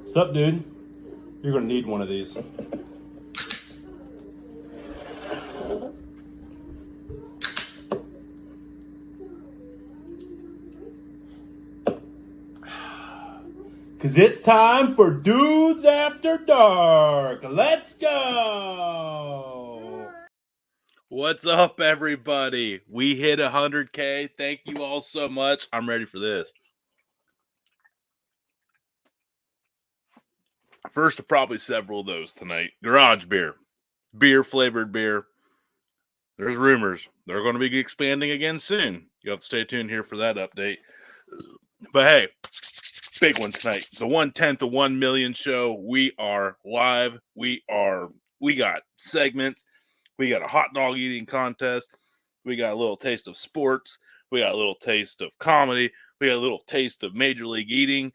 Sup, dude? You're gonna need one of these. Cause it's time for Dudes After Dark. Let's go! What's up, everybody? We hit 100K. Thank you all so much. I'm ready for this. First of probably several of those tonight. Garage beer. Beer-flavored beer. There's rumors. They're going to be expanding again soon. You have to stay tuned here for that update. But hey, big one tonight. The 1/10 of 1 million show. We are live. We got segments. We got a hot dog eating contest. We got a little taste of sports. We got a little taste of comedy. We got a little taste of Major League eating.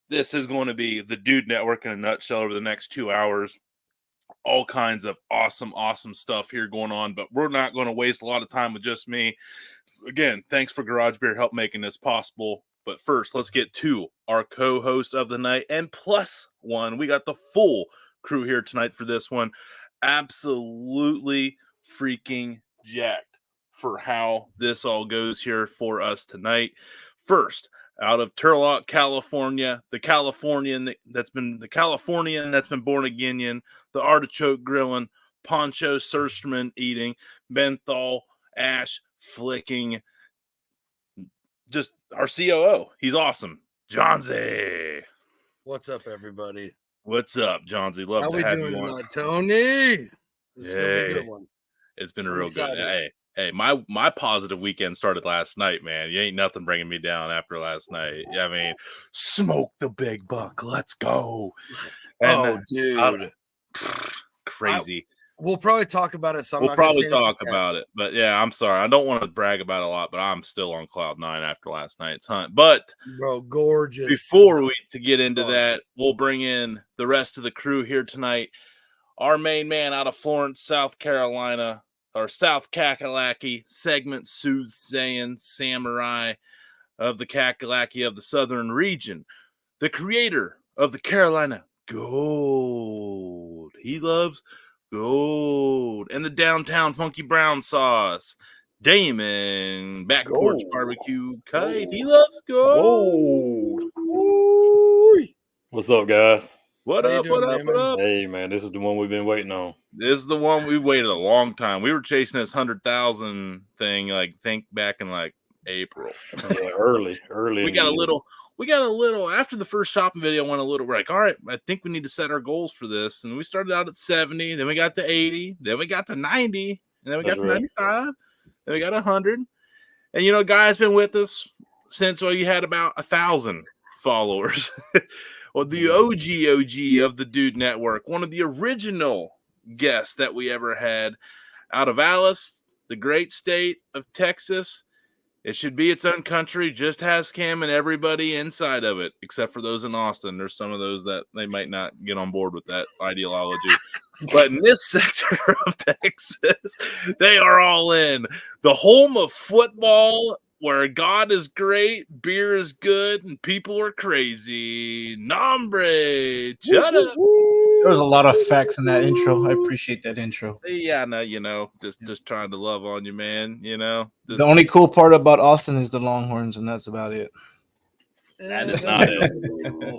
This is going to be the Dude Network in a nutshell over the next 2 hours. All kinds of awesome stuff here going on, but we're not going to waste a lot of time with just me. Again, thanks for Garage Beer help making this possible. But first, let's get to our co-host of the night and plus one. We got the full crew here tonight for this one. Absolutely freaking jacked for how this all goes here for us tonight. First, out of Turlock, California, the Californian that's been born again, the artichoke grilling, poncho sursterman eating, menthol ash flicking, just our COO. He's awesome. Johnsy. What's up, everybody? What's up, Johnsy? Love How to we have doing you on. tonight, Tony? This is gonna be a good one. It's been I'm real excited. good. Hey, my positive weekend started last night, man. You ain't nothing bringing me down after last night. I mean, smoke the big buck. Let's go. And, dude. Crazy. We'll probably talk about it. So we'll probably talk about it. But yeah, I'm sorry. I don't want to brag about it a lot, but I'm still on cloud 9 after last night's hunt. But bro, gorgeous. Before we get into that, we'll bring in the rest of the crew here tonight. Our main man out of Florence, South Carolina, our South Kakalaki segment soothsaying samurai of the Kakalaki of the Southern region, the creator of the Carolina Gold. He loves gold. And the downtown funky brown sauce. Damon, back porch barbecue kite. He loves gold. What's up, guys? What up? Hey, man, this is the one we've been waiting on. This is the one we waited a long time. We were chasing this 100,000 thing, think back in April. Yeah, early. We got a little after the first shopping video. We're like, all right, I think we need to set our goals for this. And we started out at 70, then we got to 80, then we got to 90, and then we got to 95, then we got 100. And guy's been with us since you had about 1,000 followers. Well, the OG of the Dude Network, one of the original guests that we ever had out of Alice, the great state of Texas. It should be its own country. Just ask him and everybody inside of it, except for those in Austin. There's some of those that they might not get on board with that ideology. But in this sector of Texas, they are all in. The home of football, where God is great, beer is good, and people are crazy. Nombre, shut up. There was a lot of facts in that intro. I appreciate that intro. Yeah, no, just trying to love on you, man. The only cool part about Austin is the Longhorns, and that's about it. That is not it.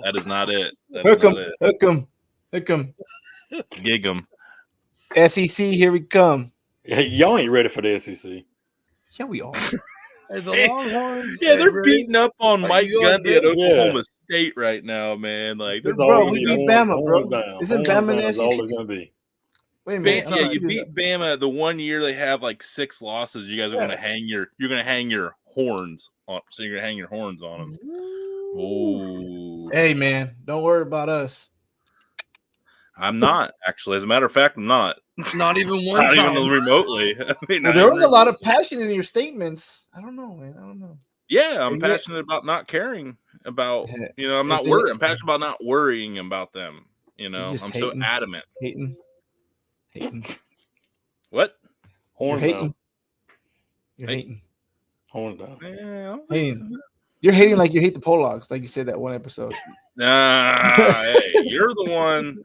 That is not it. Hook 'em. Gig 'em. SEC, here we come. Hey, y'all ain't ready for the SEC. Yeah, we are. Hey, the Longhorns. Yeah, they're beating up on Mike Gundy at Oklahoma State right now, man. Bro, we beat Bama, bro. Isn't Bama the SEC? All it's gonna be. Wait a minute. Yeah, you beat Bama the one year they have 6 losses. You guys are gonna hang your horns on. So you're gonna hang your horns on them. Oh, hey man, don't worry about us. I'm not actually. As a matter of fact, I'm not. Not even one not time. even remotely. I mean, there was a lot of passion in your statements. I don't know, man. I don't know. Yeah, I'm passionate about not caring about. I'm not worried. I'm passionate about not worrying about them. I'm so adamant. Hating. What? Horns You're down. hating. Horns down. Yeah, hating. You're hating like you hate the Polacks, like you said that one episode. Nah, hey, you're the one.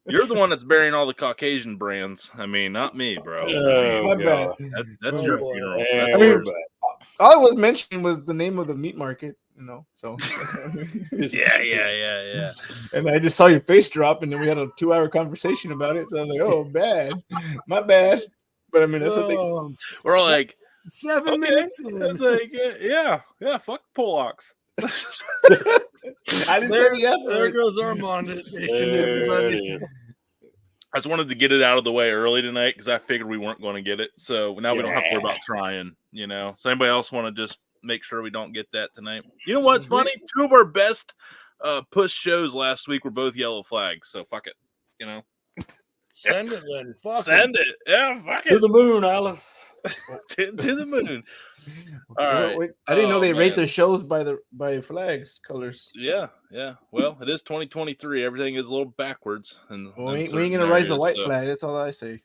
You're the one that's burying all the Caucasian brands. I mean, not me, bro. Oh, My bad. God. That's Oh, your boy. funeral. And That's I mean- we're yours. back. All I was mentioning was the name of the meat market, So, Yeah. and I just saw your face drop, and then we had a 2-hour conversation about it. So I was like, "Oh, bad, my bad." But I mean, that's what they. Oh, We're all like, 7 okay. minutes in. It's like, yeah. Fuck Polacks. I didn't There, say the F there word. goes our monetization, There it everybody. is. I just wanted to get it out of the way early tonight because I figured we weren't going to get it. So now we don't have to worry about trying, So anybody else want to just make sure we don't get that tonight? You know what's funny? 2 of our best push shows last week were both yellow flags. So fuck it, Send it then. Fuck Send it. Yeah, fuck To it. the moon, Alice. to the moon. All right. Wait, I didn't know Oh, they rate man. their shows by flags colors. Yeah. Well, it is 2023. Everything is a little backwards. And Well, we ain't gonna raise the white flag. That's all I say.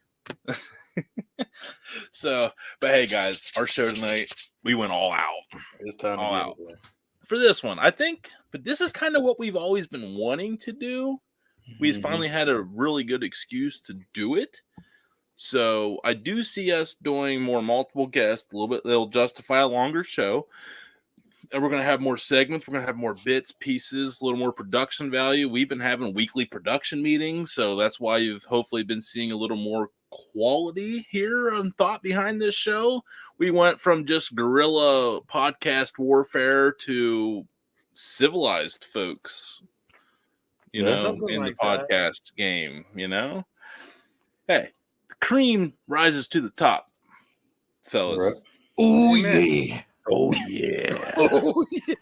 So, but hey, guys, our show tonight, we went all out It's time All to out. get it. for this one. I think, but this is kind of what we've always been wanting to do. We Mhm. finally had a really good excuse to do it. So I do see us doing more multiple guests, a little bit. They'll justify a longer show. And we're going to have more segments. We're going to have more bits, pieces, a little more production value. We've been having weekly production meetings. So that's why you've hopefully been seeing a little more quality here and thought behind this show. We went from just guerrilla podcast warfare to civilized folks, Something in like the that. podcast game, Hey, the cream rises to the top, fellas. Right. Oh Amen. yeah. Oh, yeah. Oh, yeah.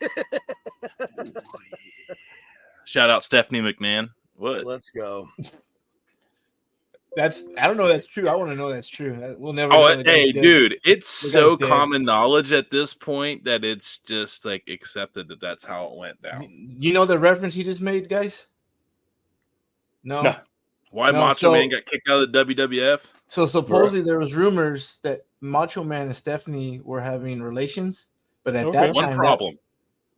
Shout out Stephanie McMahon. What? Let's go. I don't know. That's true. I want to know that's true. We'll never. Oh, know the hey, guy's dead. dude, it's The so guy's dead. common knowledge at this point that it's just like accepted that that's how it went down. You know the reference he just made, guys? No. No. Why No, Macho so- Man got kicked out of the WWF? So supposedly there was rumors that Macho Man and Stephanie were having relations, but at Okay. that One time, problem.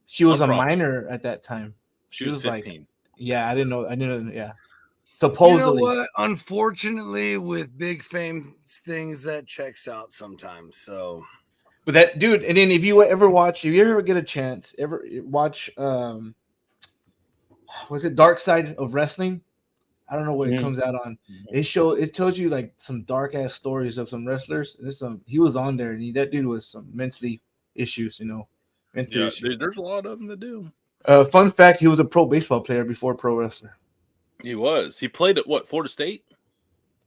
she was One a problem. minor at that time. She was like, 15. yeah, I didn't know. Yeah. You Supposedly, know what? Unfortunately, with big fame things, that checks out sometimes. So but that dude. And then if you ever get a chance, ever watch, was it Dark Side of Wrestling? I don't know what it Mhm. comes out on. It tells you like some dark ass stories of some wrestlers. He was on there, and that dude was some mentally issues, mental Yeah, issues. dude, there's a lot of them to do. Fun fact: he was a pro baseball player before pro wrestler. He was. He played at what, Florida State?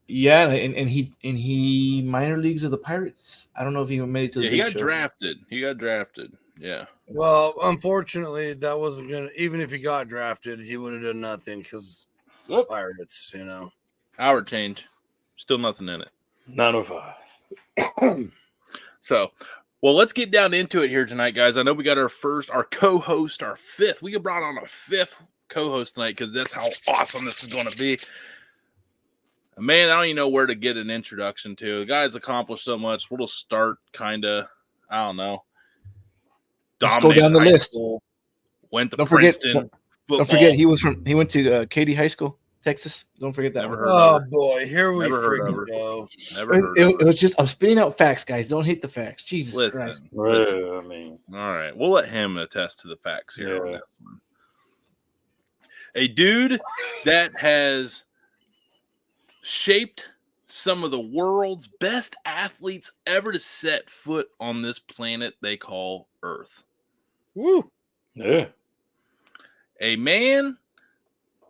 Yeah, and he minor leagues of the Pirates. I don't know if he made it to the Yeah, he big got show. drafted. Yeah. well, unfortunately, that wasn't gonna. Even if he got drafted, he would have done nothing because Whoop. Pirates, Hour change. Still nothing in it. 905. So, well, let's get down into it here tonight, guys. I know we got our co-host, our fifth. We brought on a fifth co-host tonight because that's how awesome this is going to be. Man, I don't even know where to get an introduction to. The guy's accomplished so much. We'll just start kind of, I don't know. Let's go down the high list. school, went to Don't forget- Princeton. Don't forget he went to Katy High School, Texas. Don't forget that Never one. heard Oh of her. boy, here we Never heard of her. freaking go. Never heard of It her. was just I'm spitting out facts, guys. Don't hate the facts. Jesus Listen. Christ. Well, I mean, All right, we'll let him attest to the facts here on Yeah. this one. A dude that has shaped some of the world's best athletes ever to set foot on this planet they call Earth. Woo! yeah. A man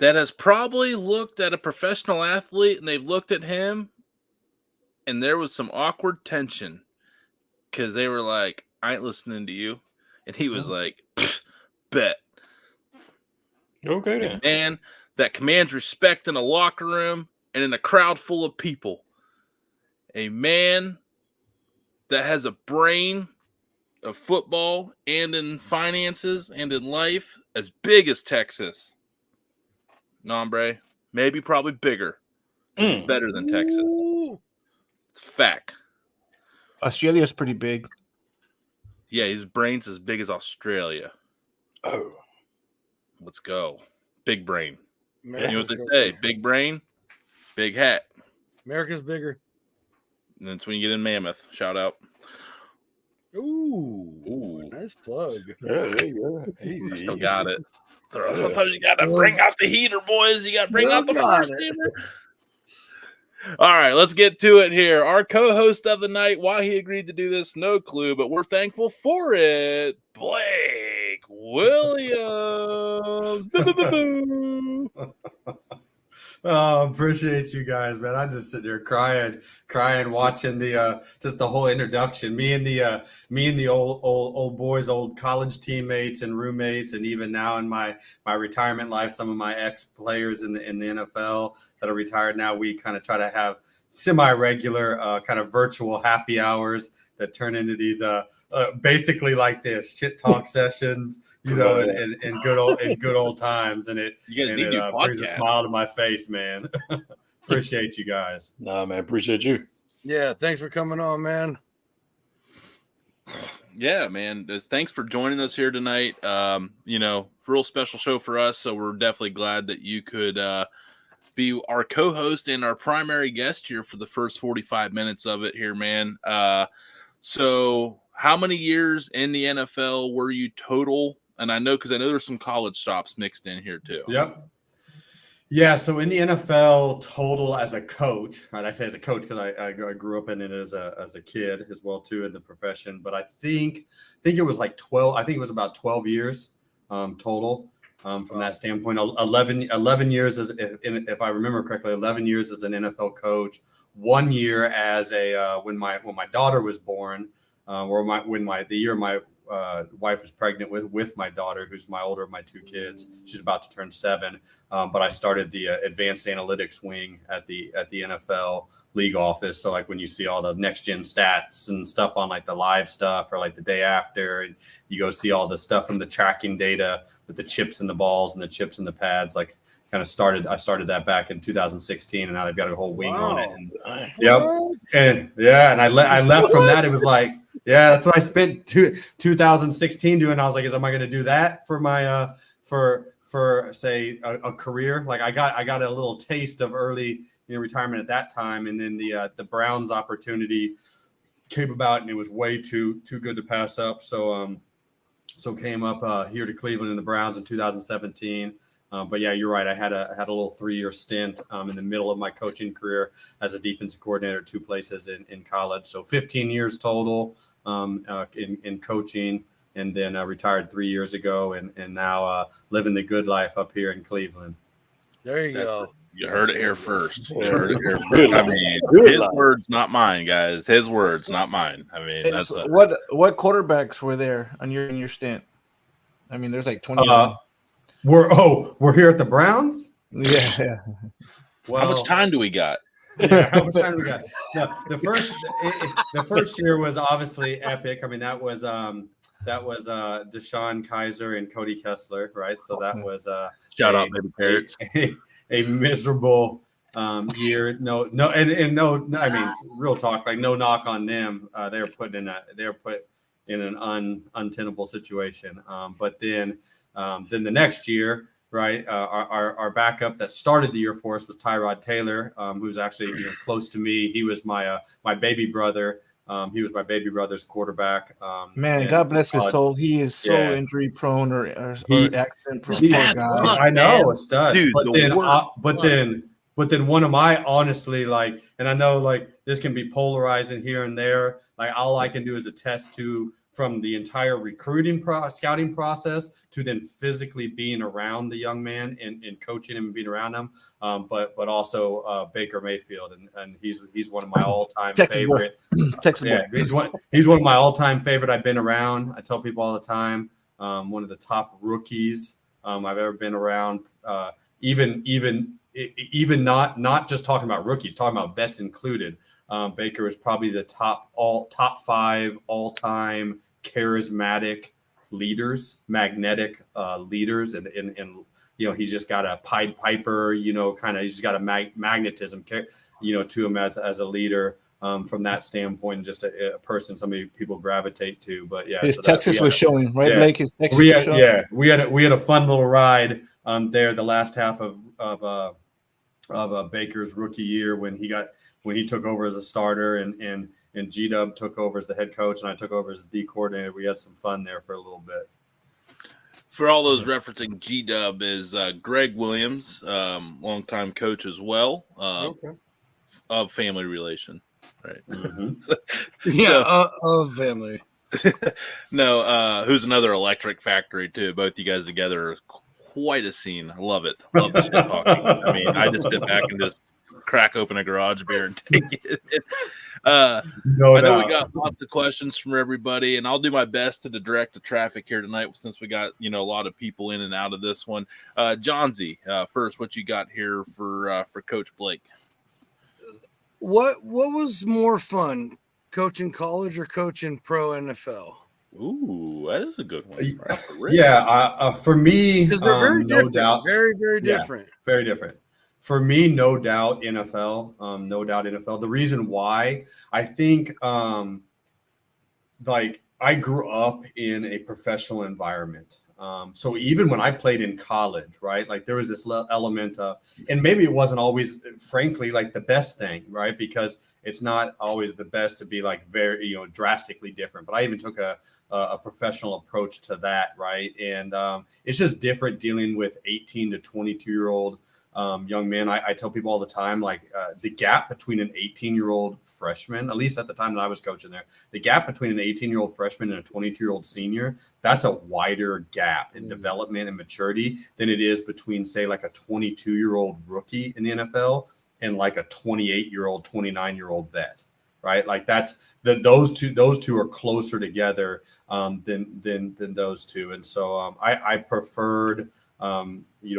that has probably looked at a professional athlete and they've looked at him and there was some awkward tension because they were like, I ain't listening to you. And he was like, bet. Okay A then. man that commands respect in a locker room and in a crowd full of people. A man that has a brain of football and in finances and in life as big as Texas. Nombre, maybe probably bigger. Mm. Better than Texas. Ooh. It's a fact. Australia's pretty big. Yeah, his brain's as big as Australia. Oh, Let's go. Big brain. You know what they America's say? bigger. Big brain, big hat. America's bigger. And that's when you get in Mammoth. Shout out. Ooh, nice plug. yeah, there you go. I Easy. still got it. Yeah. Sometimes you gotta bring out the heater, boys. You gotta bring Still out the got first it. heater. All right, let's get to it here. Our co-host of the night, why he agreed to do this, no clue, but we're thankful for it. Blake Williams. Boo, boo, boo, boo. Oh, appreciate you guys, man. I just sit there crying, watching the just the whole introduction. Me and the old boys, old college teammates and roommates, and even now in my retirement life, some of my ex players in the NFL that are retired now. We kind of try to have semi-regular kind of virtual happy hours that turn into these basically like this shit talk sessions, you know, and good old times, and it You guys and need it to do brings a podcasts. smile to my face, man. Appreciate you guys. Nah, man, appreciate you. Yeah, thanks for coming on, man. Yeah, man. Thanks for joining us here tonight. You know, real special show for us. So we're definitely glad that you could be our co-host and our primary guest here for the first 45 minutes of it here, man. So how many years in the NFL were you total? And I know, because I know there's some college stops mixed in here too. Yep. Yeah, so in the NFL total as a coach, right? I say as a coach because I grew up in it as a kid as well too in the profession. But I think it was like 12. I think it was about 12 years total from that standpoint. 11 years as if I remember correctly, 11 years as an NFL coach. 1 year as a when my daughter was born, the year my wife was pregnant with my daughter, who's my older of my two kids. She's about to turn 7. But I started the advanced analytics wing at the NFL league office. So like when you see all the next gen stats and stuff on like the live stuff or like the day after, and you go see all the stuff from the tracking data with the chips and the balls and the chips and the pads, like I started that back in 2016, and now they've got a whole wing on it. And yep. And yeah, and I left from that. It was like, yeah, that's what I spent 2016 doing. I was like, am I going to do that for my for say a career? Like I got a little taste of early retirement at that time, and then the Browns opportunity came about, and it was way too good to pass up. So came up here to Cleveland in the Browns in 2017. But yeah, you're right. I had a little 3-year stint in the middle of my coaching career as a defensive coordinator at 2 places in college. So 15 years total in coaching, and then retired 3 years ago, and now living the good life up here in Cleveland. There you go. You heard it here first. You Yeah. heard it here Good first. I line. mean, Good his line. words, not mine, guys. His words, not mine. I mean, that's What quarterbacks were there in your stint? I mean, there's like 20 of them. We're here at the Browns. Yeah. Well, how much time do we got? Yeah, how much time we got? The first year was obviously epic. I mean, that was Deshaun Kaiser and Cody Kessler, right? So that was Shout out, baby parrots. a miserable year. No, I mean, real talk, like no knock on them. They were put in an untenable situation. But then the next year, right, our backup that started the year for us was Tyrod Taylor, who's actually close to me. He was my baby brother. He was my baby brother's quarterback. Man, God bless his soul. He is so injury prone or accident prone. Poor guy. I know, a stud. Dude, but then one of my honestly, like, and I know like this can be polarizing here and there. Like all I can do is attest to from the entire recruiting scouting process to then physically being around the young man and coaching him and being around him. But also Baker Mayfield, and he's one of my all-time favorite. Yeah, he's one of my all-time favorite. I've been around. I tell people all the time. One of the top rookies I've ever been around. Even not just talking about rookies, talking about vets included. Baker is probably the top 5 all-time charismatic leaders, magnetic leaders, and he's just got a Pied Piper, he's just got a magnetism, to him as a leader. from that standpoint, just a person somebody people gravitate to. But yeah, His so Texas was showing, right, yeah. Blake? His Texas was showing. We had a fun little ride there the last half of Baker's rookie year when he took over as a starter and G-Dub took over as the head coach and I took over as the D coordinator. We had some fun there for a little bit. For all those referencing G-Dub is Greg Williams, longtime coach as well, of family relation, right? Of family. No, who's another electric factory too. Both you guys together are quite a scene. I love it. Love the shit talking. I mean, I just sit back and just crack open a garage beer and take it. I know we got lots of questions from everybody, and I'll do my best to direct the traffic here tonight since we got a lot of people in and out of this one. Johnsy, first, what you got here for Coach Blake? What was more fun, coaching college or coaching pro NFL? Ooh, that is a good one. For me, because they're very no different, doubt, very, very different. Very different. For me, no doubt NFL. No doubt NFL. The reason why, I think, like I grew up in a professional environment. So even when I played in college, right, like there was this element of, and maybe it wasn't always, frankly, like the best thing, right? Because it's not always the best to be like very, drastically different. But I even took a professional approach to that, right? And it's just different dealing with 18 to 22-year-old young men. I tell people all the time, like the gap between an 18-year-old freshman, at least at the time that I was coaching there, the gap between an 18-year-old freshman and a 22-year-old senior, that's a wider gap in development and maturity than it is between, say, like a 22-year-old rookie in the NFL and like a 28-year-old, 29-year-old vet. Right, like that's those two are closer together than those two, and so I preferred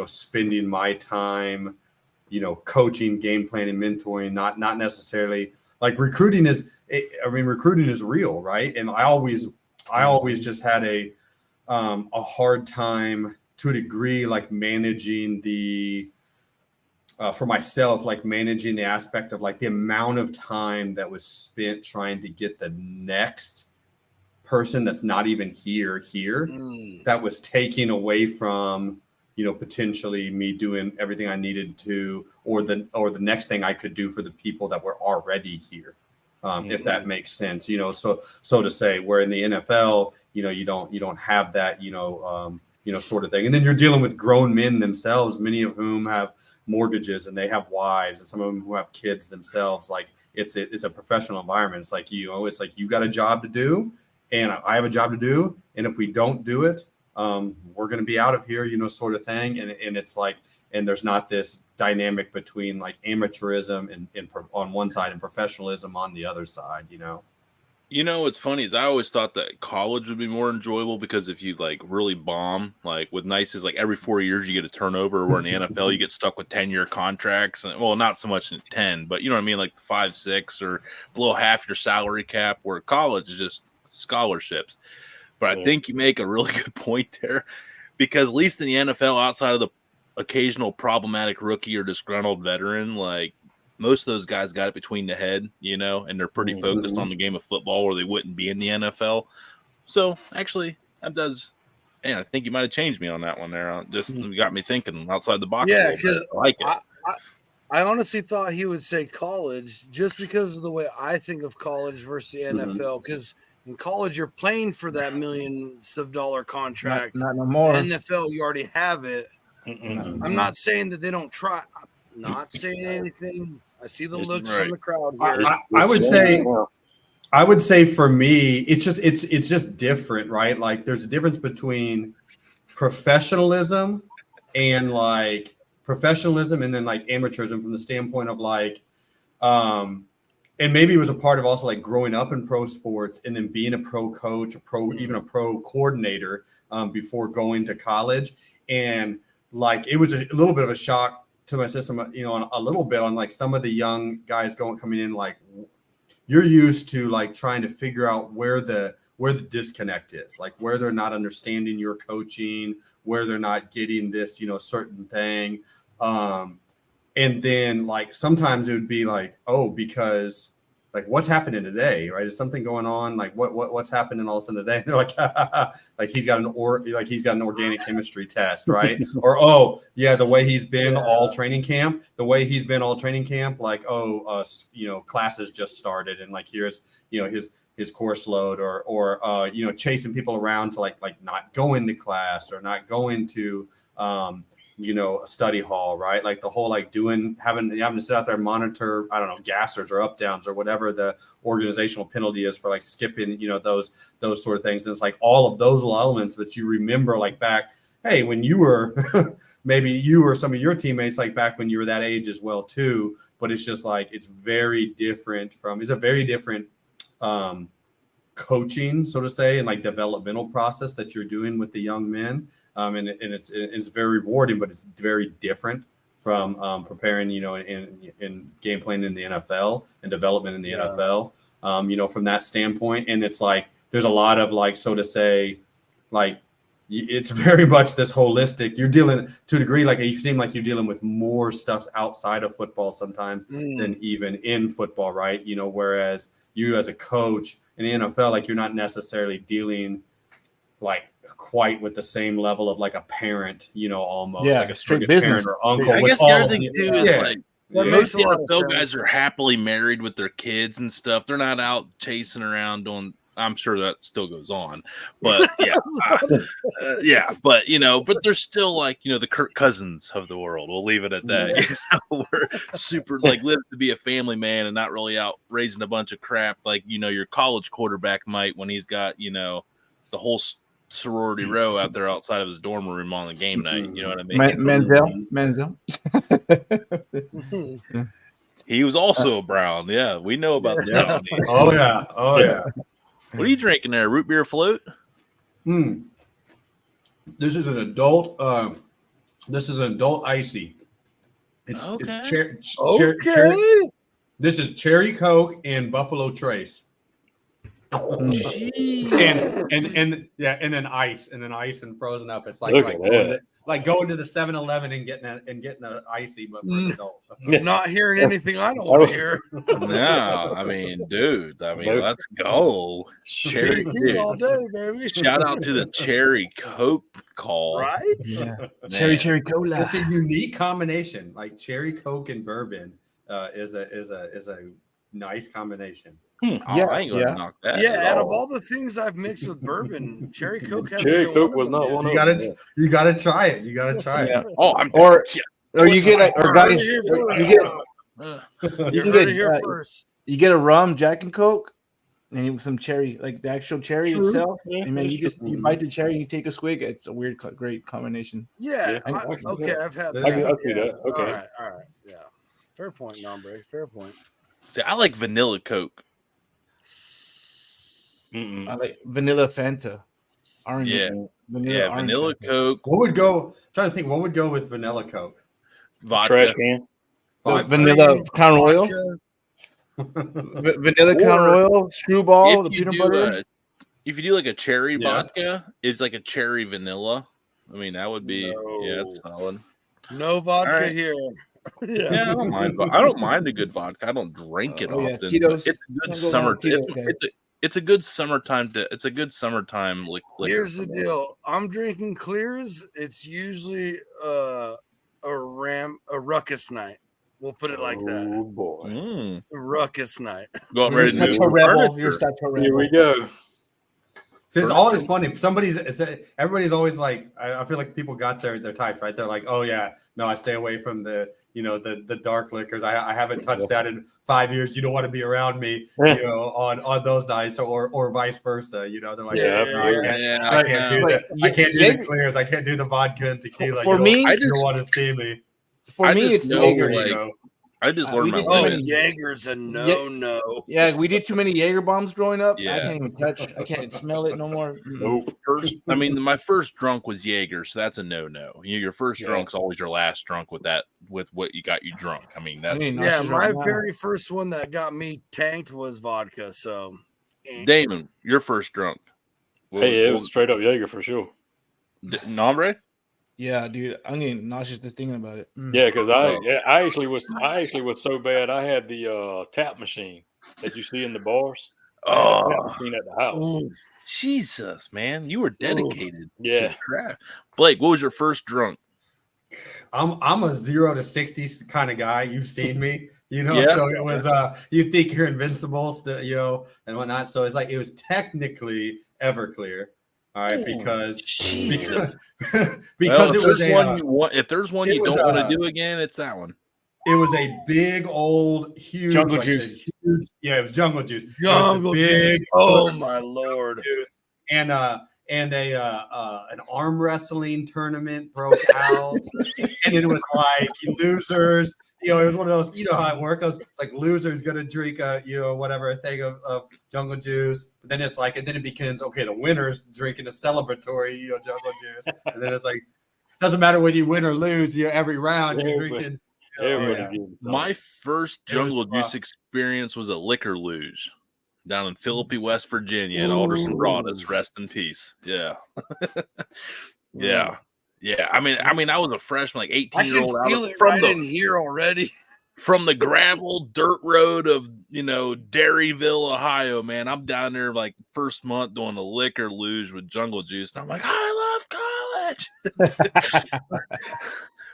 spending my time, coaching, game planning, mentoring, not necessarily like recruiting is real, right? And I always just had a hard time to a degree, like managing for myself, like managing the aspect of like the amount of time that was spent trying to get the next person that's not even here that was taking away from potentially me doing everything I needed to, or the next thing I could do for the people that were already here, if that makes sense. So to say, where in the NFL, you don't have that, sort of thing. And then you're dealing with grown men themselves, many of whom have mortgages and they have wives, and some of them who have kids themselves. Like it's a professional environment. It's like it's like you got a job to do, and I have a job to do, and if we don't do it, we're going to be out of here, sort of thing. And it's like, and there's not this dynamic between like amateurism and on one side and professionalism on the other side. What's funny is I always thought that college would be more enjoyable because if you like really bomb, like with Nice's, like every 4 years you get a turnover, where in the NFL you get stuck with 10-year contracts. And well, not so much in 10, but you know what I mean? Like 5, 6 or below half your salary cap, where college is just scholarships. But I think you make a really good point there, because at least in the NFL, outside of the occasional problematic rookie or disgruntled veteran, like most of those guys got it between the head, and they're pretty focused on the game of football, or they wouldn't be in the NFL. So actually, that does. Man, I think you might have changed me on that one there. Just got me thinking outside the box. Yeah, because I like it. I honestly thought he would say college just because of the way I think of college versus the NFL. Because in college, you're playing for that millions of dollar contract. Not no more. NFL, you already have it. I'm not saying that they don't try. I'm not saying anything. I see the looks from the crowd here. I would say for me, it's just different, right? Like there's a difference between professionalism and then like amateurism from the standpoint of like, and maybe it was a part of also like growing up in pro sports and then being a pro coach, even a pro coordinator before going to college. And like, it was a little bit of a shock to my system, a little bit on like some of the young guys coming in, like you're used to like trying to figure out where the disconnect is, like where they're not understanding your coaching, where they're not getting this, certain thing. And then like sometimes it would be like, oh, because what's happening today, right? Is something going on? Like what's happening all of a sudden today? And they're like, like he's got an organic chemistry test, right? Or oh yeah, the way he's been all training camp, like classes just started, and like here's his course load, or chasing people around to like not going to class or not going to a study hall, right? Like the whole like having to sit out there and monitor, I don't know, gassers or up downs or whatever the organizational penalty is for like skipping, those sort of things. And it's like all of those elements that you remember like back, hey, when you were maybe you or some of your teammates like back when you were that age as well too. But it's just like it's a very different coaching, so to say, and like developmental process that you're doing with the young men. And it's very rewarding, but it's very different from preparing, in game playing in the NFL and development in the NFL, from that standpoint. And it's like there's a lot of like, so to say, like it's very much this holistic. You're dealing to a degree, like you seem like you're dealing with more stuff outside of football sometimes than even in football, right? Whereas you as a coach in the NFL, like you're not necessarily dealing like quite with the same level of like a parent, almost like a straight parent or uncle. I guess the other thing too is like most makes a lot of NFL guys sense. are happily married with their kids and stuff. They're not out chasing around doing. I'm sure that still goes on, but but but they're still like the Kirk Cousins of the world. We'll leave it at that. We're super like live to be a family man and not really out raising a bunch of crap like your college quarterback might when he's got the whole sorority row out there outside of his dorm room on the game night. You know what I mean? Menzel. He was also a Brown. Yeah, we know about that. Oh yeah. What are you drinking there? Root beer float? This is an adult. This is an adult icy. It's this is cherry Coke and Buffalo Trace. and then ice and frozen up. It's like going to the 7-Eleven and getting an icy, but for an adult. Not hearing anything I don't want to hear. No, I mean, dude. Let's go. Cherry all day, baby. Shout out to the cherry Coke call. Right? Yeah. Cherry cola. It's a unique combination. Like cherry Coke and bourbon is a nice combination. I ain't gonna knock that. Out of all the things I've mixed with bourbon, cherry Coke has Cherry Coke was not one of them. You gotta try it. You gotta try it. Oh, or you get guys, you get a rum Jack and Coke and some cherry, like the actual cherry itself. Yeah, I mean, you bite the cherry, you take a swig. It's a weird, great combination. Yeah. I've had that. I see that. Okay. All right. Yeah. Fair point, Nombre. Fair point. See, I like vanilla Coke. I like vanilla Fanta. Orange. Vanilla Coke. What would go? I'm trying to think. What would go with vanilla Coke? Vodka. Trash can. Vanilla Crown Royal. Vanilla Crown Royal. Screwball. The peanut butter. If you do like a cherry vodka, it's like a cherry vanilla. I mean, that would be it's solid. No vodka here. I don't mind. I don't mind a good vodka. I don't drink it often. Tito's. It's a good summer. It's a good summertime. It's a good summertime liquor. Here's the deal. I'm drinking clears. It's usually a ruckus night. We'll put it like that. Oh boy. Ruckus night. Go ready You're such a rebel. Here we go. So it's always funny. Everybody's always like, I feel like people got their types, right? They're like, oh yeah, no, I stay away from the dark liquors. I haven't touched that in 5 years. You don't want to be around me, on those nights, or vice versa. They're like, I can't do that. I can't do the clears. I can't do the vodka and tequila. For me, you don't want to see me. For me, it's Jaeger. I just learned my limit. Jaeger's a no. Yeah, we did too many Jaeger bombs growing up. Yeah. I can't even touch. I can't smell it no more. I mean, my first drunk was Jaeger, so that's a no. Your first drunk's always your last drunk with what you got you drunk. I mean, that's my very first one that got me tanked was vodka. So, Damon, your first drunk. It was straight up Jaeger for sure. Nombre? Yeah, dude, I'm getting nauseous just thinking about it. Yeah, because I actually was so bad. I had the tap machine. that you see in the bars. Oh, I haven't seen at the house. Ooh. Jesus, man, you were dedicated. Yeah. To the craft. Blake, what was your first drunk? I'm a 0 to 60 kind of guy. You've seen me, Yeah. So it was you think you're invincible still, and whatnot. So it's like it was technically Everclear. All right, because Jesus. because Well, it was if there's one it you was, don't want to do again, it's that one. it was a big old huge Jungle like juice. it was jungle juice. Jungle it was the big juice. Oh my lord. juice and an arm wrestling tournament broke out, and it was like losers. It was one of those. You know how it works. It's like losers gonna drink a whatever a thing of jungle juice. But then it's like, and then it becomes okay. The winners drinking a celebratory jungle juice, and then it's like doesn't matter whether you win or lose. Every round you're drinking. Everybody's getting some. My first jungle juice experience was a liquor luge down in Philippi, West Virginia, and Alderson Broadus. Rest in peace. Yeah. Yeah. Yeah. I mean, I was a freshman, like 18-year-old out in here already. From the gravel dirt road of Dairyville, Ohio, man. I'm down there like first month doing a liquor luge with jungle juice. And I'm like, I love college.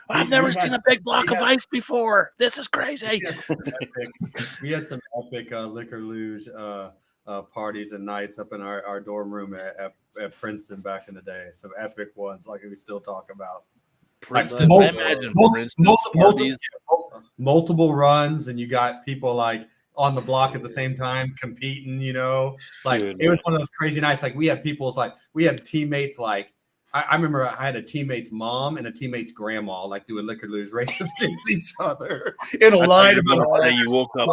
I've never seen a big block of ice before. This is crazy. We had some epic liquor luge parties and nights up in our dorm room at Princeton back in the day. Some epic ones like we still talk about. Princeton, like I imagine multiple runs, and you got people like on the block at the same time competing. Like it was one of those crazy nights. Like we had teammates like. I remember I had a teammate's mom and a teammate's grandma like doing liquor luge races against each other in a line about you woke up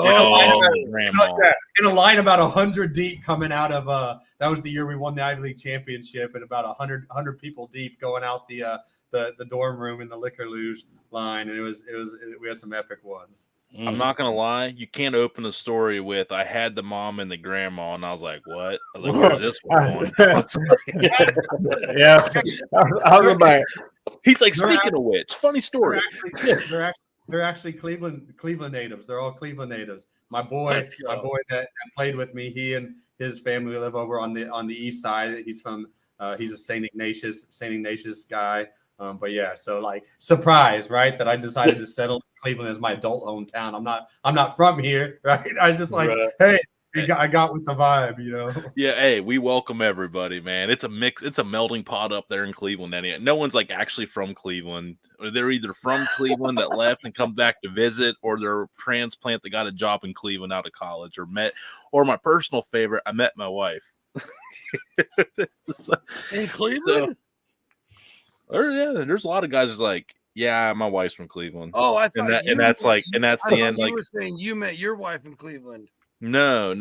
in a line about 100 deep coming out of that was the year we won the Ivy League championship, and about 100 people deep going out the dorm room in the liquor luge line, and we had some epic ones. I'm not gonna lie, you can't open a story with I had the mom and the grandma, and I was like, what? I was like, where's this one going? Yeah, I was like, he's like, speaking of which, funny story. They're actually Cleveland natives. They're all Cleveland natives. My boy that played with me, he and his family live over on the east side. He's a St. Ignatius guy. But yeah, so like surprise, right? That I decided to settle in Cleveland as my adult hometown. I'm not from here, right? I was just like, hey, I got with the vibe, Yeah, hey, we welcome everybody, man. It's a mix, it's a melting pot up there in Cleveland. No one's like actually from Cleveland. They're either from Cleveland that left and come back to visit, or they're a transplant that got a job in Cleveland out of college, or my personal favorite, I met my wife. In Cleveland? There's a lot of guys that's like, yeah, my wife's from Cleveland. Oh, I thought that's the end. You like were saying you met your wife in Cleveland. No.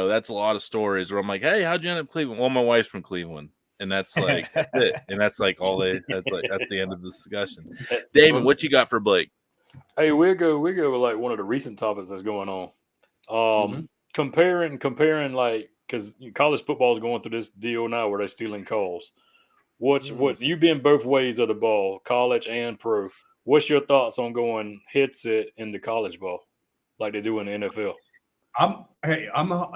That's a lot of stories where I'm like, hey, how'd you end up in Cleveland? Well, my wife's from Cleveland. And that's like it. And that's like that's the end of the discussion. David, what you got for Blake? Hey, we'll go with like one of the recent topics that's going on. Comparing like, because college football is going through this deal now where they're stealing calls. What you've been both ways of the ball, college and pro. What's your thoughts on going headset into college ball like they do in the NFL?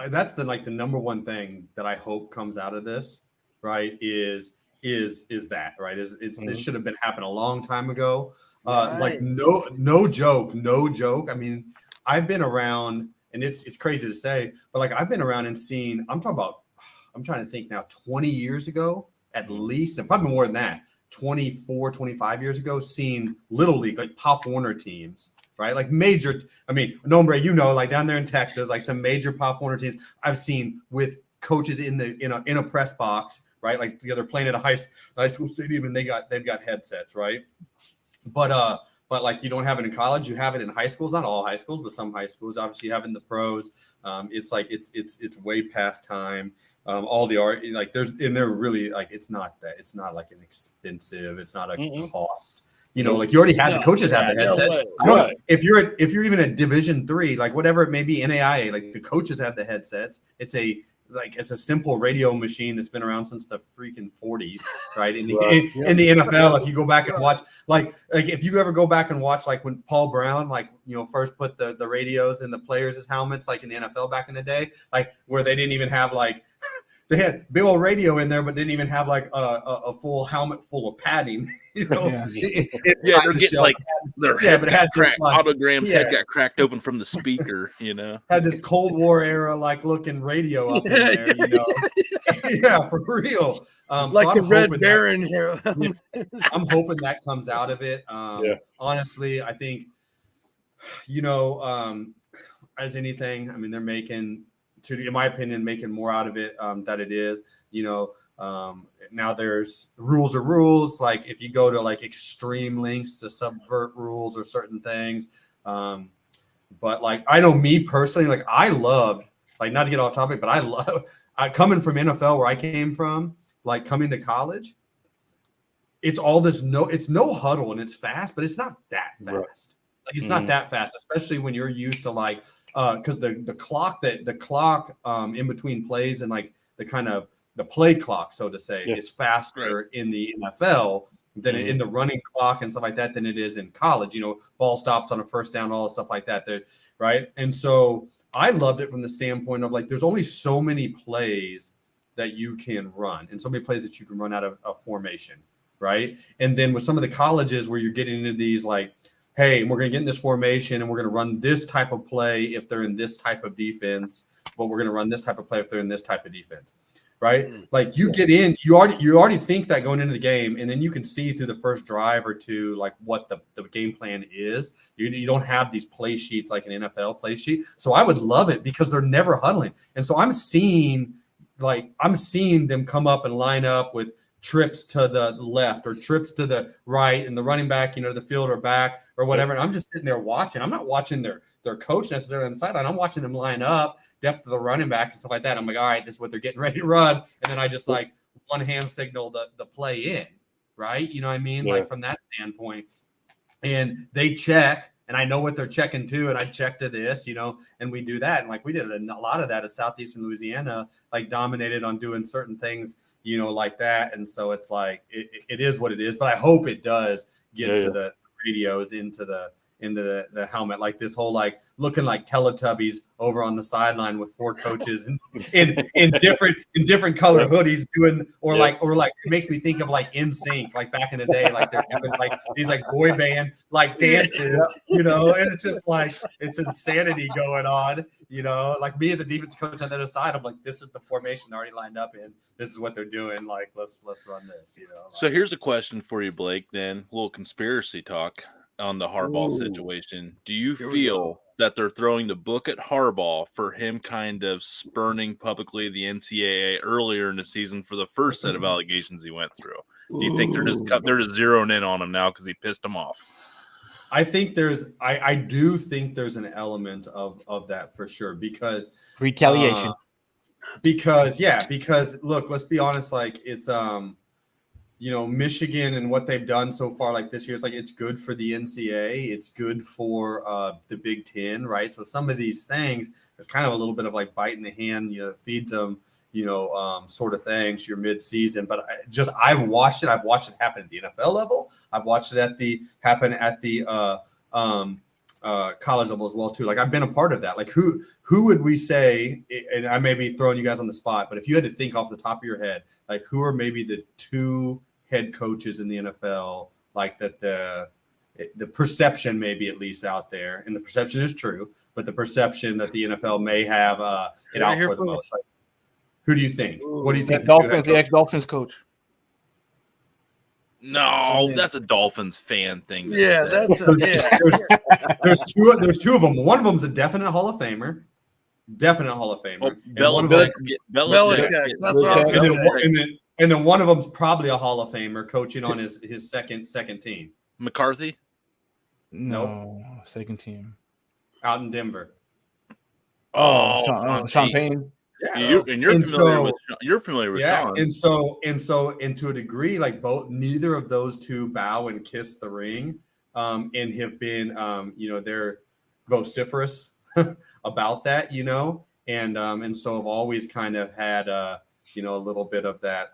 That's the number one thing that I hope comes out of this, right? Is that right? This should have been happened a long time ago. Like no joke. I mean, I've been around, and it's crazy to say, but like I've been around and seen. I'm trying to think now. 20 years ago, at least, and probably more than that. 24, 25 years ago, seen Little League, like Pop Warner teams, right? Like major, I mean, Nombre, like down there in Texas, like some major Pop Warner teams I've seen with coaches in a press box, right? Like they're playing at a high school stadium, and they've got headsets, right? But like you don't have it in college, you have it in high schools, not all high schools, but some high schools. Obviously you have it in the pros. It's like it's way past time. All the art, like they're really like it's not like an expensive, it's not a cost. Like you already have the coaches have the headsets. Right. If you're even at Division III, like whatever it may be, NAIA, like the coaches have the headsets. It's a like it's a simple radio machine that's been around since the freaking 40s, right? In the NFL, if you go back and watch, like if you ever go back and watch, like when Paul Brown, like first put the radios in the players' helmets, like in the NFL back in the day, like where they didn't even have like they had big old radio in there, but didn't even have like a full helmet full of padding. They're getting like their head got cracked. Autogram's head got cracked open from the speaker. Had this Cold War era like looking radio up in there. Yeah, for real. Like so the Red Baron here. I'm hoping that comes out of it. Honestly, I think as anything, I mean, they're making, in my opinion, making more out of it that it is. Now there's rules are rules. Like if you go to like extreme lengths to subvert rules or certain things. But like I know me personally, like I loved, like not to get off topic, but I coming from NFL where I came from, like coming to college. It's all this it's no huddle and it's fast, but it's not that fast. Right. Like it's not that fast, especially when you're used to like because the clock in between plays and like the kind of the play clock, so to say, is faster in the NFL than in the running clock and stuff like that than it is in college. Ball stops on a first down, all the stuff like that. Right. And so I loved it from the standpoint of like there's only so many plays that you can run and so many plays that you can run out of a formation. Right. And then with some of the colleges where you're getting into these like, hey, we're going to get in this formation and we're going to run this type of play if they're in this type of defense, but we're going to run this type of play if they're in this type of defense. Right. Like you get in, you already think that going into the game, and then you can see through the first drive or two, like what the game plan is. You don't have these play sheets like an NFL play sheet. So I would love it because they're never huddling. And so I'm seeing them come up and line up with trips to the left or trips to the right and the running back, the field or back or whatever. And I'm just sitting there watching. I'm not watching their coach necessarily on the sideline. I'm watching them line up, depth of the running back and stuff like that. I'm like, all right, this is what they're getting ready to run. And then I just like one hand signal the play in, right? You know what I mean? Yeah. Like from that standpoint. And they check, and I know what they're checking to, and I check to this, and we do that. And like we did a lot of that at Southeastern Louisiana, like dominated on doing certain things, like that. And so it's like, it is what it is, but I hope it does get to the radios into the helmet, like this whole like looking like Teletubbies over on the sideline with four coaches in different color hoodies doing or like it makes me think of like NSYNC, like back in the day, like they're doing like these like boy band like dances, and it's just like it's insanity going on, like me as a defense coach on the other side, I'm like, this is the formation already lined up in, this is what they're doing, like let's run this, So here's a question for you, Blake, then a little conspiracy talk on the Harbaugh situation. Do you feel that they're throwing the book at Harbaugh for him kind of spurning publicly the NCAA earlier in the season for the first set of allegations he went through? Do you think they're just zeroing in on him now because he pissed him off? I think I do think there's an element of that for sure because retaliation. Because look, let's be honest, like it's Michigan and what they've done so far, like this year, it's like it's good for the NCAA, it's good for the Big Ten, right? So some of these things, it's kind of a little bit of like biting the hand, feeds them, sort of things, your mid-season. But I've watched it. I've watched it happen at the NFL level. I've watched it happen at the college level as well too. Like I've been a part of that. Like who would we say? And I may be throwing you guys on the spot, but if you had to think off the top of your head, like who are maybe the two head coaches in the NFL, like that the perception maybe at least out there, and the perception is true, but the perception that the NFL may have it out for the most. Like, who do you think? What do you think? The ex-Dolphins coach. No, that's a Dolphins fan thing. Yeah, that's there's two of them. One of them's a definite Hall of Famer. Definite Hall of Famer. Belichick. That's what I was going to say. And then one of them's probably a Hall of Famer coaching on his second team. McCarthy? No, second team. Out in Denver. Sean Payne. Yeah. You're familiar with Sean. And to a degree, like neither of those two bow and kiss the ring, and have been they're vociferous about that, and so I've always kind of had a little bit of that.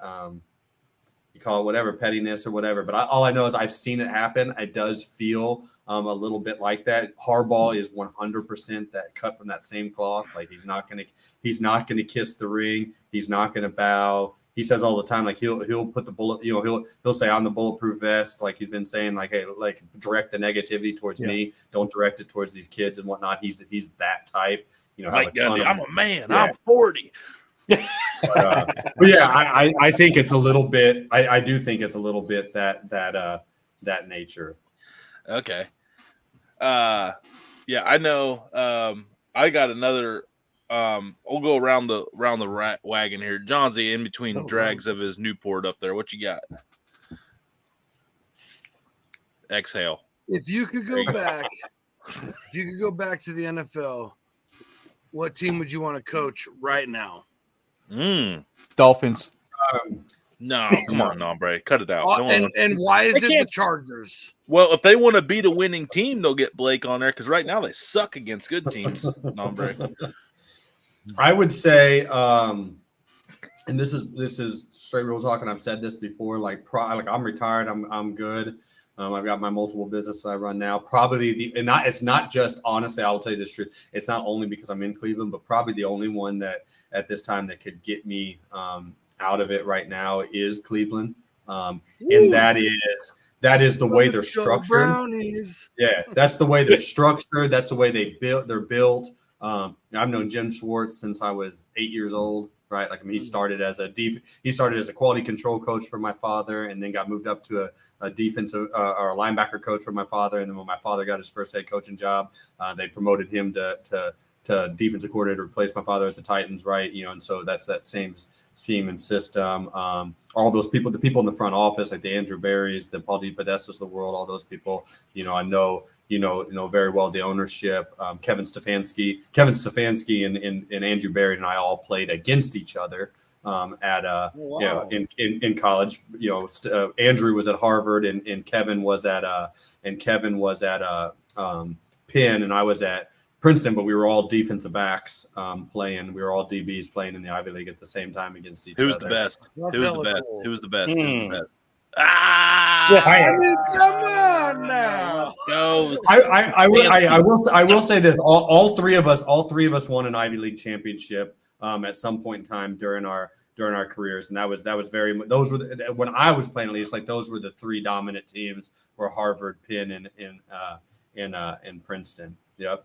You call it whatever, pettiness or whatever. But all I know is I've seen it happen. It does feel a little bit like that. Harbaugh is 100% that cut from that same cloth. Like he's not gonna kiss the ring. He's not gonna bow. He says all the time, like he'll put the bullet, he'll say on the bulletproof vest, like he's been saying, like, hey, like direct the negativity towards me. Don't direct it towards these kids and whatnot. He's that type. Mike Gundy, I'm a man. Yeah. I'm 40. But yeah, I think it's a little bit. I do think it's a little bit that nature. Okay. Yeah, I know. I got another. I'll go around the wagon here. Johnsy in between drags of his Newport up there. What you got? Exhale. If you could go back to the NFL, what team would you want to coach right now? Dolphins. No, come on, Nombre. Cut it out. And why is it the Chargers? Well, if they want to beat a winning team, they'll get Blake on there because right now they suck against good teams, Nombre. I would say, and this is straight real talk, and I've said this before. Like I'm retired. I'm good. I've got my multiple business I run now. Probably it's not just, honestly, I will tell you this truth. It's not only because I'm in Cleveland, but probably the only one that at this time that could get me out of it right now is Cleveland. And that is the way they're structured. Brownies. Yeah, that's the way they're structured. That's the way they're built. I've known Jim Schwartz since I was 8 years old. Right, like he started as a quality control coach for my father, and then got moved up to a defensive or a linebacker coach for my father. And then when my father got his first head coaching job, they promoted him to defensive coordinator, replace my father at the Titans. Right, and so that's that same scheme and system. All those people, the people in the front office, like the Andrew Berries, the Paul DePodestas of the world, all those people, I know. Very well the ownership. Kevin Stefanski and Andrew Berry and I all played against each other in college. Andrew was at Harvard and Kevin was at Penn, and I was at Princeton, but we were all defensive backs playing. We were all DBs playing in the Ivy League at the same time against each other. Who's the best? Who was the best? Come on now. Go. I will say this. All three of us won an Ivy League championship at some point in time during our careers, and that was very. Those were when I was playing, at least, like those were the three dominant teams were Harvard, Penn, and Princeton. Yep.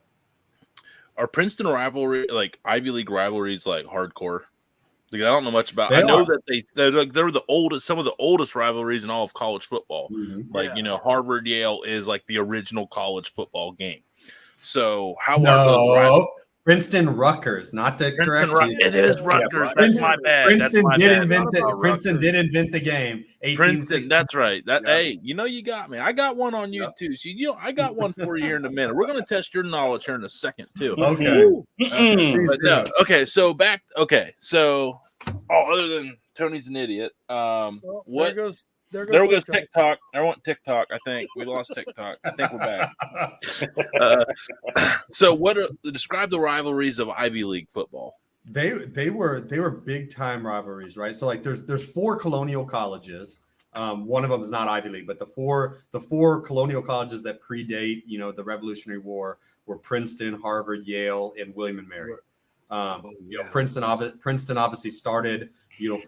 Are Princeton rivalry, like Ivy League rivalries, like hardcore? Like, I don't know much about. I know that they're the oldest, some of the oldest rivalries in all of college football. Mm-hmm. Like Harvard Yale is like the original college football game. So how are those rivalries? Princeton Rutgers, not to correct you. It is Rutgers. That's my bad. Princeton did invent the game. 1860. Princeton, that's right. Hey, you got me. I got one on you too. So I got one for you here in a minute. We're gonna test your knowledge here in a second too. Okay. But no. Okay. So back. Okay. So, other than Tony's an idiot. What? There goes TikTok. I want TikTok. I think we lost TikTok. I think we're back. So, describe the rivalries of Ivy League football? They were big time rivalries, right? So, like, there's four colonial colleges. One of them is not Ivy League, but the four colonial colleges that predate, the Revolutionary War were Princeton, Harvard, Yale, and William and Mary. Princeton obviously started.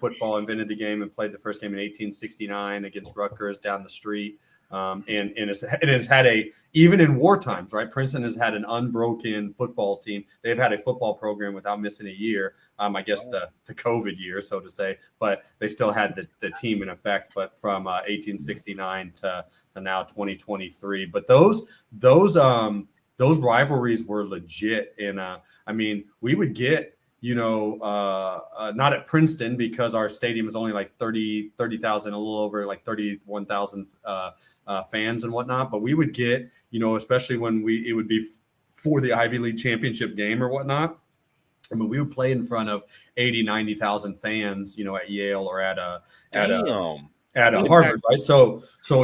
Football, invented the game and played the first game in 1869 against Rutgers down the street. And it's had even in war times, right? Princeton has had an unbroken football team. They've had a football program without missing a year. I guess the COVID year, so to say, but they still had the team in effect, but from 1869 to now 2023. But those rivalries were legit. And we would get, not at Princeton because our stadium is only like 30,000, a little over like 31,000 fans and whatnot. But we would get, especially when it would be for the Ivy League championship game or whatnot. We would play in front of 80, 90,000 fans, at Yale or at Harvard, right? So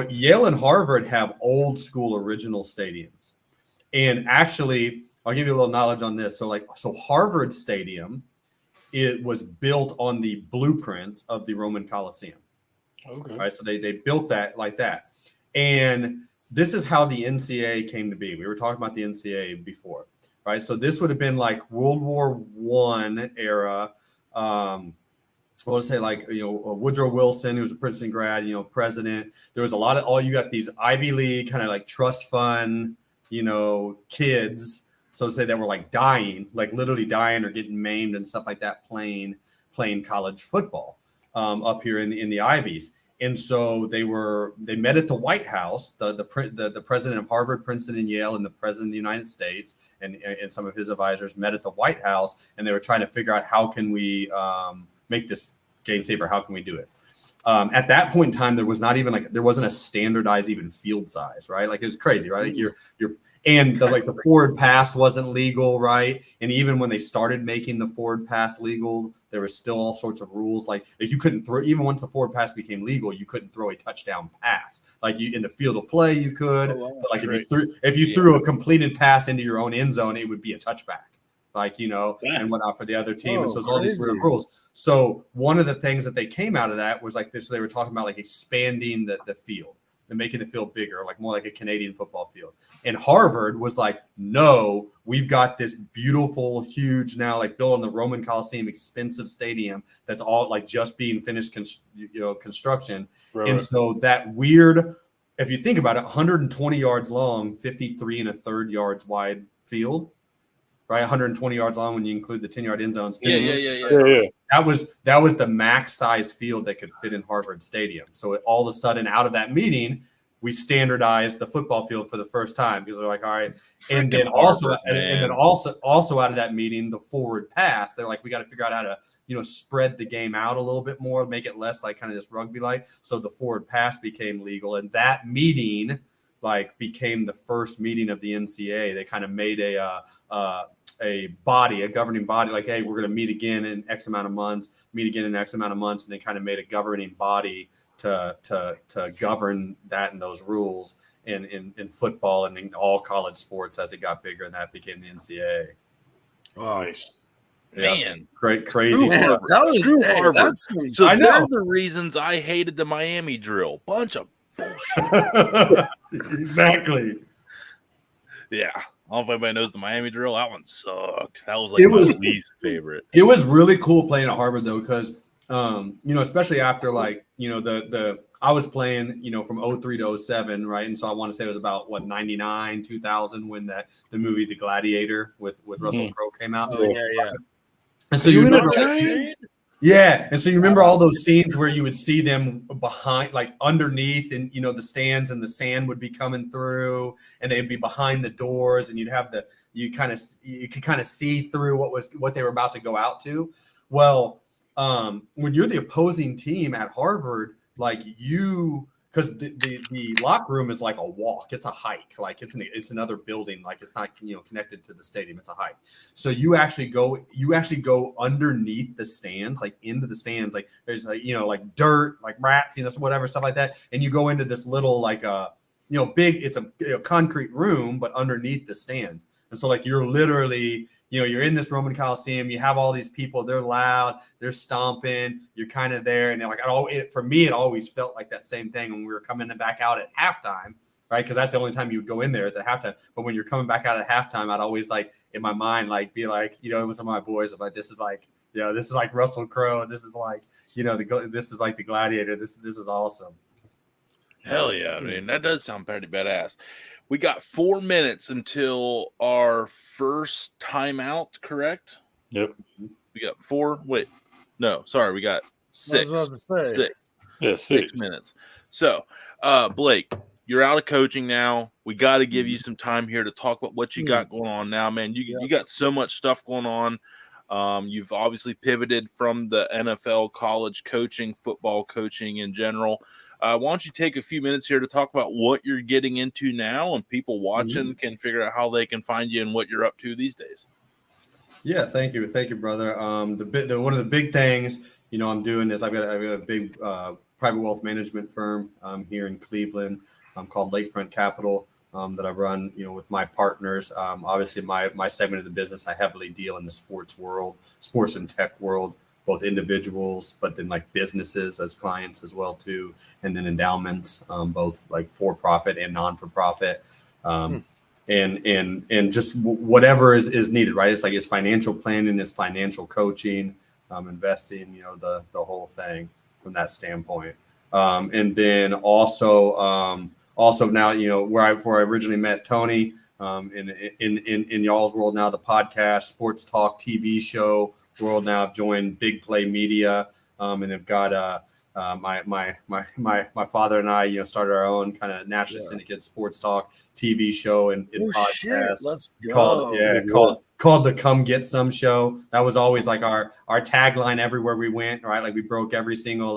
Yale and Harvard have old school original stadiums. And actually, I'll give you a little knowledge on this. So Harvard Stadium, it was built on the blueprints of the Roman Colosseum. Okay. Right. So they built that like that. And this is how the NCAA came to be. We were talking about the NCAA before, right? So this would have been like World War I era. Let's say like, Woodrow Wilson, who was a Princeton grad, president. There was a lot of you got these Ivy League kind of like trust fund, kids. So say that were like dying, like literally dying or getting maimed and stuff like that, playing college football up here in the Ivies. And so they met at the White House, the president of Harvard, Princeton, and Yale, and the president of the United States, and some of his advisors met at the White House, and they were trying to figure out how can we make this game safer? How can we do it? At that point in time, there wasn't a standardized even field size, right? Like it was crazy, right? Like the forward pass wasn't legal, right? And even when they started making the forward pass legal, there was still all sorts of rules. Like you couldn't throw, even once the forward pass became legal, you couldn't throw a touchdown pass. Like in the field of play, you could. But like if you threw a completed pass into your own end zone, it would be a touchback. Like, and whatnot for the other team. And so there's all these weird rules. So one of the things that they came out of that was like this. So they were talking about like expanding the field and making the field bigger, like more like a Canadian football field. And Harvard was like, no, we've got this beautiful, huge now, like built on the Roman Coliseum, expensive stadium that's all like just being finished, construction. Right. And so that weird, if you think about it, 120 yards long, 53 and a third yards wide field, right? 120 yards long when you include the 10-yard end zones. Yeah. That was the max size field that could fit in Harvard Stadium. So all of a sudden, out of that meeting, we standardized the football field for the first time because they're like, all right. And then also out of that meeting, the forward pass, they're like, we got to figure out how to spread the game out a little bit more, make it less like kind of this rugby like. So the forward pass became legal, and that meeting like became the first meeting of the NCAA. They kind of made a governing body, like, hey, we're going to meet again in X amount of months, and they kind of made a governing body to govern that and those rules in football and in all college sports as it got bigger, and that became the NCAA. Oh, Nice. man. Great, crazy Man, stuff. that was True hey, Harvard. that's So I know. they're the reasons I hated the Miami drill. Bunch of bullshit. Exactly. Yeah. I don't know if anybody knows the Miami drill. That one sucked. That was like my least favorite. It was really cool playing at Harvard though, because especially after like I was playing from 03 to 07, right? And so I want to say it was about 99, 2000 when the movie The Gladiator with Russell Crowe came out. Oh yeah. And so you remember and so you remember all those scenes where you would see them behind, like underneath, and the stands, and the sand would be coming through, and they'd be behind the doors, and you could kind of see through what they were about to go out to. Well, when you're the opposing team at Harvard, like because the locker room is like a walk, it's a hike, like it's another building, like it's not connected to the stadium, it's a hike. So you actually go underneath the stands, like into the stands, like there's like dirt, like rats, whatever stuff like that, and you go into this little like big, it's a concrete room, but underneath the stands. And so like you're literally you're in this Roman Coliseum, you have all these people, they're loud, they're stomping, you're kind of there. And like, for me, it always felt like that same thing when we were coming back out at halftime, right? Because that's the only time you would go in there is at halftime. But when you're coming back out at halftime, I'd always like, in my mind, like be like, it was some of my boys, I'm like, this is like, this is like Russell Crowe. This is like, this is like the Gladiator. This is awesome. Hell yeah. I mean, that does sound pretty badass. We got 4 minutes until our first timeout, correct? Yep. We got 4. Wait, no, sorry, we got 6. I was about to say. 6. Yeah, 6 minutes. So, Blake, you're out of coaching now. We got to give you some time here to talk about what you got going on now, man. You got so much stuff going on. You've obviously pivoted from the NFL, college coaching, football coaching in general. Why don't you take a few minutes here to talk about what you're getting into now, and people watching can figure out how they can find you and what you're up to these days. Yeah, thank you, brother. One of the big things I'm doing is I've got a big private wealth management firm here in Cleveland called Lakefront Capital. that I run, with my partners. Obviously, my segment of the business, I heavily deal in the sports world, sports and tech world, both individuals, but then like businesses as clients as well too, and then endowments, both like for profit and non for profit, and just whatever is needed, right? It's like it's financial planning, it's financial coaching, investing, the whole thing from that standpoint, and then also now, where I originally met Tony, in y'all's world now, the podcast, sports talk, TV show world now. I've joined Big Play Media, and have got my father and I, started our own kind of national syndicate sports talk TV show and podcast. Let's go. Called the Come Get Some Show. That was always like our tagline everywhere we went, right? Like we broke every single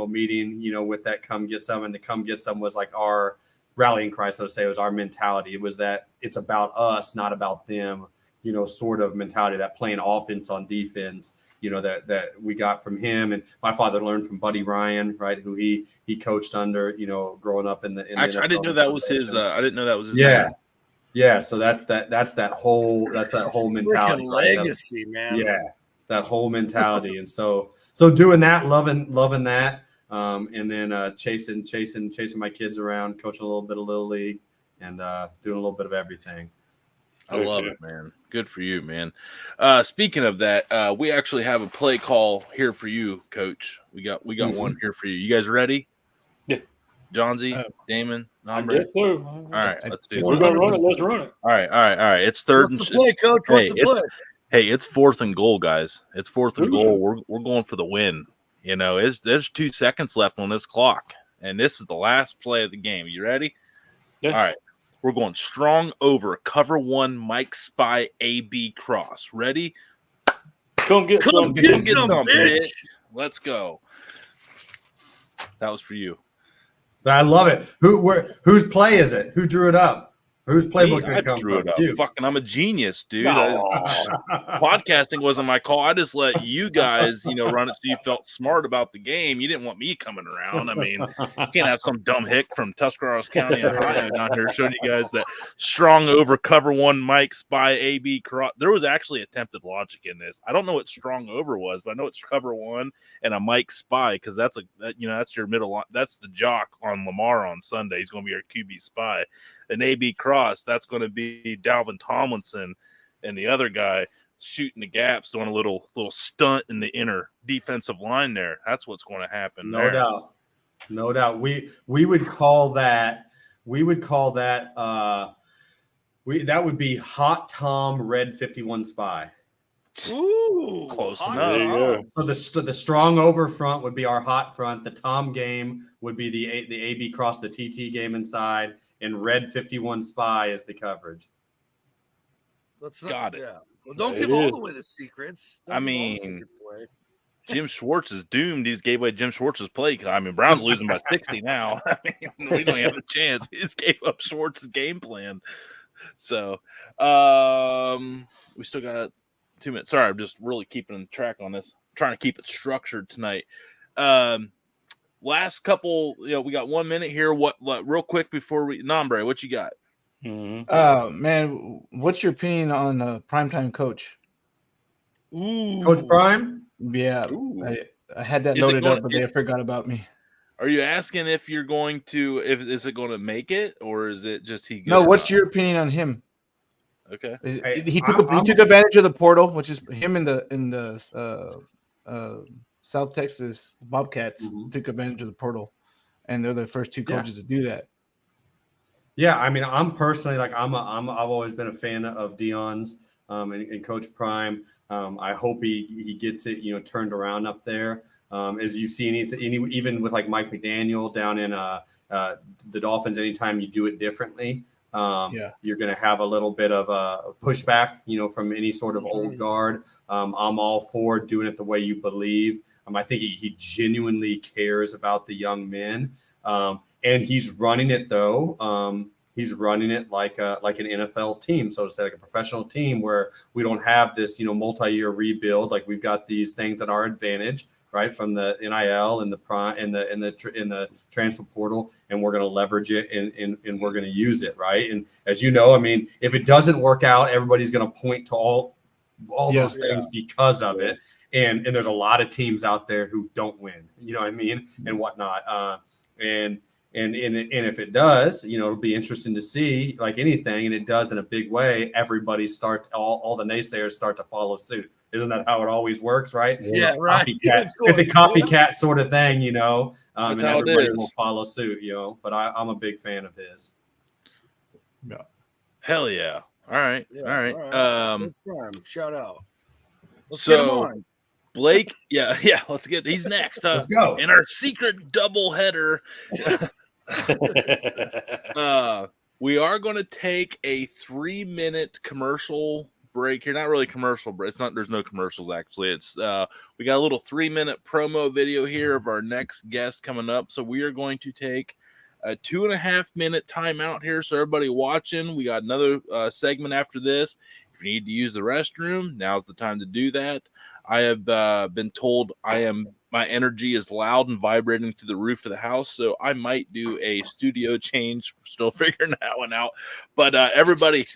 meeting, with that Come Get Some, and the Come Get Some was like our rallying cry, so to say. It was our mentality. It was that it's about us, not about them, sort of mentality, that playing offense on defense, that we got from him. And my father learned from Buddy Ryan, right, who he coached under, growing up in the Actually, I didn't know that was his. I didn't know that was his. Yeah. name. Yeah. So that's that whole mentality. Legacy, man. Yeah. That whole mentality. And so doing that, loving that. And then chasing my kids around, coaching a little bit of Little League, and doing a little bit of everything. I love it, man. Good for you, man. Speaking of that, we actually have a play call here for you, Coach. We got one here for you. You guys ready? Yeah. Johnsy, Damon, I Nombre. guess so. All right, let's do We're it. gonna run it. Let's run it. All right. It's third. What's the play, Coach? What's the play? Hey, it's 4th and goal, guys. It's 4th and goal. We're going for the win. There's 2 seconds left on this clock, and this is the last play of the game. You ready? Yeah. All right. We're going strong over cover 1 Mike Spy AB cross. Ready? Come get some, bitch. Let's go. That was for you. I love it. Whose play is it? Who drew it up? Whose playbook did it come from? You. Fucking, I'm a genius, dude. No. Podcasting wasn't my call. I just let you guys, run it so you felt smart about the game. You didn't want me coming around. I mean, you can't have some dumb hick from Tuscarawas County, Ohio, down here showing you guys that strong over cover 1 Mike Spy AB cross. There was actually attempted logic in this. I don't know what strong over was, but I know it's cover 1 and a Mike Spy, because that's your middle. That's the jock on Lamar on Sunday. He's going to be our QB spy. An AB cross, that's going to be Dalvin Tomlinson and the other guy shooting the gaps, doing a little stunt in the inner defensive line there. That's what's going to happen. No doubt. We would call that that would be Hot Tom Red 51 Spy. Ooh, close enough. There you go. So the strong over front would be our hot front. The Tom game would be the AB cross, the TT game inside, and Red 51 Spy is the coverage. Got it. Yeah. Well, don't give all away the secrets. Jim Schwartz is doomed. He gave away Jim Schwartz's play. Brown's losing by 60 now. We don't have a chance. We just gave up Schwartz's game plan. So we still got 2 minutes. Sorry, I'm just really keeping track on this. I'm trying to keep it structured tonight. Last couple, we got 1 minute here. What real quick before we Nombre, what you got? Man, what's your opinion on primetime coach? Ooh. Coach Prime? Yeah. Ooh. I had that loaded up, but they forgot about me. Are you asking if you're going to is it going to make it, or is it just he? No, what's your opinion on him? Okay. He took advantage of the portal, which is him in the South Texas Bobcats took advantage of the portal, and they're the first 2 coaches to do that. Yeah, I'm personally I've always been a fan of Dion's and Coach Prime. I hope he gets it turned around up there. As you see even with like Mike McDaniel down in the Dolphins, anytime you do it differently, you're going to have a little bit of a pushback, from any sort of old guard. I'm all for doing it the way you believe. I think he genuinely cares about the young men, and he's running it though He's running it like an NFL team, so to say, like a professional team, where we don't have this, multi-year rebuild. Like we've got these things at our advantage, right, from the NIL and the prime in the transfer portal, and we're going to leverage it and we're going to use it, right. And as you know, I mean, if it doesn't work out, everybody's going to point to all those things because of it. And there's a lot of teams out there who don't win, you know what I mean, and whatnot. And if it does, it'll be interesting to see, like anything, and it does in a big way. Everybody all the naysayers start to follow suit. Isn't that how it always works, right? Yeah, it's right. It's a copycat sort of thing, and everybody will follow suit, But I'm a big fan of his. Yeah. Hell yeah! All right, Yeah, all right. That's prime. Shout out. Let's so get him on. Blake, yeah. He's next. Let's go. In our secret double header. We are going to take a 3-minute commercial break here. Not really commercial break. There's no commercials actually. It's we got a little 3-minute promo video here of our next guest coming up. So we are going to take a 2.5-minute timeout here. So everybody watching, we got another segment after this. If you need to use the restroom, now's the time to do that. I have been told my energy is loud and vibrating to the roof of the house, so I might do a studio change. Still figuring that one out. But everybody,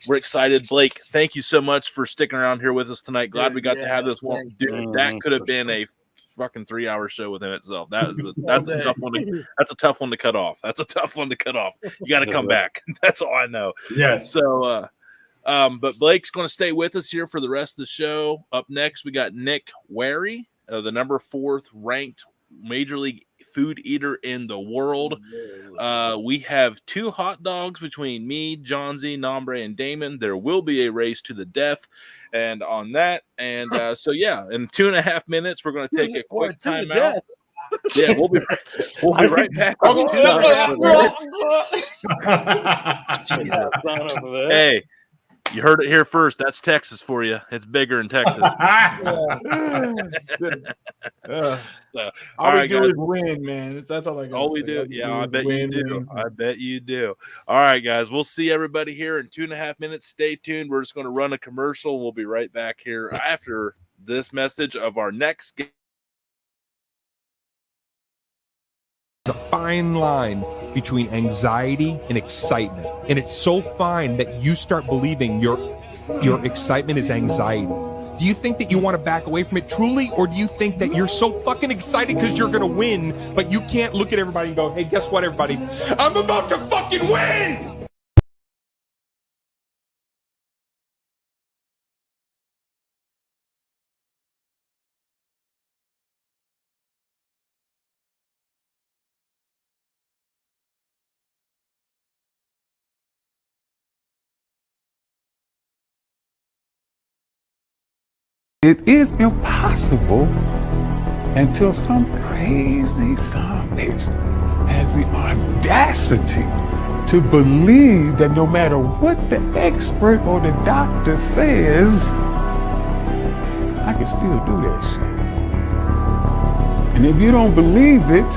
we're excited. Blake, thank you so much for sticking around here with us tonight. Glad we got to have this one. Dude, that could have been a fucking 3-hour show within itself. That's a tough one. That's a tough one to cut off. You got to come back. That's all I know. Yes. So. But Blake's going to stay with us here for the rest of the show. Up next, we got Nick Wehry, the number 4th ranked Major League food eater in the world. We have 2 hot dogs between me, John Z, Nombre, and Damon. There will be a race to the death. And on that, and so yeah, in 2.5 minutes, we're going to take a quick time out. Yeah, we'll be right back. Hey, you heard it here first. That's Texas for you. It's bigger in Texas. All we do is win, man. That's all I got. All we do. Yeah, I bet you do. I bet you do. All right, guys. We'll see everybody here in 2.5 minutes. Stay tuned. We're just going to run a commercial. We'll be right back here after this message of our next guest. There's a fine line between anxiety and excitement, and it's so fine that you start believing your excitement is anxiety. Do you think that you want to back away from it truly, or do you think that you're so fucking excited because you're gonna win, but you can't look at everybody and go, hey, guess what, everybody, I'm about to fucking win? It is impossible until some crazy son of a bitch has the audacity to believe that no matter what the expert or the doctor says, I can still do that shit. And if you don't believe it,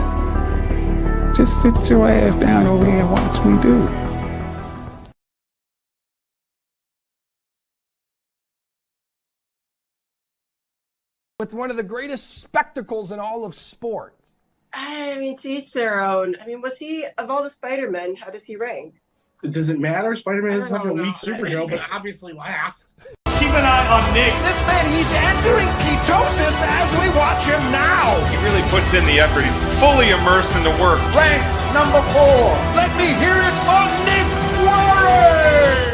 just sit your ass down over here and watch me do it. With one of the greatest spectacles in all of sport. I mean, to each their own. I mean, was he, of all the Spider-Men, how does he rank? Does it matter? Spider-Man is such a weak superhero, but obviously last. Keep an eye on Nick. This man, he's entering ketosis as we watch him now. He really puts in the effort. He's fully immersed in the work. Rank number 4. Let me hear it for Nick Wehry.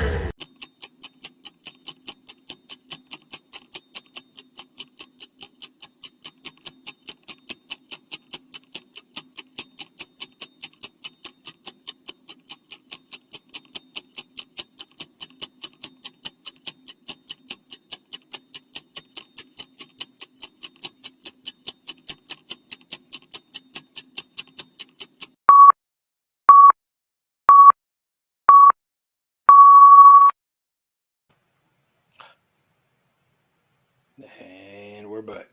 And we're back.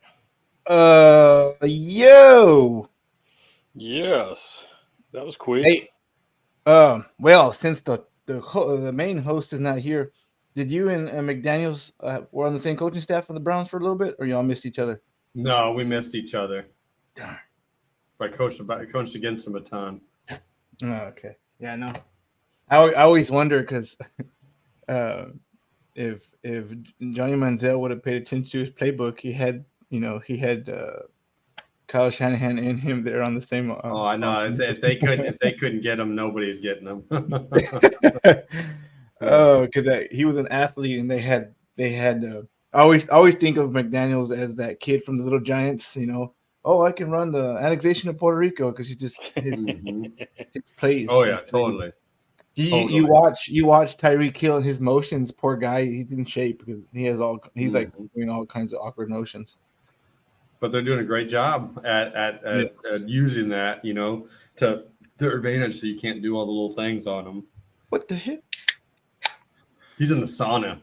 Yo. Yes. That was quick. Hey, Well, since the main host is not here, did you and McDaniels were on the same coaching staff for the Browns for a little bit, or y'all missed each other? No, we missed each other. I coached against him a ton. Oh, okay. Yeah, no. I always wonder because if Johnny Manziel would have paid attention to his playbook, he had Kyle Shanahan and him there on the same. I know. If they couldn't get him, nobody's getting him. Oh, because he was an athlete, and they had. I always think of McDaniels as that kid from the Little Giants. Oh, I can run the annexation of Puerto Rico because he's just his plays. Oh yeah, totally. You watch Tyreek Hill and his motions. Poor guy, he's in shape because he's like doing all kinds of awkward motions. But they're doing a great job at using that, to their advantage, so you can't do all the little things on them. What the heck? He's in the sauna.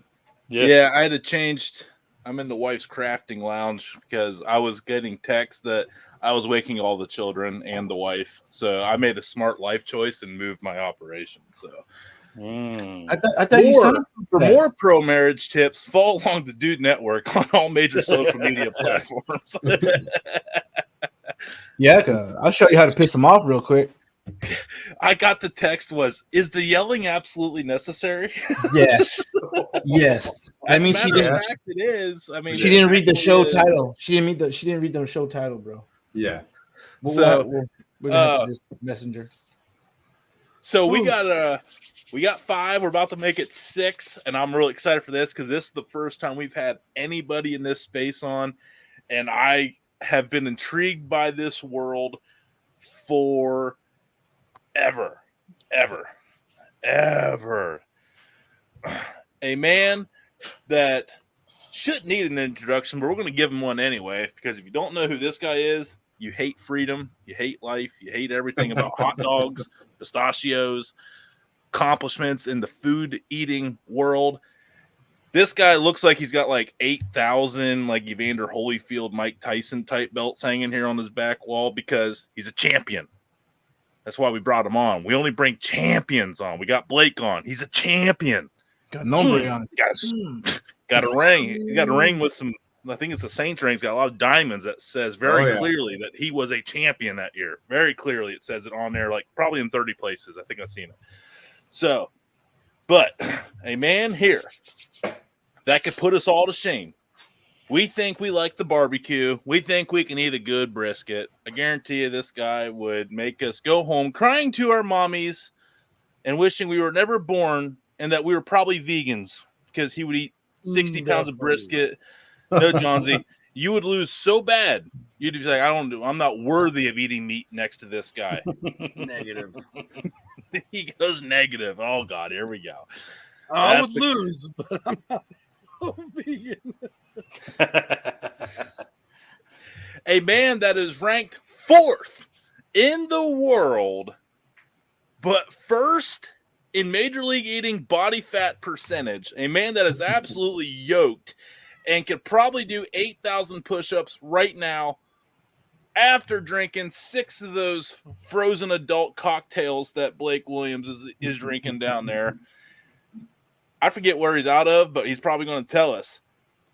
Yeah, I had to change. I'm in the wife's crafting lounge because I was getting texts that I was waking all the children and the wife. So I made a smart life choice and moved my operation. So I thought for more pro marriage tips, follow along the Dude Network on all major social media platforms. Yeah, I'll show you how to piss them off real quick. I got the text is the yelling absolutely necessary? Yes. Yes. I mean, she didn't. It is. I mean, she didn't read the show title. She didn't read the show title, bro. Yeah. We're gonna have to just messenger. So we got 5. We're about to make it 6, and I'm really excited for this because this is the first time we've had anybody in this space on, and I have been intrigued by this world for ever. A man that shouldn't need an introduction, but we're going to give him one anyway, because if you don't know who this guy is, you hate freedom, you hate life, you hate everything about hot dogs, pistachios, accomplishments in the food eating world. This guy looks like he's got like 8,000 like Evander Holyfield, Mike Tyson type belts hanging here on his back wall because he's a champion. That's why we brought him on. We only bring champions on. We got Blake on. He's a champion. Got nombre on. Got a ring. He got a ring with some, I think it's a Saints ring. It's got a lot of diamonds that says very clearly that he was a champion that year. Very clearly it says it on there, like probably in 30 places. I think I've seen it. So, but a man here that could put us all to shame. We think we like the barbecue. We think we can eat a good brisket. I guarantee you this guy would make us go home crying to our mommies and wishing we were never born and that we were probably vegans because he would eat 60 pounds of brisket. No, Johnsy, you would lose so bad. You'd be like, I'm not worthy of eating meat next to this guy. Negative. He goes negative. Oh, God, here we go. I would lose, but I'm not vegan. A man that is ranked 4th in the world, but 1st in Major League eating body fat percentage. A man that is absolutely yoked and could probably do 8,000 push-ups right now after drinking 6 of those frozen adult cocktails that Blake Williams is drinking down there. I forget where he's out of, but he's probably going to tell us.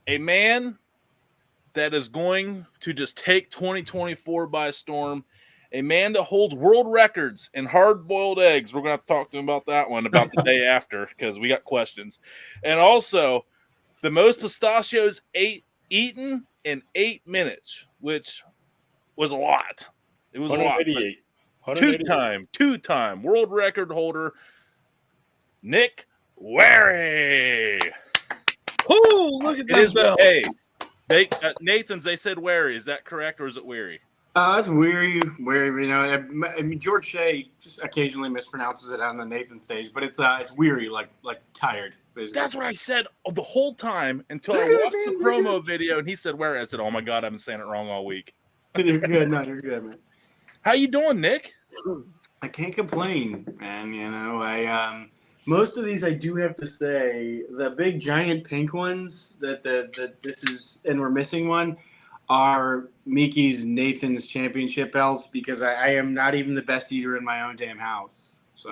A man that is going to just take 2024 by storm. A man that holds world records in hard-boiled eggs. We're going to have to talk to him about that one about the day after because we got questions. And also, the most pistachios eaten in 8 minutes, which was a lot. It was a lot. 2-time world record holder, Nick Wehry. Ooh, look at that bell. Hey, Nathan's, they said Wehry. Is that correct, or is it Wehry? It's Wehry. You know, I mean, George Shea just occasionally mispronounces it on the Nathan stage, but it's Wehry, like tired. Basically. That's what I said the whole time until I watched the promo video, and he said Wehry. I said, "Oh my God, I've been saying it wrong all week." You're good, no, you're good, man. How you doing, Nick? I can't complain, man. You know, most of these I do have to say the big giant pink ones that this is, and we're missing one, are Mickey's Nathan's championship belts because I am not even the best eater in my own damn house. So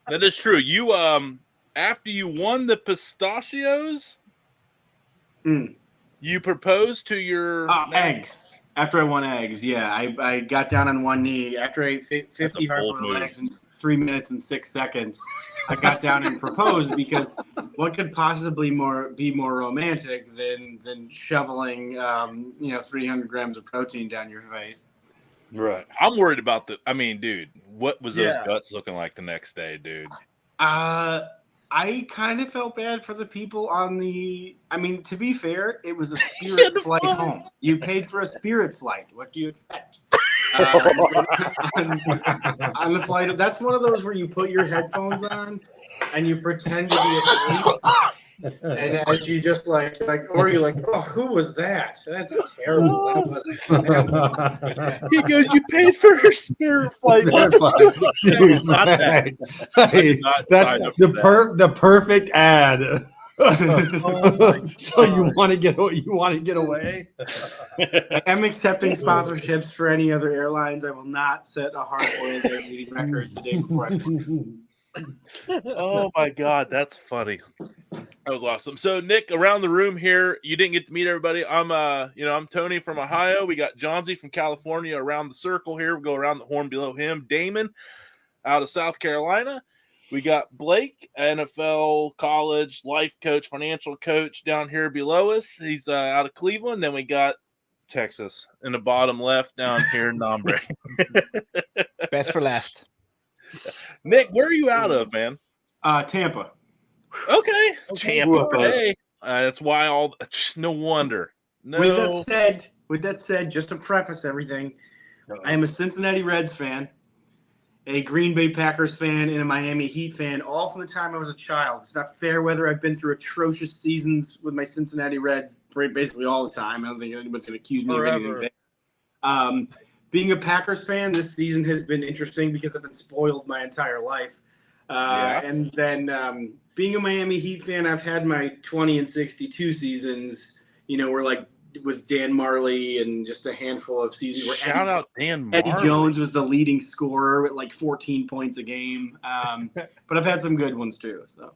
that is true. You after you won the pistachios, you proposed to your eggs. After I won eggs, yeah, I got down on one knee after I ate 50 hard-boiled eggs in 3 minutes and 6 seconds. I got down and proposed because what could possibly be more romantic than shoveling 300 grams of protein down your face? Right. I'm worried about dude, what was those guts looking like the next day, dude? I kind of felt bad for the people on the. I mean, to be fair, it was a Spirit flight home. You paid for a Spirit flight. What do you expect? On the flight, that's one of those where you put your headphones on and you pretend to be asleep, and as you just like, or you're like, oh, who was that? That's terrible. That wasn't. He goes, you paid for her Spirit flight. That's the perfect ad. So you want to get away? I am accepting sponsorships for any other airlines. I will not set a hard-boiled egg eating record the day before I fly. Oh my God, that's funny. That was awesome. So Nick, around the room here, you didn't get to meet everybody. I'm Tony from Ohio. We got Johnsy from California around the circle here. We go around the horn below him. Damon out of South Carolina. We got Blake, NFL, college, life coach, financial coach down here below us. He's out of Cleveland. Then we got Texas in the bottom left down here in Nombre. Best for last. Nick, where are you out of, man? Tampa. Okay. Tampa. Hey, that's why no wonder. No. With that said, just to preface everything, I am a Cincinnati Reds fan, a Green Bay Packers fan, and a Miami Heat fan, all from the time I was a child. It's not fair whether I've been through atrocious seasons with my Cincinnati Reds basically all the time. I don't think anyone's going to accuse me of anything. Being a Packers fan, this season has been interesting because I've been spoiled my entire life. And then being a Miami Heat fan, I've had my 20 and 62 seasons, where like with Dan Marley and just a handful of seasons where Shout out Dan Marley. Eddie Jones was the leading scorer with like 14 points a game. But I've had some good ones too. So.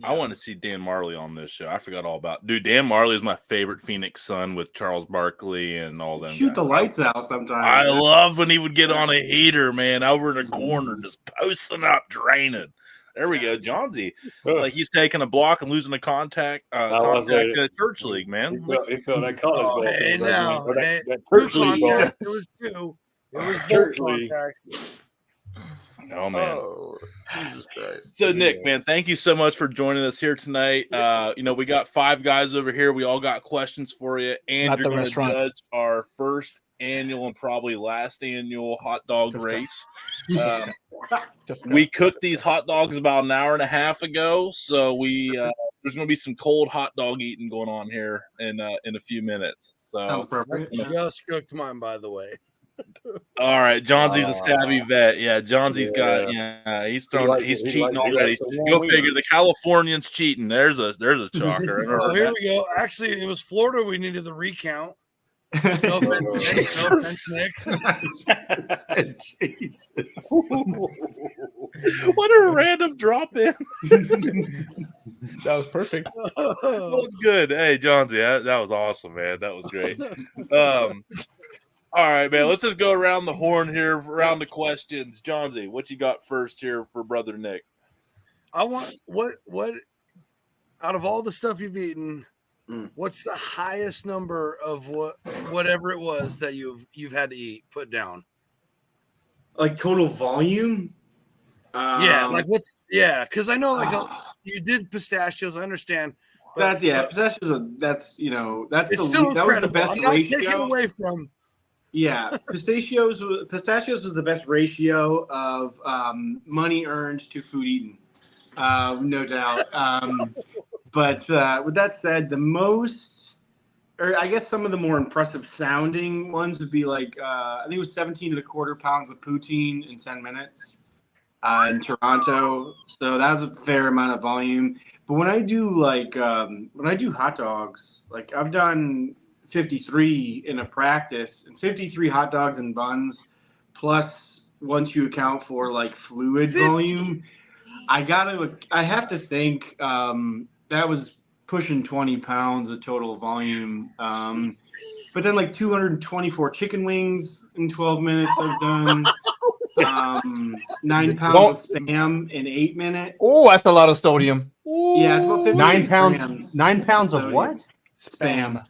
I want to see Dan Marley on this show. I forgot all about. Dude, Dan Marley is my favorite Phoenix Sun with Charles Barkley and all them. Shoot the lights out sometimes. I love when he would get on a heater, man, over in the corner, just posting up, draining. There we go, Johnsy. Like he's taking a block and losing a contact church league, man. He felt that college ball. Hey, now, that church league ball. It was two. It was both contacts. Oh man. So Nick, man, thank you so much for joining us here tonight. We got 5 guys over here. We all got questions for you, and you're going to judge our first annual and probably last annual hot dog race. We cooked these hot dogs about an hour and a half ago, so there's going to be some cold hot dog eating going on here in a few minutes. So sounds perfect. I just cooked mine, by the way. All right, Johnsy's a savvy vet. Yeah, Johnsy's got. Yeah, he's cheating already. Go figure. The Californians cheating. There's a shocker. Oh, here we go. Actually, it was Florida. We needed the recount. No offense, Nick. Jesus. What a random drop in. That was perfect. That was good. Hey, Johnsy, that was awesome, man. That was great. All right, man. Let's just go around the horn here, around the questions. Johnsy, what you got first here for Brother Nick? I want what out of all the stuff you've eaten, what's the highest number of whatever it was that you've had to eat? Put down. Like total volume? Because I know you did pistachios. I understand. Pistachios. That's that was the best I'm not ratio. taking away from. Yeah, pistachios was the best ratio of money earned to food eaten, no doubt. But with that said, I guess some of the more impressive sounding ones would be like I think it was 17.25 pounds of poutine in 10 minutes in Toronto. So that was a fair amount of volume. But when I do hot dogs, like I've done 53 in a practice and 53 hot dogs and buns plus once you account for like fluid volume. I have to think that was pushing 20 pounds of total volume. But then like 224 chicken wings in 12 minutes I've done. 9 pounds of spam in 8 minutes. Oh, that's a lot of sodium. Yeah, it's about 50 9 pounds. grams 9 pounds of sodium. what? Spam.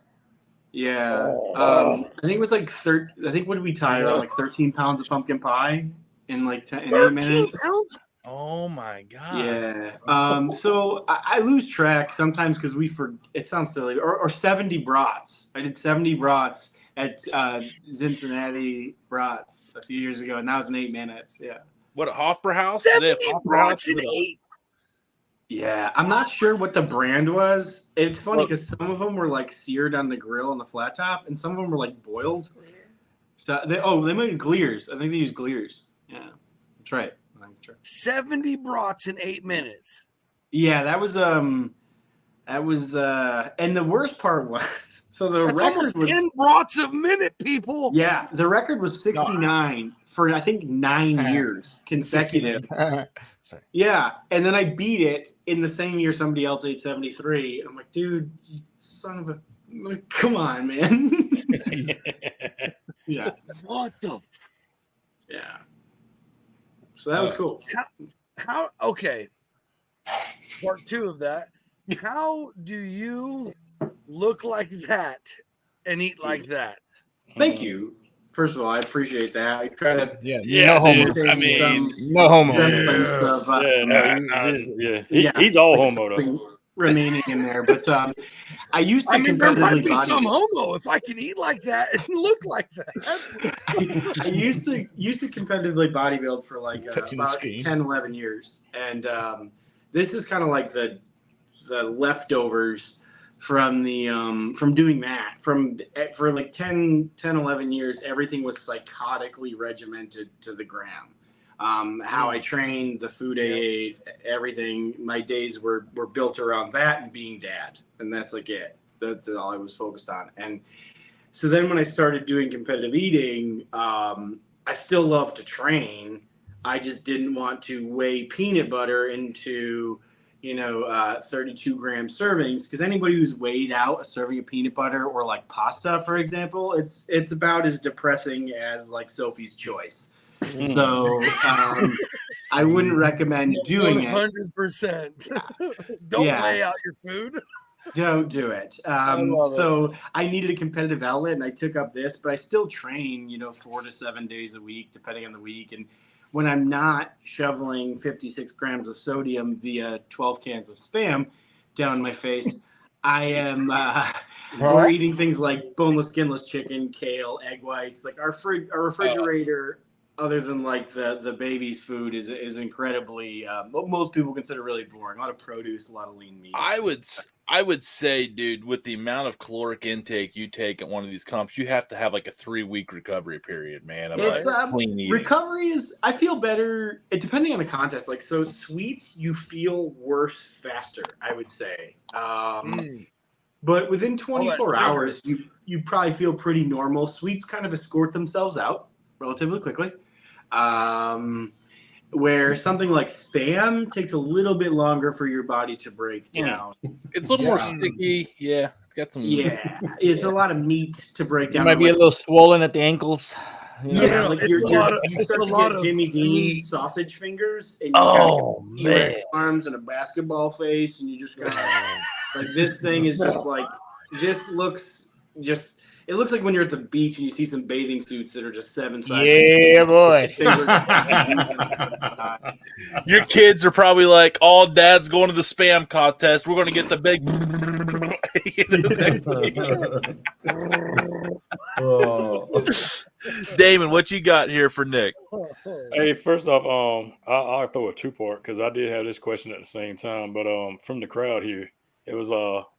Yeah. I think it was like I think what did we tie around like 13 pounds of pumpkin pie in like 8 minutes. Pounds? Oh my god. Yeah. So I lose track sometimes because it sounds silly. Or 70 brats. I did 70 brats at Cincinnati Brats a few years ago, and that was in 8 minutes. Yeah. What, at Hofbrauhaus? 70 brats in 8. Yeah, I'm not sure what the brand was. It's funny because some of them were like seared on the grill on the flat top, and some of them were like boiled. So they made Glears. I think they used Glears. Yeah, that's right. 70 brats in 8 minutes. Yeah, that was and the worst part was That's record almost was 10 brats a minute, people. Yeah, the record was 69 for I think 9 years consecutive. Yeah, and then I beat it in the same year somebody else ate 73. And I'm like, dude, you son of a come on, man. Yeah. What the? Yeah. So that was cool. How okay. Part 2 of that. How do you look like that and eat like that? Thank you. First of all, I appreciate that. I try to no homo. I mean, no homo. He's all homo though. Remaining in there, but I used to there might be competitively some homo if I can eat like that and look like that. I used to competitively bodybuild for like about 10, 11 years, and this is kind of like the leftovers from the from doing that. For like 10, 11 years, everything was psychotically regimented to the gram. How I trained, the food I ate, everything. My days were built around that and being dad, and that's like it. That's all I was focused on. And so then when I started doing competitive eating, I still love to train. I just didn't want to weigh peanut butter into 32-gram servings, because anybody who's weighed out a serving of peanut butter or like pasta, for example, it's about as depressing as like Sophie's Choice. So I wouldn't recommend doing 100%. Don't weigh out your food. Don't do it. So I needed a competitive outlet, and I took up this, but I still train, 4 to 7 days a week, depending on the week. And when I'm not shoveling 56 grams of sodium via 12 cans of Spam down my face, I am we're eating things like boneless, skinless chicken, kale, egg whites. Like our refrigerator, other than like the baby's food, is incredibly what most people consider really boring. A lot of produce, a lot of lean meat. I would say, dude, with the amount of caloric intake you take at one of these comps, you have to have like a 3-week recovery period, man. Clean eating. Recovery is, I feel better, depending on the contest. Like, so sweets, you feel worse faster, I would say. But within 24 hours, you probably feel pretty normal. Sweets kind of escort themselves out relatively quickly. Where something like Spam takes a little bit longer for your body to break down. It's a little more sticky. Yeah. Got some. Yeah. It's a lot of meat to break down. You might be a little swollen at the ankles. Yeah, like you start to get Jimmy Dean sausage fingers, and you got T-Rex arms and a basketball face, and you just go like, this thing is just like, it looks like when you're at the beach and you see some bathing suits that are just 7 sizes. Yeah, boy. Your kids are probably like, all dad's going to the Spam contest. We're going to get the big. Damon, what you got here for Nick? Hey, first off, I'll throw a 2-part because I did have this question at the same time. But from the crowd here, it was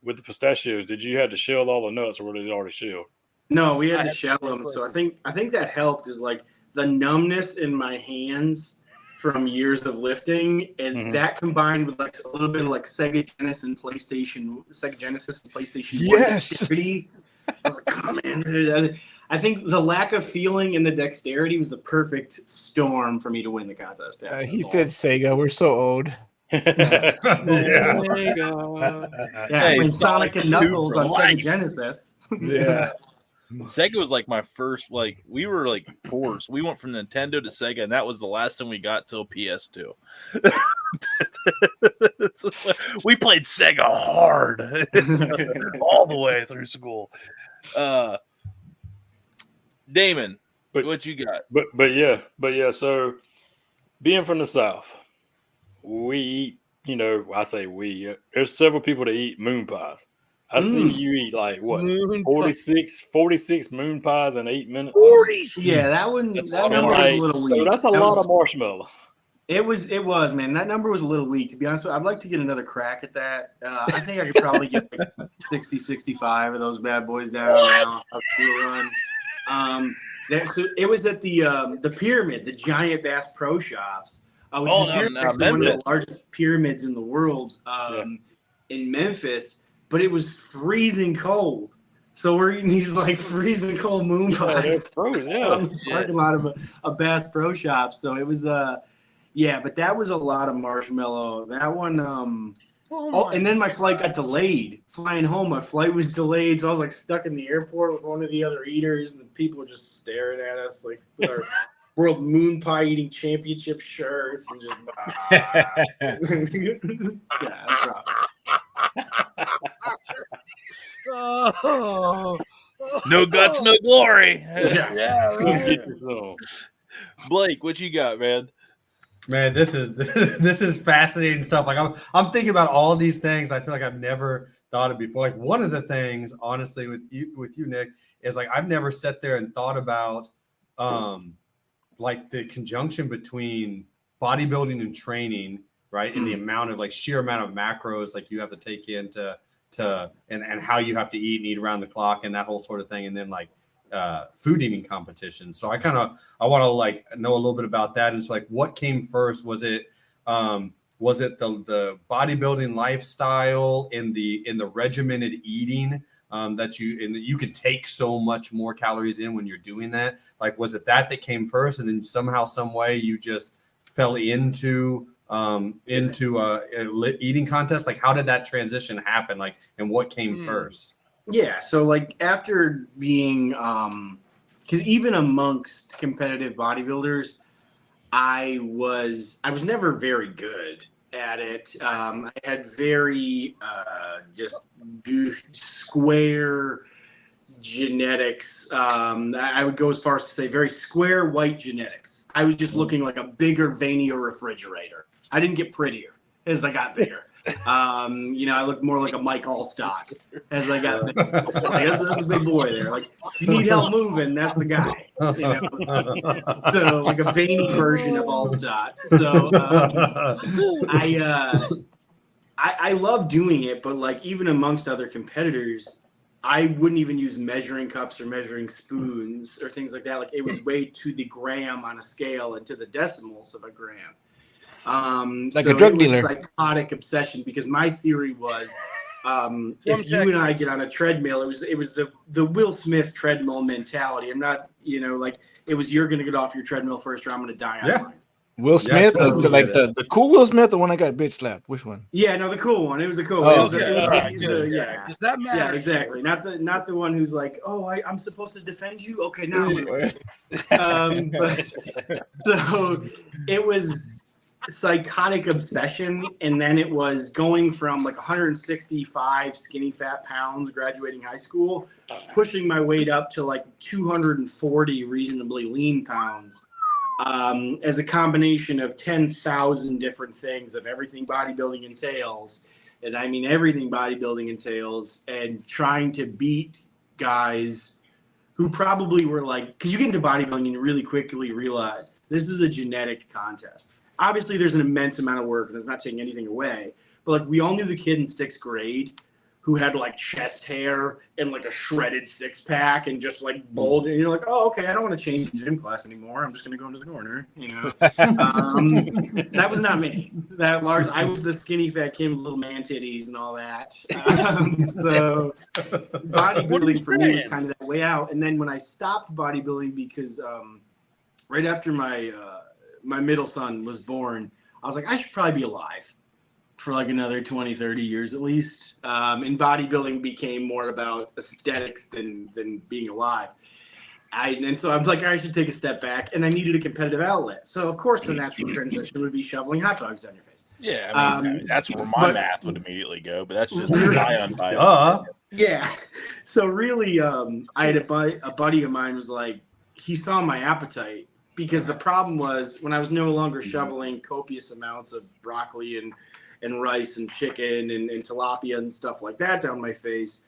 with the pistachios. Did you have to shell all the nuts, or were they already shelled? No, we had to shell them. So I think that helped, is like the numbness in my hands from years of lifting, and that combined with like a little bit of like Sega Genesis and PlayStation. Yes. I was like, oh man, I think the lack of feeling and the dexterity was the perfect storm for me to win the contest. He said Sega. We're so old. Yeah, Hey, playing Sonic and Knuckles for on life. Sega Genesis. Yeah. Sega was like my first, like, we were like poor. So we went from Nintendo to Sega, and that was the last thing we got till PS2. We played Sega hard all the way through school. Damon, what you got? But yeah. So being from the South, we eat. I say we. There's several people that eat moon pies. I see you eat like what 46 moon pies in 8 minutes. 46. Yeah, that one. That number was a little weak. So that's a lot of marshmallow. It was, man. That number was a little weak, to be honest with you. I'd like to get another crack at that. I think I could probably get like 60, 65 of those bad boys down now. So it was at the pyramid, the giant Bass Pro Shops. Which is one of the largest pyramids in the world in Memphis. But it was freezing cold. So we're eating these like freezing cold moon pies on the parking lot of a Bass Pro Shop. So it was but that was a lot of marshmallow. That one and then my flight got delayed. Flying home, my flight was delayed, so I was like stuck in the airport with one of the other eaters, and people were just staring at us like with our World Moon Pie Eating Championship shirts and just that's rough. No guts, no glory. Yeah, right. Blake, what you got, man? Man, this is fascinating stuff. Like I'm thinking about all these things. I feel like I've never thought of before. Like one of the things, honestly, with you, Nick, is like I've never sat there and thought about like the conjunction between bodybuilding and training, right? And the amount of like sheer amount of macros like you have to take into and how you have to eat around the clock and that whole sort of thing, and then like food eating competitions. So I want to like know a little bit about that. And so like what came first? Was it the bodybuilding lifestyle in the regimented eating that you can take so much more calories in when you're doing that? Like was it that came first, and then somehow some way you just fell into eating contest? Like how did that transition happen? Like, and what came first? Yeah, so like after being because even amongst competitive bodybuilders, I was never very good at it. I had very just square genetics. I would go as far as to say very square white genetics. I was just looking like a bigger, veinier refrigerator. I didn't get prettier as I got bigger. I looked more like a Mike Allstock as I got bigger. That's a big boy there. Like, if you need help moving, that's the guy. So, like a veiny version of Allstock. So, I love doing it, but like even amongst other competitors, I wouldn't even use measuring cups or measuring spoons or things like that. Like it was weighed to the gram on a scale and to the decimals of a gram. Like a drug dealer. Psychotic obsession, because my theory was if you and I get on a treadmill, it was the Will Smith treadmill mentality. I'm not, like it was you're going to get off your treadmill first or I'm going to die on mine. Will Smith, the cool Will Smith, the one I got bitch slapped. Which one? Yeah, no, the cool one. It was the cool one. Does that matter? Yeah, exactly. Not the one who's like, oh, I'm supposed to defend you. Okay, now. So it was psychotic obsession, and then it was going from like 165 skinny fat pounds graduating high school, pushing my weight up to like 240 reasonably lean pounds. As a combination of 10,000 different things of everything bodybuilding entails. And I mean, everything bodybuilding entails, and trying to beat guys who probably were like, because you get into bodybuilding and you really quickly realize this is a genetic contest. Obviously there's an immense amount of work and it's not taking anything away, but like we all knew the kid in 6th grade who had like chest hair and like a shredded six pack and just like bulging. And you're like, oh, okay, I don't want to change the gym class anymore. I'm just going to go into the corner, you know. That was not me. I was the skinny fat kid with little man titties and all that. So bodybuilding for me was kind of that way out. And then when I stopped bodybuilding because right after my middle son was born, I was like, I should probably be alive for like another 20, 30 years at least. And bodybuilding became more about aesthetics than being alive. And so I was like, I should take a step back, and I needed a competitive outlet. So of course the natural transition would be shoveling hot dogs down your face. Yeah, I mean, that's where my math would immediately go, but that's just Zion bias. Yeah. So really, I had a buddy of mine was like, he saw my appetite, because the problem was when I was no longer shoveling copious amounts of broccoli and rice and chicken and tilapia and stuff like that down my face,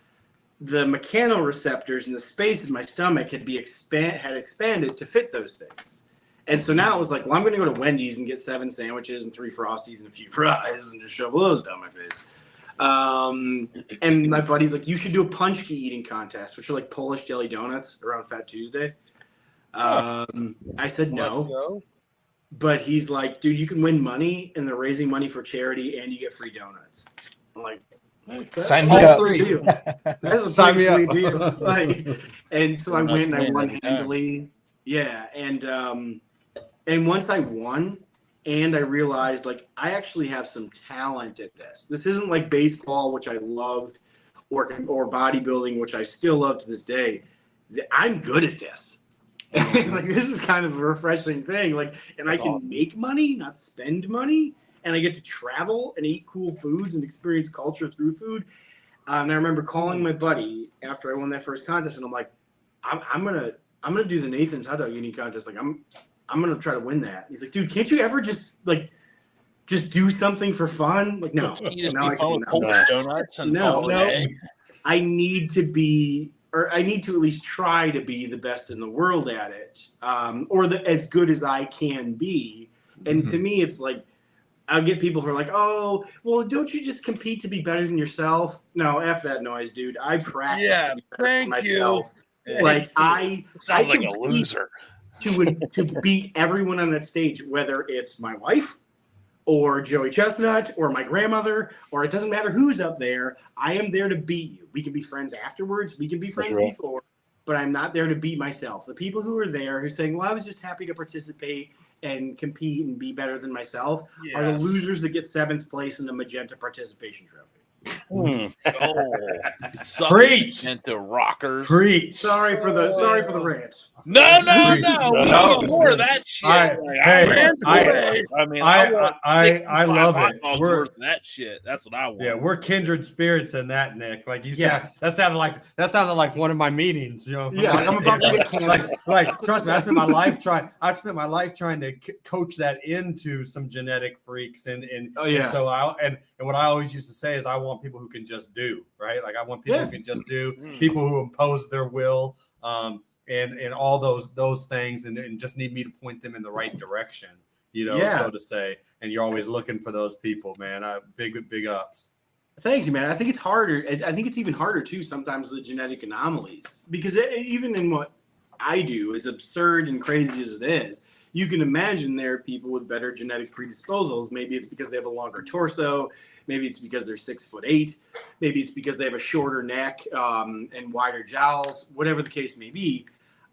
the mechanoreceptors and the space in my stomach had expanded to fit those things. And so now it was like, well, I'm going to go to Wendy's and get 7 sandwiches and 3 Frosties and a few fries and just shovel those down my face. And my buddy's like, you should do a punch key eating contest, which are like Polish jelly donuts around Fat Tuesday. I said no. But he's like, dude, you can win money, and they're raising money for charity, and you get free donuts. I'm like, sign me up. That's a Sign me up. deal. Like, and so I went and I won handily. Yeah, and once I won, and I realized like I actually have some talent at this. This isn't like baseball, which I loved, or bodybuilding, which I still love to this day. I'm good at this. Like, this is kind of a refreshing thing. Like, and I can make money, not spend money, and I get to travel and eat cool foods and experience culture through food. And I remember calling my buddy after I won that first contest, and I'm like, I'm gonna do the Nathan's hot dog eating contest. Like, I'm gonna try to win that. He's like, dude, can't you ever just do something for fun? Like, no, donuts and no. I need to be. Or I need to at least try to be the best in the world at it, or as good as I can be. And to me, it's like, I'll get people who are like, oh, well, don't you just compete to be better than yourself? No, F that noise, dude. I practice. Yeah, thank you. Like, I sounds like a loser. To beat everyone on that stage, whether it's my wife, or Joey Chestnut, or my grandmother, or it doesn't matter who's up there. I am there to beat you. We can be friends afterwards. We can be friends before, but I'm not there to beat myself. The people who are there who saying, well, I was just happy to participate and compete and be better than myself are the losers that get 7th place in the Magenta participation trophy. Preach into rockers. Preach. Sorry for the rant. No. We need more of that shit. I love it. Worth that shit. That's what I want. Yeah, we're kindred spirits in that, Nick. Like you said, that sounded like one of my meetings. You know, I'm about to get like trust me, I spent my life trying to coach that into some genetic freaks, and so what I always used to say is I want people who can just do, right? Like I want people who can just do, people who impose their will, and all those things, and just need me to point them in the right direction, so to say. And you're always looking for those people, man. Big ups. Thank you, man. I think it's harder. I think it's even harder too sometimes with genetic anomalies, because even in what I do, as absurd and crazy as it is, you can imagine there are people with better genetic predisposals. Maybe it's because they have a longer torso. Maybe it's because they're 6'8". Maybe it's because they have a shorter neck and wider jowls, whatever the case may be.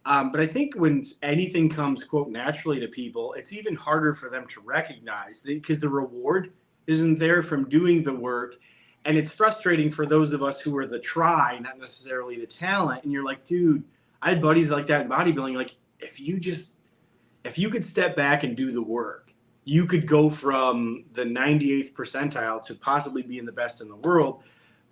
But I think when anything comes, quote, naturally to people, it's even harder for them to recognize, because the reward isn't there from doing the work. And it's frustrating for those of us who are the try, not necessarily the talent. And you're like, dude, I had buddies like that in bodybuilding. Like, if you could step back and do the work, you could go from the 98th percentile to possibly being the best in the world.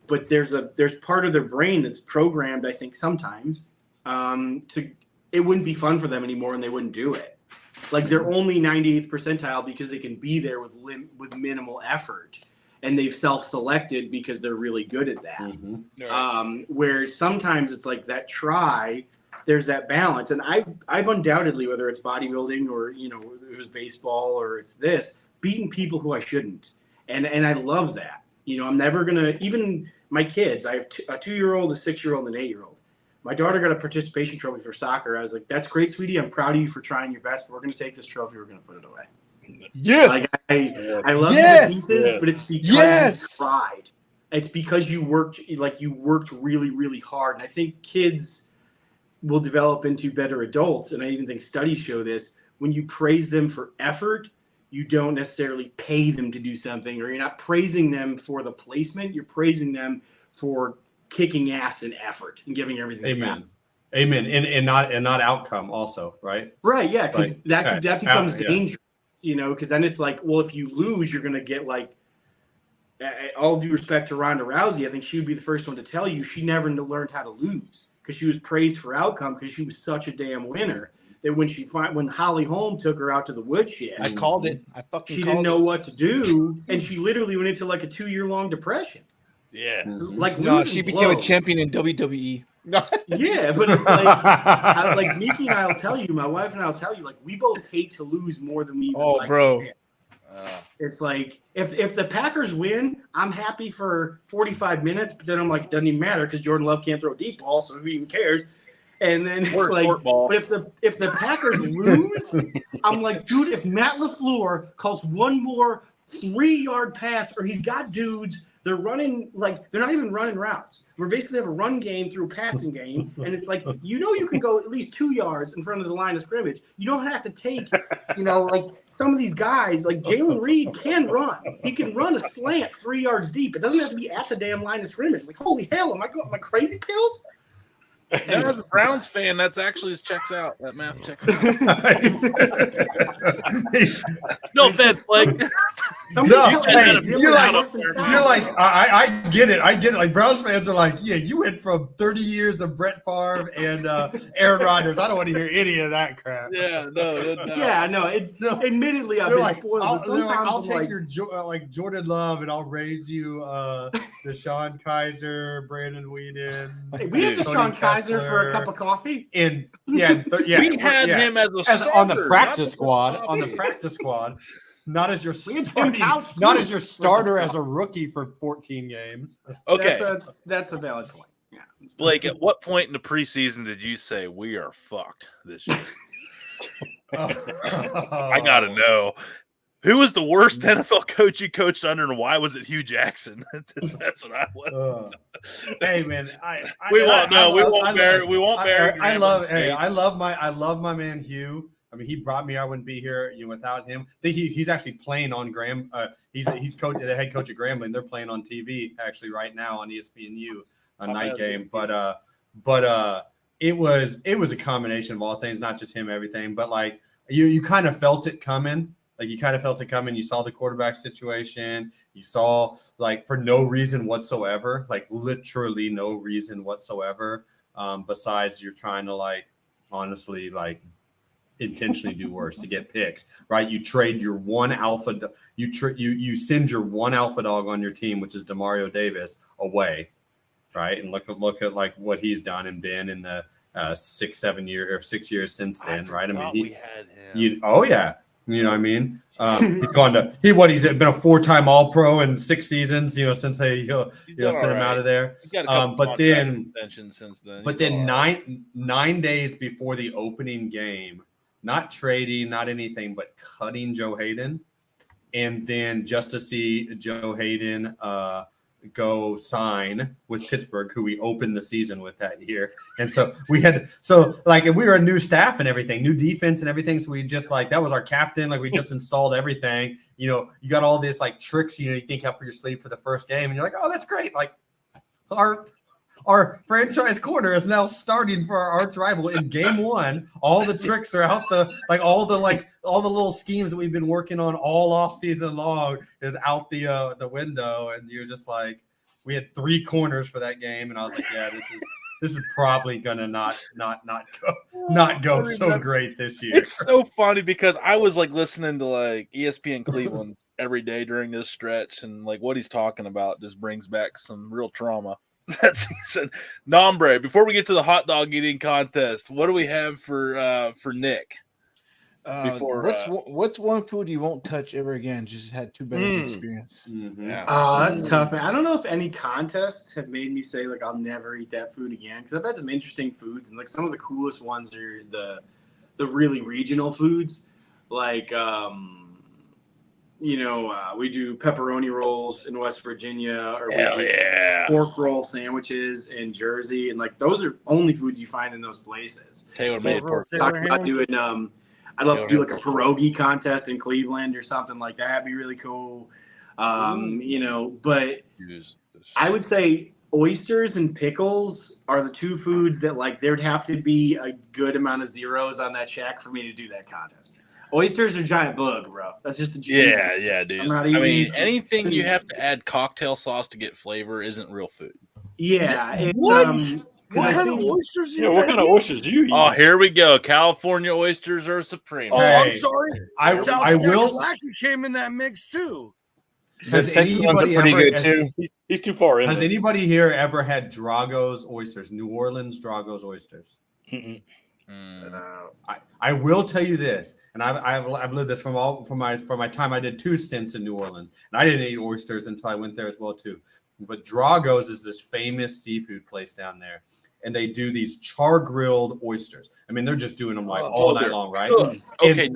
But there's part of their brain that's programmed, I think, sometimes it wouldn't be fun for them anymore, and they wouldn't do it. Like, they're only 98th percentile because they can be there with minimal effort, and they've self-selected because they're really good at that. Mm-hmm. Where sometimes it's like that try. There's that balance, and I've undoubtedly, whether it's bodybuilding or it was baseball or it's this, beaten people who I shouldn't, and I love that. I'm never gonna, even my kids, I have a 2-year-old, a 6-year-old, and an 8-year-old. My daughter got a participation trophy for soccer. I was like, that's great, sweetie. I'm proud of you for trying your best, but we're going to take this trophy. We're going to put it away. Yeah. Like I love you to pieces, but it's because you tried. It's because you worked really, really hard. And I think kids will develop into better adults. And I even think studies show this. When you praise them for effort, you don't necessarily pay them to do something, or you're not praising them for the placement. You're praising them for kicking ass in effort and giving everything. Amen. Amen. And not outcome also, right? Right. Yeah. Because that becomes dangerous, yeah. Because then it's like, well, if you lose, you're going to get like, all due respect to Ronda Rousey, I think she would be the first one to tell you she never learned how to lose, because she was praised for outcome because she was such a damn winner that when Holly Holm took her out to the woodshed, I called it. She didn't know what to do, and she literally went into like a 2-year-long depression. Yeah, like no, she became a blows. champion in WWE. Yeah, but it's like Miki and I'll tell you, my wife and I'll tell you, like we both hate to lose more than we even like to win. It's like if the Packers win, I'm happy for 45 minutes, but then I'm like, it doesn't even matter because Jordan Love can't throw a deep ball, so who even cares? And then it's like, but if the Packers lose, I'm like, dude, if Matt LaFleur calls one more 3-yard pass, or he's got dudes, they're running they're not even running routes. We're basically have a run game through a passing game, and it's like you can go at least 2 yards in front of the line of scrimmage. You don't have to take, like some of these guys, like Jalen Reed can run. He can run a slant 3 yards deep. It doesn't have to be at the damn line of scrimmage. Like, holy hell, am I crazy pills? And as a Browns fan, that's actually checks out. That math checks out. No offense, like you're like I get it. Like Browns fans are like, yeah, you went from 30 years of Brett Favre and Aaron Rodgers. I don't want to hear any of that crap. Yeah, no. Yeah, no. Admittedly, I've been spoiled. I'll take your Jordan Love and I'll raise you Deshaun Kaiser, Brandon Whedon. Hey, we had Deshaun Kaiser for a cup of coffee. And we had him as a starter, on the practice squad. On the practice squad. Not as your starter as a rookie for 14 games. Okay, that's a valid point. Yeah, Blake, at what point in the preseason did you say we are fucked this year? I gotta know. Who was the worst NFL coach you coached under, and why was it Hugh Jackson? That's what I want. Hey man, we won't bury. I love my man Hugh. I mean, he brought me. I wouldn't be here, without him. I think he's actually playing on Graham. He's the head coach at Grambling. They're playing on TV actually right now on ESPNU, a night game. But it was a combination of all things, not just him, everything. But like you kind of felt it coming. You saw the quarterback situation. You saw, for no reason whatsoever, literally no reason whatsoever, besides you're trying to, honestly, intentionally do worse to get picks, right? You trade your one alpha. You send your one alpha dog on your team, which is Demario Davis, away, right? And look at what he's done and been in the 6 years since then, right? I mean, we had him. Oh yeah. You know what I mean? He's gone to he's been a 4-time All-Pro in 6 seasons. Since they sent him out of there. But then since then. But then 9 days before the opening game, not trading, not anything, but cutting Joe Hayden, and then just to see Joe Hayden go sign with Pittsburgh, who we opened the season with that year. And so we were a new staff and everything, new defense and everything. So we just that was our captain. We just installed everything, you got all this tricks, you think up your sleeve for the first game. And you're like, oh, that's great. Our franchise corner is now starting for our arch rival in game 1. All the tricks are out all the little schemes that we've been working on all off season long is out the window. And you're just we had 3 corners for that game. And I was like, yeah, this is probably gonna not go so great this year. It's so funny because I was listening to ESPN Cleveland every day during this stretch, and what he's talking about just brings back some real trauma. That season. Nombre, before we get to the hot dog eating contest, what do we have for Nick? What's one food you won't touch ever again? Just had too bad of an experience. Yeah. Oh, that's tough, man. I don't know if any contests have made me say like I'll never eat that food again, because I've had some interesting foods, and like some of the coolest ones are the really regional foods, like we do pepperoni rolls in West Virginia, or we do pork roll sandwiches in Jersey, and like those are only foods you find in those places. Tailor-made pork. Talking about doing I'd love to do like a pierogi contest in Cleveland or something like that. That'd be really cool. But I would say oysters and pickles are the two foods that like there'd have to be a good amount of zeros on that check for me to do that contest. Oysters are giant bug, bro. That's just a yeah, dude. I mean, anything you have to add cocktail sauce to get flavor isn't real food. Yeah. What kind of oysters? What kind of oysters do you eat? Oh, here we go. California oysters are supreme. Oh, I'm sorry. I will. Came in that mix too. Has anybody ever? He's too far in. Has anybody here ever had Drago's oysters? New Orleans Drago's oysters. I will tell you this, and I've lived this from my time. I did 2 stints in New Orleans, and I didn't eat oysters until I went there as well too. But Drago's is this famous seafood place down there, and they do these char-grilled oysters. I mean, they're just doing them like all night long, right? Okay,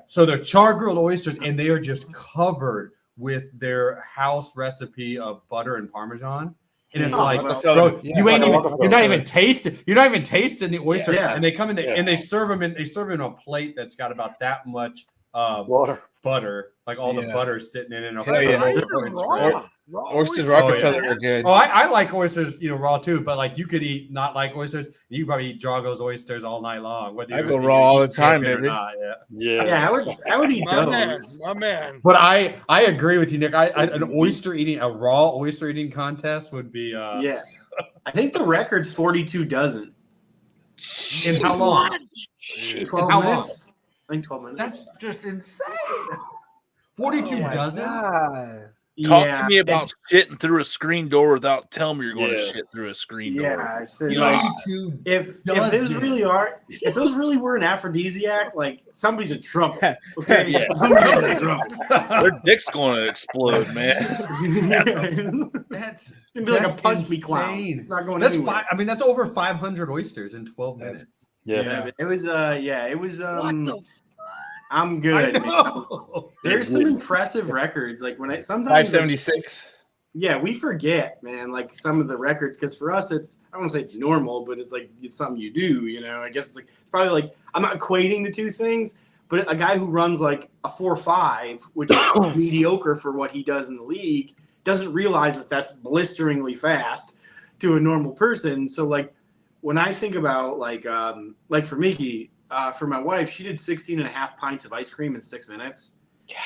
so they're char-grilled oysters, and they are just covered with their house recipe of butter and Parmesan. And it's like, bro, you're not even tasting the oyster, and they come in and they serve them in a plate that's got about that much butter, like all the butter sitting in it. Oysters Rockefeller are good. Oh, I like oysters, raw too. But like, you could eat not like oysters. You probably eat Drago's oysters all night long. I go raw all the time, baby. Yeah, I would eat those. My man. But I agree with you, Nick. A raw oyster eating contest would be. Yeah, I think the record's 42 dozen. In how long? 12 minutes. I think 12 minutes. That's just insane. 42 dozen. Talk to me about shitting through a screen door without telling me you're going to shit through a screen door. If those really were an aphrodisiac, like somebody's a drunk. Okay, somebody's a drunk. Their dick's going to explode, man. That's gonna be like a punch me clown. Not going that's anywhere. that's over 500 oysters in 12 minutes. It was. I'm good. There's some impressive records. Like when sometimes 576. Yeah, we forget, man. Like some of the records, because for us, I don't want to say it's normal, but it's like it's something you do. I guess it's probably like I'm not equating the two things, but a guy who runs like a 4.5, which is mediocre for what he does in the league, doesn't realize that that's blisteringly fast to a normal person. So like when I think about like for Mickey. For my wife, she did 16.5 pints of ice cream in 6 minutes. Yeah,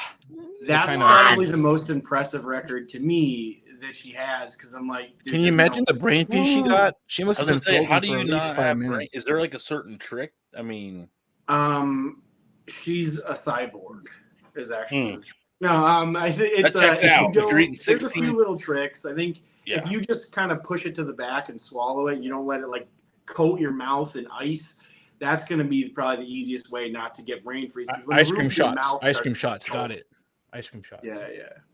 that's probably the most impressive record to me that she has. Because I'm like, can you imagine the brain feed she got? She must have been saying, how do you not have brain? Is there like a certain trick? I mean, she's a cyborg. Is actually no. I think it's that checks out. There's a few little tricks. I think if you just kind of push it to the back and swallow it, you don't let it like coat your mouth in ice. That's going to be probably the easiest way not to get brain freeze. Ice cream shots. Got it. Ice cream shots. Yeah.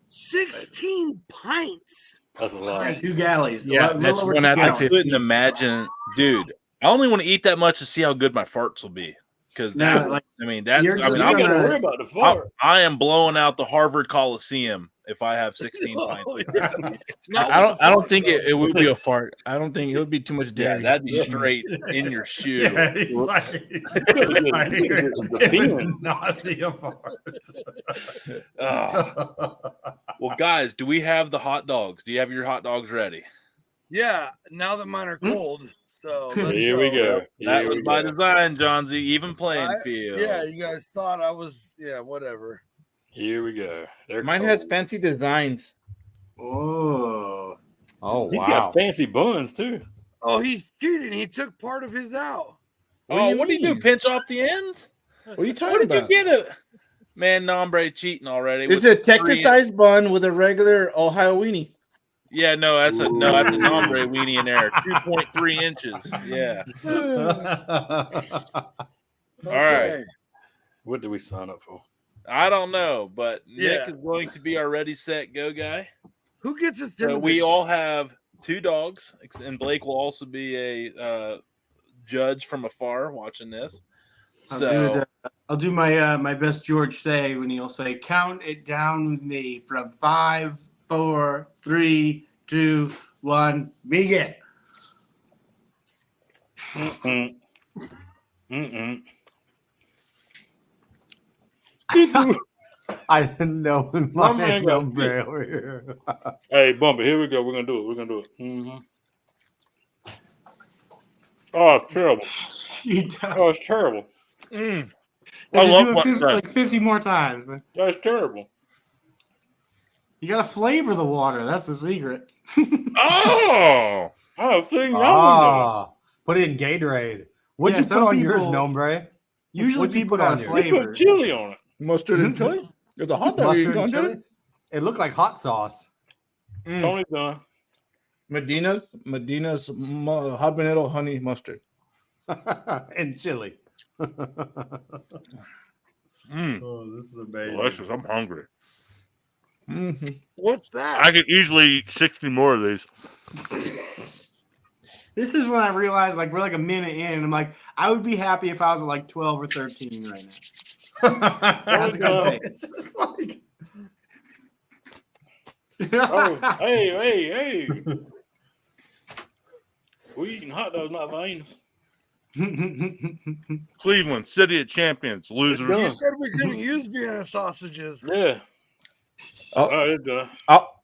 16 pints. That's a lot. 2 galleys. Yeah, that's 1 out of 50. I couldn't imagine, dude. I only want to eat that much to see how good my farts will be. Because I'm going to worry about the fart. I am blowing out the Harvard Coliseum if I have 16 pints. I don't think it would be a fart. I don't think it would be too much dairy. Yeah, that'd be straight in your shoe. Yeah, it would not be a fart. Well, guys, do we have the hot dogs? Do you have your hot dogs ready? Yeah, now that mine are cold. So here we go. That was by design, Johnsy. Even playing field. Yeah, you guys thought I was. Yeah, whatever. Here we go. Mine has fancy designs. Oh, wow! He's got fancy buns too. Oh, he's cheating. He took part of his out. What do you do? Pinch off the ends? What are you talking about? What did you get? Man, nombre cheating already. It's a Texas-sized bun with a regular Ohio weenie. Yeah, that's a nombre weenie in there. 2.3 inches. Yeah. All right. What do we sign up for? I don't know, but Nick Yeah. is going to be our ready, set, go guy. Who gets us So into we this? all have 2 dogs, and Blake will also be a judge from afar watching this. I'll do my my best George say when he'll say, "Count it down with me from 5, 4, 3, 2, 1, begin." I didn't know when My my man got number over here. Hey, Bumpy, here we go. We're gonna do it. We're gonna do it. Oh, it's terrible. Oh, it's terrible. I love do it like 50 more times, man. That's terrible. You gotta flavor the water. That's the secret. Oh, see, put it in Gatorade. What'd Yeah, you put some on yours, people- Nombre? Usually What'd you people put on gotta yours? You flavor. put chili on it. Mustard and chili? There's a hot dog. Mustard and chili? It looked like hot sauce. Tony done. Medina's habanero honey mustard. And chili. Oh, this is amazing. Delicious. I'm hungry. What's that? I could easily eat 60 more of these. This is when I realized, like, we're like a minute in, and I'm like, I would be happy if I was at like 12 or 13 right now. That's a good thing. It's just like... Oh, hey. We're eating hot dogs, not veins. Cleveland, City of Champions, losers. You said we couldn't use Vienna sausages. Yeah. It's done.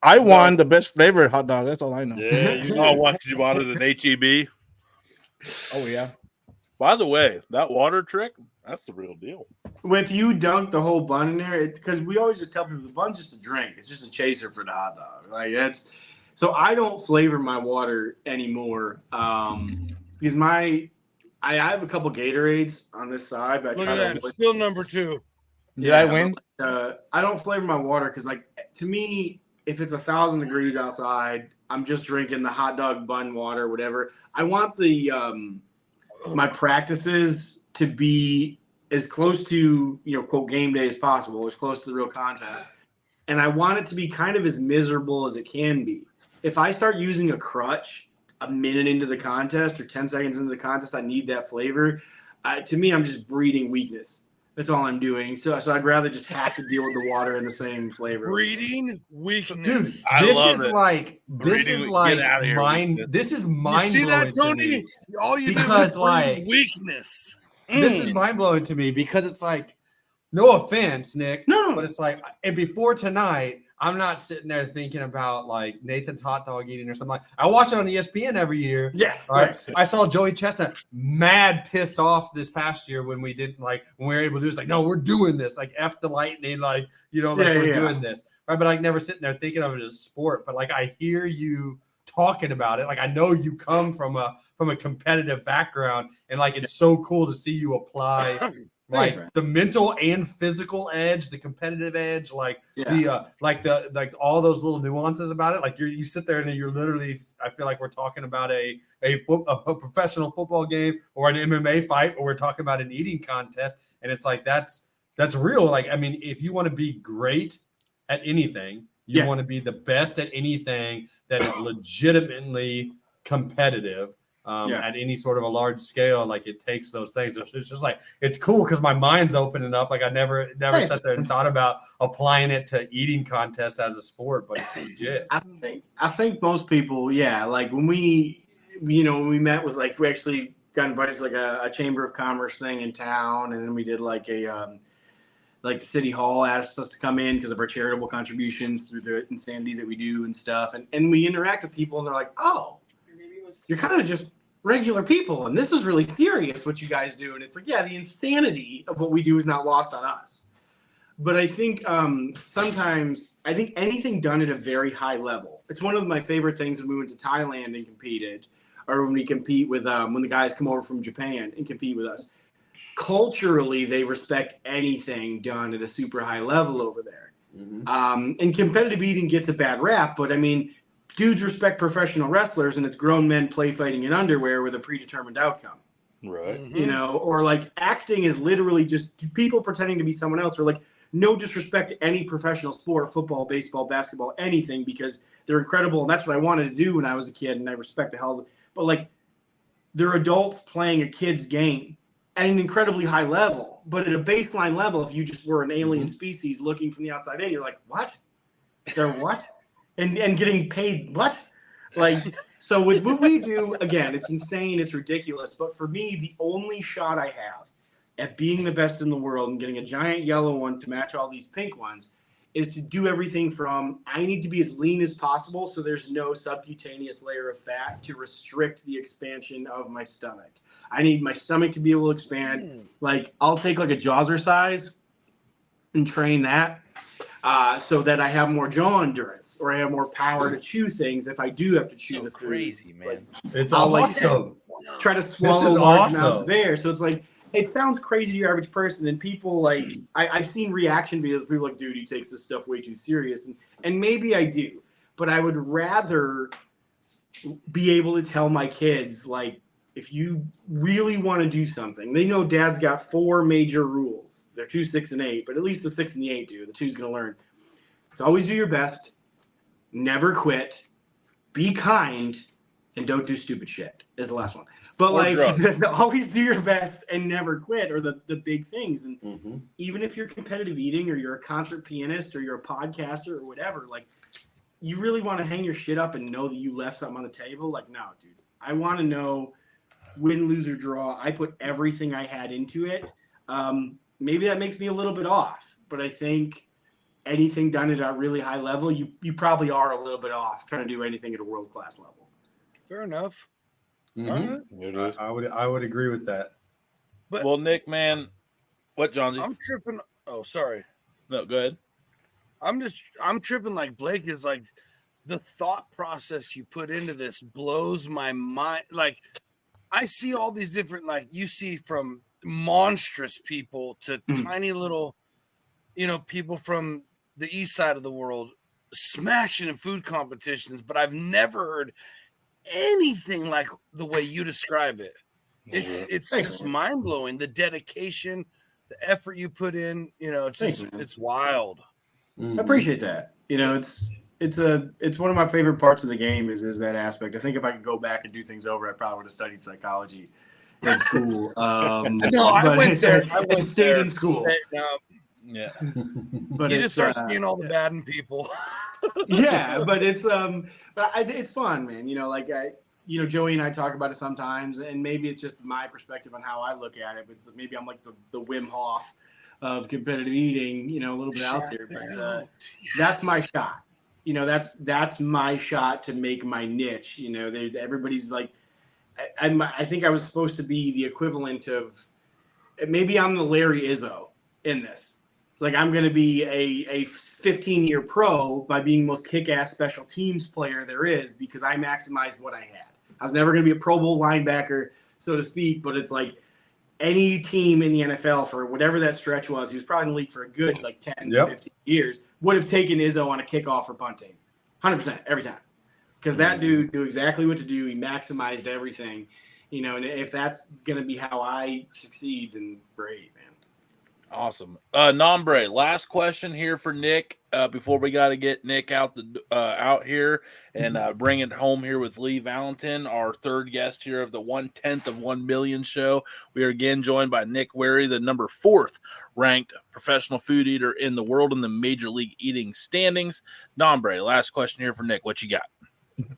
I won the best flavored hot dog. That's all I know. Yeah, you bought it at HEB. Oh yeah. By the way, that water trick, that's the real deal. If you dunk the whole bun in there, because we always just tell people the bun's just a drink. It's just a chaser for the hot dog. Like that's so I don't flavor my water anymore because I have a couple Gatorades on this side. But I Look try at to that. Still number 2. Did I win? I don't flavor my water because, like, to me, if it's 1,000 degrees outside, I'm just drinking the hot dog bun water, whatever. I want the my practices to be as close to, quote, game day as possible, as close to the real contest. And I want it to be kind of as miserable as it can be. If I start using a crutch a minute into the contest or 10 seconds into the contest, I need that flavor. To me, I'm just breeding weakness. That's all I'm doing. So I'd rather just have to deal with the water in the same flavor. Breeding weakness. Dude, this is like mind. This is mind you see blowing that, Tony? All you because do is like weakness. This is mind blowing to me because it's like, no offense, Nick. No, but it's like, and before tonight, I'm not sitting there thinking about like Nathan's hot dog eating or something. Like I watch it on ESPN every year. Yeah. Right. I saw Joey Chestnut mad pissed off this past year when we didn't when we were able to do this. Like, no, we're doing this. Like F the lightning. Like, we're doing this. Right. But like never sitting there thinking of it as a sport. But like I hear you talking about it. Like I know you come from a competitive background, and like it's so cool to see you apply like the mental and physical edge, the competitive edge, like the all those little nuances about it. Like you sit there and you're literally, I feel like we're talking about a professional football game or an MMA fight, or we're talking about an eating contest, and it's like that's real. Like I mean, if you want to be great at anything, you want to be the best at anything that is legitimately competitive. At any sort of a large scale, like it takes those things. It's just like it's cool because my mind's opening up. Like I never sat there and thought about applying it to eating contests as a sport, but it's legit. I think most people, like when we met was like we actually got invited to like a Chamber of Commerce thing in town, and then we did like a like the City Hall asked us to come in because of our charitable contributions through the insanity that we do and stuff, and we interact with people, and they're like, oh, you're kind of just regular people, and this is really serious what you guys do. And it's like, the insanity of what we do is not lost on us. But I think sometimes anything done at a very high level, it's one of my favorite things when we went to Thailand and competed, or when we compete with when the guys come over from Japan and compete with us. Culturally, they respect anything done at a super high level over there. And competitive eating gets a bad rap, but I mean, dudes respect professional wrestlers, and it's grown men play fighting in underwear with a predetermined outcome. Right. You know, or like acting is literally just people pretending to be someone else, or like no disrespect to any professional sport, football, baseball, basketball, anything, because they're incredible. And that's what I wanted to do when I was a kid. And I respect the hell of it. But like they're adults playing a kid's game at an incredibly high level. But at a baseline level, if you just were an alien species looking from the outside in, you're like, what? They're what? And getting paid what? Like, so with what we do, again, it's insane, it's ridiculous. But for me, the only shot I have at being the best in the world and getting a giant yellow one to match all these pink ones is to do everything from I need to be as lean as possible so there's no subcutaneous layer of fat to restrict the expansion of my stomach. I need my stomach to be able to expand. Like, I'll take like a Jazzercise and train that. So that I have more jaw endurance, or I have more power to chew things if I do have to chew the crazy, foods. man. It's I'll awesome. Like try to swallow large amounts of air. So it's like it sounds crazy to your average person, and people like I've seen reaction videos. People like, dude, he takes this stuff way too serious, and maybe I do, but I would rather be able to tell my kids, like, if you really want to do something, they know Dad's got 4 major rules. They're 2, 6, and 8, but at least the 6 and the 8 do. The 2's going to learn. It's always do your best, never quit, be kind, and don't do stupid shit is the last one. But always do your best and never quit are the big things. And even if you're competitive eating or you're a concert pianist or you're a podcaster or whatever, like, you really want to hang your shit up and know that you left something on the table? Like, no, dude. I want to know win, lose, or draw. I put everything I had into it. Maybe that makes me a little bit off, but I think anything done at a really high level, you probably are a little bit off trying to do anything at a world-class level. Fair enough. I would agree with that. But well, Nick, man, what, John? I'm tripping. Oh, sorry. No, go ahead. I'm tripping like Blake is like the thought process you put into this blows my mind. Like, I see all these different, like you see from monstrous people to tiny little, people from the east side of the world smashing in food competitions, but I've never heard anything like the way you describe it. It's just mind blowing. The dedication, the effort you put in, it's wild. I appreciate that. It's one of my favorite parts of the game is that aspect. I think if I could go back and do things over, I probably would have studied psychology in school. No, I went there. I stayed in school. Yeah, but you just start seeing all the bad in people. Yeah, but it's fun, man. Joey and I talk about it sometimes, and maybe it's just my perspective on how I look at it. But maybe I'm like the Wim Hof of competitive eating, a little bit out there. But that's my shot. That's my shot to make my niche. Everybody's like, I think I was supposed to be the equivalent of, maybe I'm the Larry Izzo in this. It's like I'm going to be a 15-year pro by being the most kick-ass special teams player there is because I maximized what I had. I was never going to be a Pro Bowl linebacker, so to speak, but it's like any team in the NFL for whatever that stretch was, he was probably in the league for a good 10 to 15 years, would have taken Izzo on a kickoff or punting. 100% every time. Because that dude knew exactly what to do. He maximized everything. And if that's going to be how I succeed, then great, man. Awesome. Nombre, last question here for Nick before we got to get Nick out here and bring it home here with Lee Valentin, our third guest here of the 1/10 of 1 million show. We are again joined by Nick Wehry, the number 4th ranked professional food eater in the world in the Major League Eating standings. Nombre, last question here for Nick. What you got?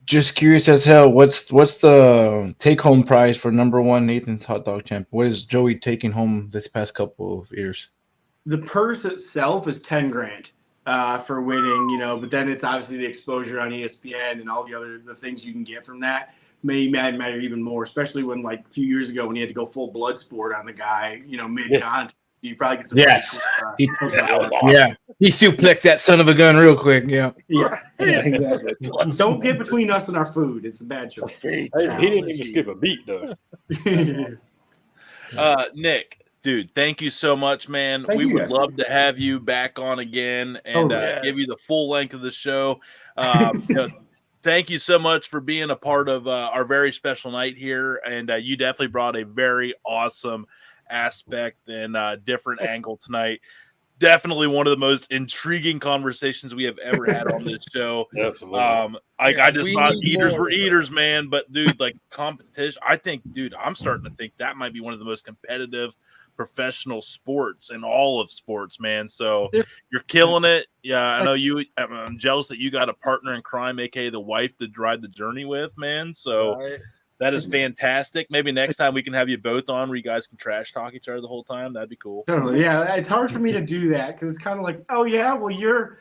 Just curious as hell. What's the take-home prize for number 1 Nathan's Hot Dog Champ? What is Joey taking home this past couple of years? The purse itself is $10,000 for winning, but then it's obviously the exposure on ESPN and all the things you can get from that may matter even more, especially when a few years ago when he had to go full blood sport on the guy, mid-contest. You probably get some. Yes. He suplexed that son of a gun real quick. Yeah, exactly. Don't get between us and our food. It's a bad choice. He didn't even skip a beat, though. Nick, dude, thank you so much, man. We would love to have you back on again and give you the full length of the show. thank you so much for being a part of our very special night here. And you definitely brought a very awesome aspect and different angle tonight. Definitely one of the most intriguing conversations we have ever had on this show. Absolutely. I just thought eaters were eaters, man. But dude, like competition, I think, dude, I'm starting to think that might be one of the most competitive professional sports in all of sports, man. So you're killing it. Yeah, I know you. I'm jealous that you got a partner in crime, aka the wife, to ride the journey with, man. So. Right. That is fantastic. Maybe next time we can have you both on where you guys can trash talk each other the whole time. That'd be cool. Totally. Yeah, it's hard for me to do that because it's kind of like, oh yeah, well you're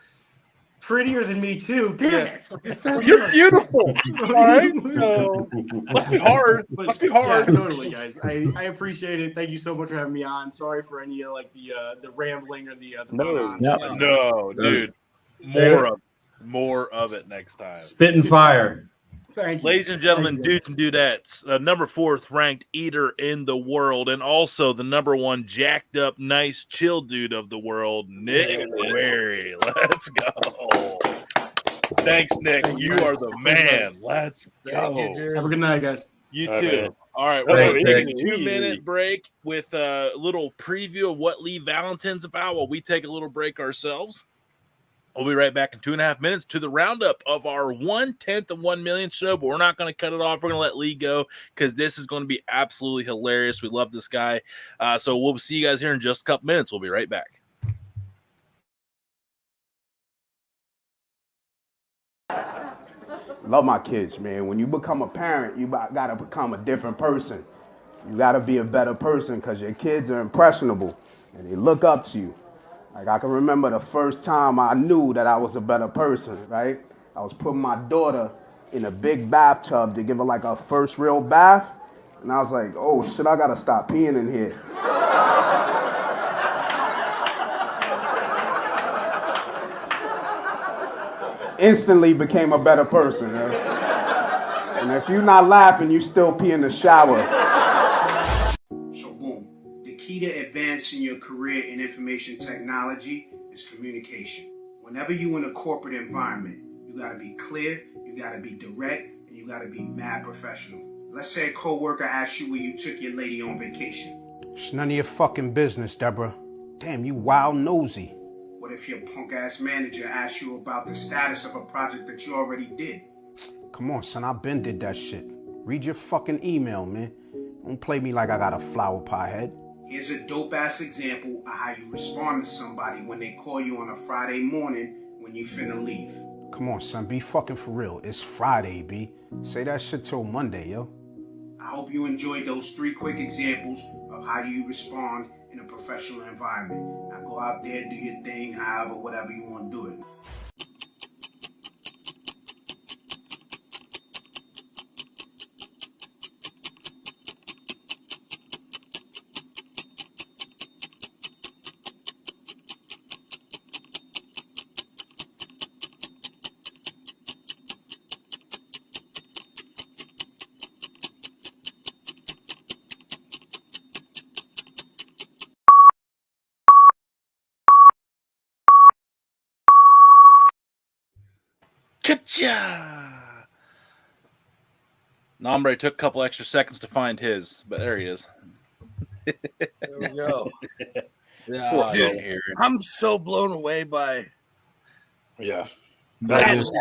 prettier than me too. Damn it! You're beautiful. All right. Must be hard. Must be hard. Yeah, totally, guys. I appreciate it. Thank you so much for having me on. Sorry for any like the rambling or the no, dude. More of it next time. Spitting fire. Thank you. Ladies and gentlemen, dudes and dudettes, number 4th ranked eater in the world, and also the number 1 jacked up, nice, chill dude of the world, Nick Wehry. Let's go. Thanks, Nick. You are the man. Let's go. Have a good night, guys. You All too. right. All right, we're Thanks, going to take a Nick. 2-minute break with a little preview of what Lee Valentin's about while we take a little break ourselves. We'll be right back in 2.5 minutes to the roundup of our 1/10 of 1 million show, but we're not going to cut it off. We're going to let Lee go because this is going to be absolutely hilarious. We love this guy. So we'll see you guys here in just a couple minutes. We'll be right back. Love my kids, man. When you become a parent, you got to become a different person. You got to be a better person because your kids are impressionable and they look up to you. Like, I can remember the first time I knew that I was a better person, right? I was putting my daughter in a big bathtub to give her like her first real bath. And I was like, oh shit, I gotta stop peeing in here. Instantly became a better person. And if you're not laughing, you still pee in the shower. So boom. The key to advancing your career in information technology is communication. Whenever you're in a corporate environment, you gotta be clear, you gotta be direct, and you gotta be mad professional. Let's say a coworker asks you where you took your lady on vacation. It's none of your fucking business, Deborah. Damn, you wild nosy. What if your punk ass manager asks you about the status of a project that you already did? Come on, son, I been did that shit. Read your fucking email, man. Don't play me like I got a flower pot head. Here's a dope-ass example of how you respond to somebody when they call you on a Friday morning when you finna leave. Come on, son, be fucking for real. It's Friday, B. Say that shit till Monday, yo. I hope you enjoyed those 3 quick examples of how you respond in a professional environment. Now go out there, do your thing, however, whatever you want to do it. Ka-cha! Nombre took a couple extra seconds to find his, but there he is. There we go. Yeah, dude, I'm so blown away by. Yeah, that was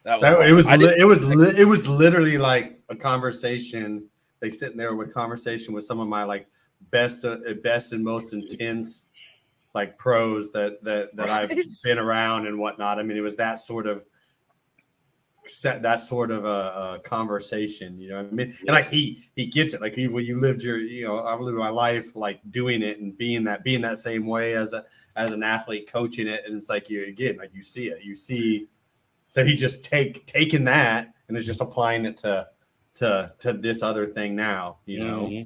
wild. It was literally like a conversation. They sitting there with conversation with some of my like best and most intense like pros that Right. I've been around and whatnot. I mean, it was that sort of a conversation, you know what I mean? And like he gets it. Like when you lived I've lived my life like doing it and being that same way as an athlete coaching it. And it's like you see it. You see that he just taking that and is just applying it to this other thing now, you know. Mm-hmm.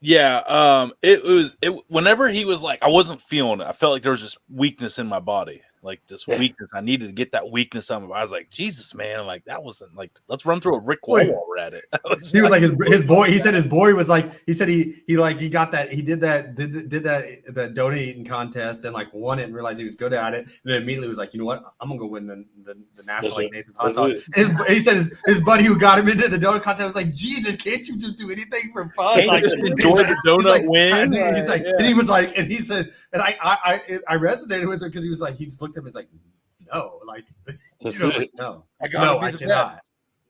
Yeah, it was whenever he was like, I wasn't feeling it. I felt like there was just weakness in my body. like this weakness. I needed to get that weakness on him. I was like, Jesus, man, like that wasn't like let's run through a brick wall while we're at it. He was like his boy. He said his boy was like he said he got that he did that donut eating contest and like won it and realized he was good at it, and then immediately was like, you know what, I'm gonna go win the national like Nathan's hot dog. He said his buddy who got him into the donut contest was like, Jesus, can't you just do anything for fun? Can't like you just enjoy the donut win? He's like, and he was like, and he said, and I resonated with him because he was like, he just looked at me, he's like, no, like, no, I gotta be the best.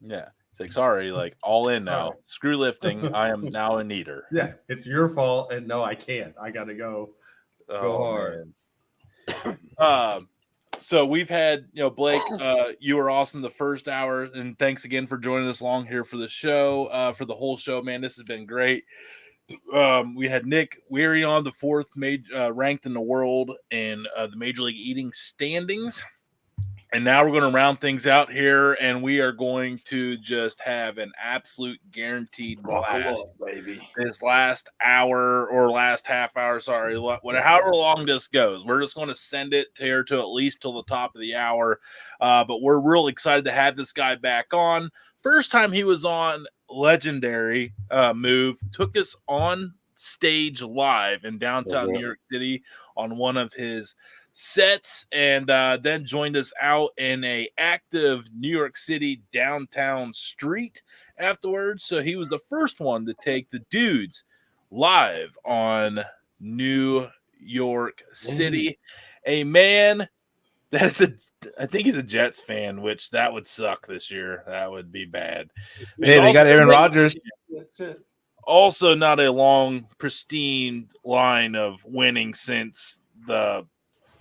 Yeah. It's like, sorry, like all in now. Screw lifting. I am now a kneader. Yeah, it's your fault. And no, I can't. I gotta go hard. So we've had, Blake, you were awesome the first hour, and thanks again for joining us along here for the show, for the whole show, man. This has been great. We had Nick Wehry on, the fourth ranked in the world in the Major League Eating standings. And now we're going to round things out here, and we are going to just have an absolute guaranteed blast, baby. This last hour or last half hour, sorry, however long this goes, we're just going to send it to at least till the top of the hour. But we're real excited to have this guy back on. First time he was on, legendary move, took us on stage live in downtown New York City on one of his sets, and then joined us out in a active New York City downtown street afterwards. So he was the first one to take the dudes live on New York City. A man I think he's a Jets fan, which that would suck this year. That would be bad. Hey, they got Aaron Rodgers. Also not a long, pristine line of winning since the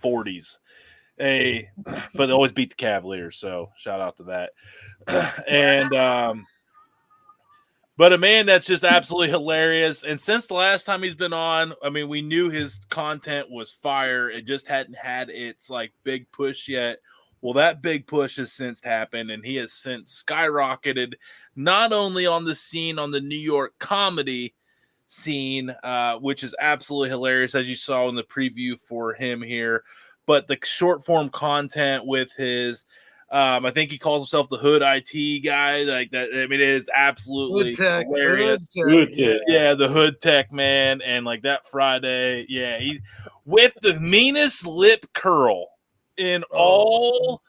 40s. But they always beat the Cavaliers, so shout out to that. And but a man that's just absolutely hilarious. And since the last time he's been on, I mean, we knew his content was fire. It just hadn't had its like big push yet. Well, that big push has since happened, and he has since skyrocketed, not only on the scene on the New York comedy scene, which is absolutely hilarious, as you saw in the preview for him here, but the short form content with his I think he calls himself the hood IT guy, like that. I mean, it is absolutely hilarious. Hood tech. Yeah, the hood tech, man. And like that Friday, yeah, he's with the meanest lip curl in all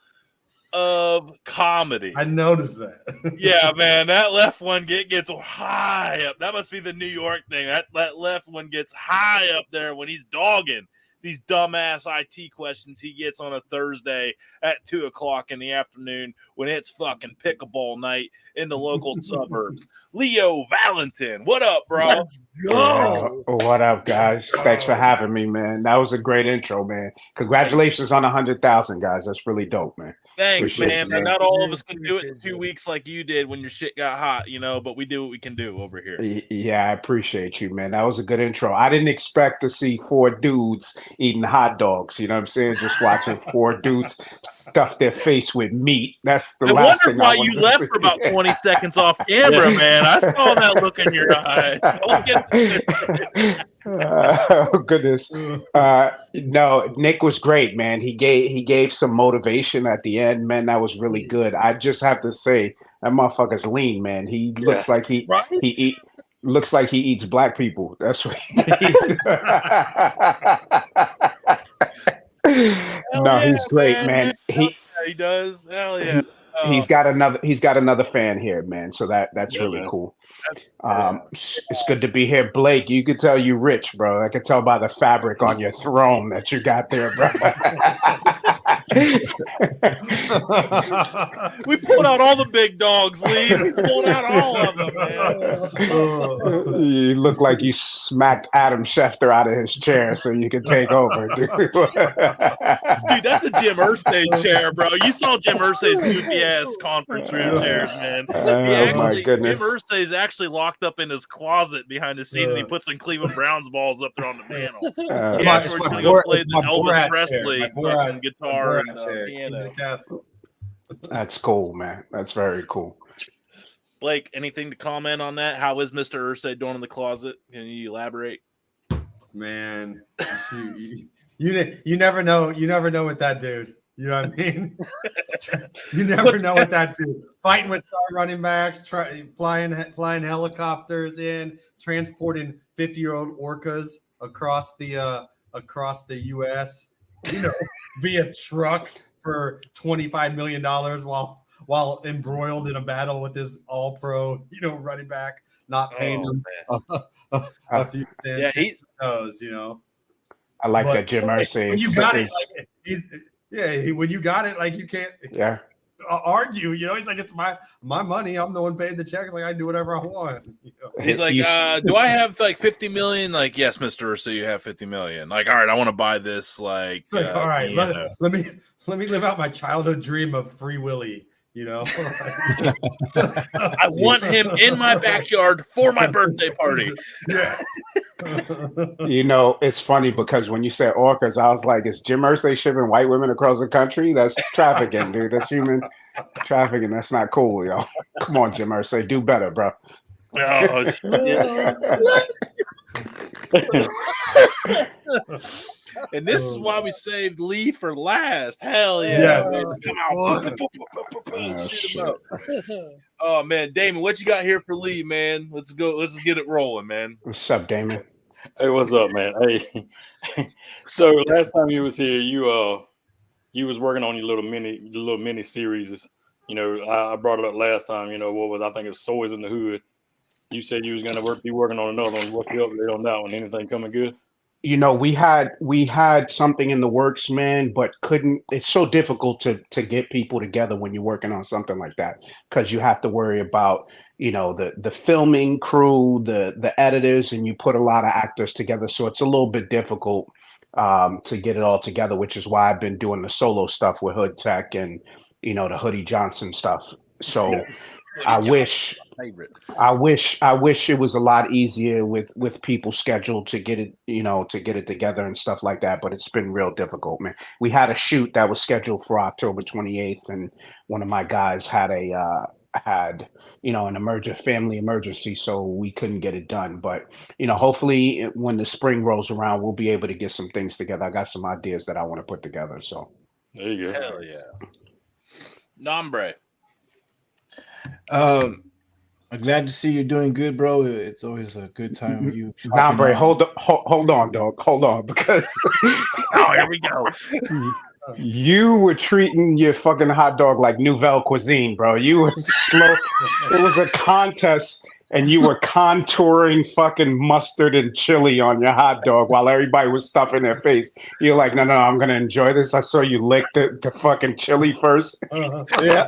of comedy. I noticed that. Yeah, man, that left one gets high up. That must be the New York thing. That left one gets high up there when he's dogging these dumbass IT questions he gets on a Thursday at 2:00 in the afternoon when it's fucking pickleball night in the local suburbs. Leo Valentin, what up, bro? Let's go. What up, guys? Thanks for having me, man. That was a great intro, man. Congratulations on 100,000, guys. That's really dope, man. Thanks, Appreciate man. it, Not all of us can do it in 2 weeks like you did when your shit got hot, but we do what we can do over here. Yeah, I appreciate you, man. That was a good intro. I didn't expect to see 4 dudes eating hot dogs. You know what I'm saying? Just watching 4 dudes stuff their face with meat. That's the last thing I wondered why you left for about 20 seconds off camera, man. I saw that look in your eye. Oh goodness. No, Nick was great, man. He gave some motivation at the end, man. That was really good. I just have to say that motherfucker's lean, man. He looks like he looks like he eats black people. That's what he's great, man. He does. Hell yeah. He's got another fan here, man. So that's really cool. It's good to be here, Blake. You could tell you rich, bro. I could tell by the fabric on your throne that you got there, bro. We pulled out all the big dogs, Lee. We pulled out all of them, man. You look like you smacked Adam Schefter out of his chair so you could take over, dude. Dude, that's a Jim Irsay chair, bro. You saw Jim Irsay's goofy ass conference room chairs, man. My goodness. Jim Irsay's actually locked up in his closet behind the scenes, and he puts some Cleveland Browns balls up there on the mantle. He actually plays the Elvis Presley guitar and piano. That's cool, man. That's very cool. Blake, anything to comment on that? How is Mr. Irsay doing in the closet? Can you elaborate? Man, You never know. You never know with that dude. You know what I mean? You never know what that dude. Fighting with star running backs, flying helicopters in, transporting 50-year-old orcas across the U.S. Via truck for $25 million while embroiled in a battle with this all-pro, running back, not paying him a few cents. Yeah, he knows, I like that Jim Irsay. When you got it, when you got it, like you can't argue. He's like, it's my money. I'm the one paying the checks. Like I do whatever I want. He's like, do I have like 50 million? Like, yes, Mr. So you have 50 million. Like, all right, I want to buy this. Like, it's like all right, let me live out my childhood dream of Free Willy. I want him in my backyard for my birthday party. Yes. It's funny because when you said orcas, I was like, is Jim Irsay shipping white women across the country? That's trafficking, dude. That's human trafficking. That's not cool, yo. Come on, Jim Irsay, do better, bro. And this is why we saved Lee for last. Hell yeah. Yes. Come out. Oh man, Damon, what you got here for Lee, man? Let's go. Let's get it rolling, man. What's up, Damon? Hey, what's up, man? Hey. So last time you was here, you was working on your little mini series. I brought it up last time. What was I think it was Soys in the Hood. You said you was gonna be working on another one. What's the update on that one? Anything coming good? We had something in the works, man, but couldn't. It's so difficult to get people together when you're working on something like that because you have to worry about the filming crew, the editors, and you put a lot of actors together, so it's a little bit difficult to get it all together. Which is why I've been doing the solo stuff with Hood Tech and the Hoodie Johnson stuff. So I wish it was a lot easier with people's schedule to get it together and stuff like that. But it's been real difficult, man. We had a shoot that was scheduled for October 28th, and one of my guys had an family emergency, so we couldn't get it done. But hopefully when the spring rolls around, we'll be able to get some things together. I got some ideas that I want to put together. So there you go. Hell yeah. Nombre. I'm glad to see you're doing good, bro. It's always a good time with you. Nombre, hold on, dog. Hold on, because oh, here we go. You were treating your fucking hot dog like Nouvelle Cuisine, bro. You were slow. It was a contest, and you were contouring fucking mustard and chili on your hot dog while everybody was stuffing their face. You're like, no, I'm gonna enjoy this. I saw you lick the fucking chili first. Yeah.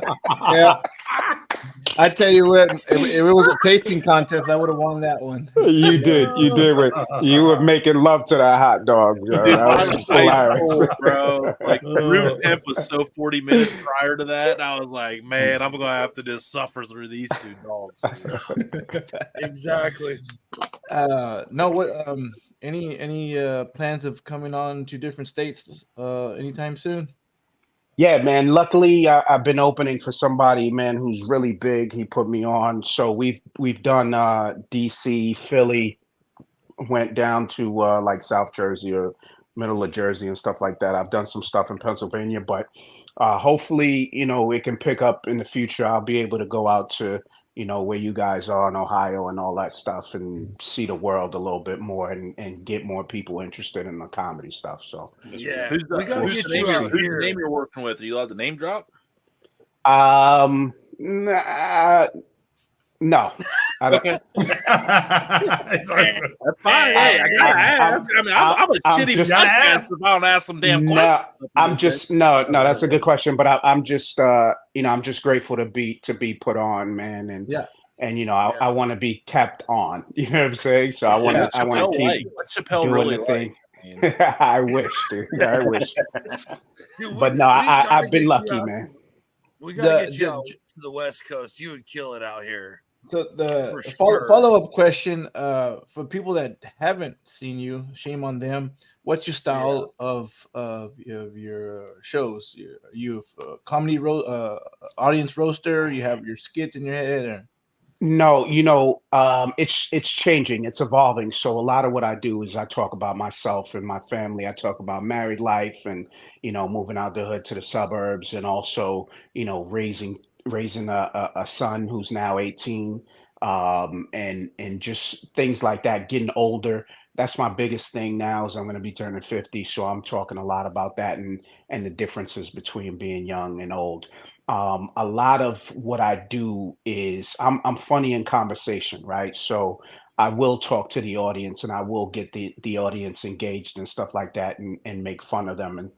I tell you what, if it was a tasting contest, I would have won that one. You did. You were making love to that hot dog, bro. Dude, That was hilarious, bro. Like room temp was so 40 minutes prior to that. I was like, man, I'm gonna have to just suffer through these two dogs. Exactly. Any plans of coming on to different states anytime soon? Yeah, man. Luckily, I've been opening for somebody, man, who's really big. He put me on. So we've done DC, Philly, went down to like South Jersey or middle of Jersey and stuff like that. I've done some stuff in Pennsylvania, but hopefully, it can pick up in the future. I'll be able to go out to where you guys are in Ohio and all that stuff and see the world a little bit more and get more people interested in the comedy stuff. So yeah, who's the name you're working with? Are you allowed to name drop? No. Okay. That's fine. Hey, I gotta ask. I mean, I'm a shitty podcast if I don't ask some damn questions. I'm just no. That's a good question, but I'm just I'm just grateful to be put on, man, and I want to be kept on. You know what I'm saying? So I want to keep doing the thing. I wish, dude. I wish. But no, I've been lucky, man. We gotta get you out to the West Coast. You would kill it out here. So the follow-up question for people that haven't seen you, shame on them. What's your style of your shows? You have comedy audience roaster. You have your skits in your head. No, it's changing, it's evolving. So a lot of what I do is I talk about myself and my family. I talk about married life and moving out the hood to the suburbs, and also raising a son who's now 18, and just things like that. Getting older. That's my biggest thing now. Is I'm going to be turning 50, so I'm talking a lot about that and the differences between being young and old. A lot of what I do is I'm funny in conversation, right? So I will talk to the audience and I will get the audience engaged and stuff like that, and make fun of them. And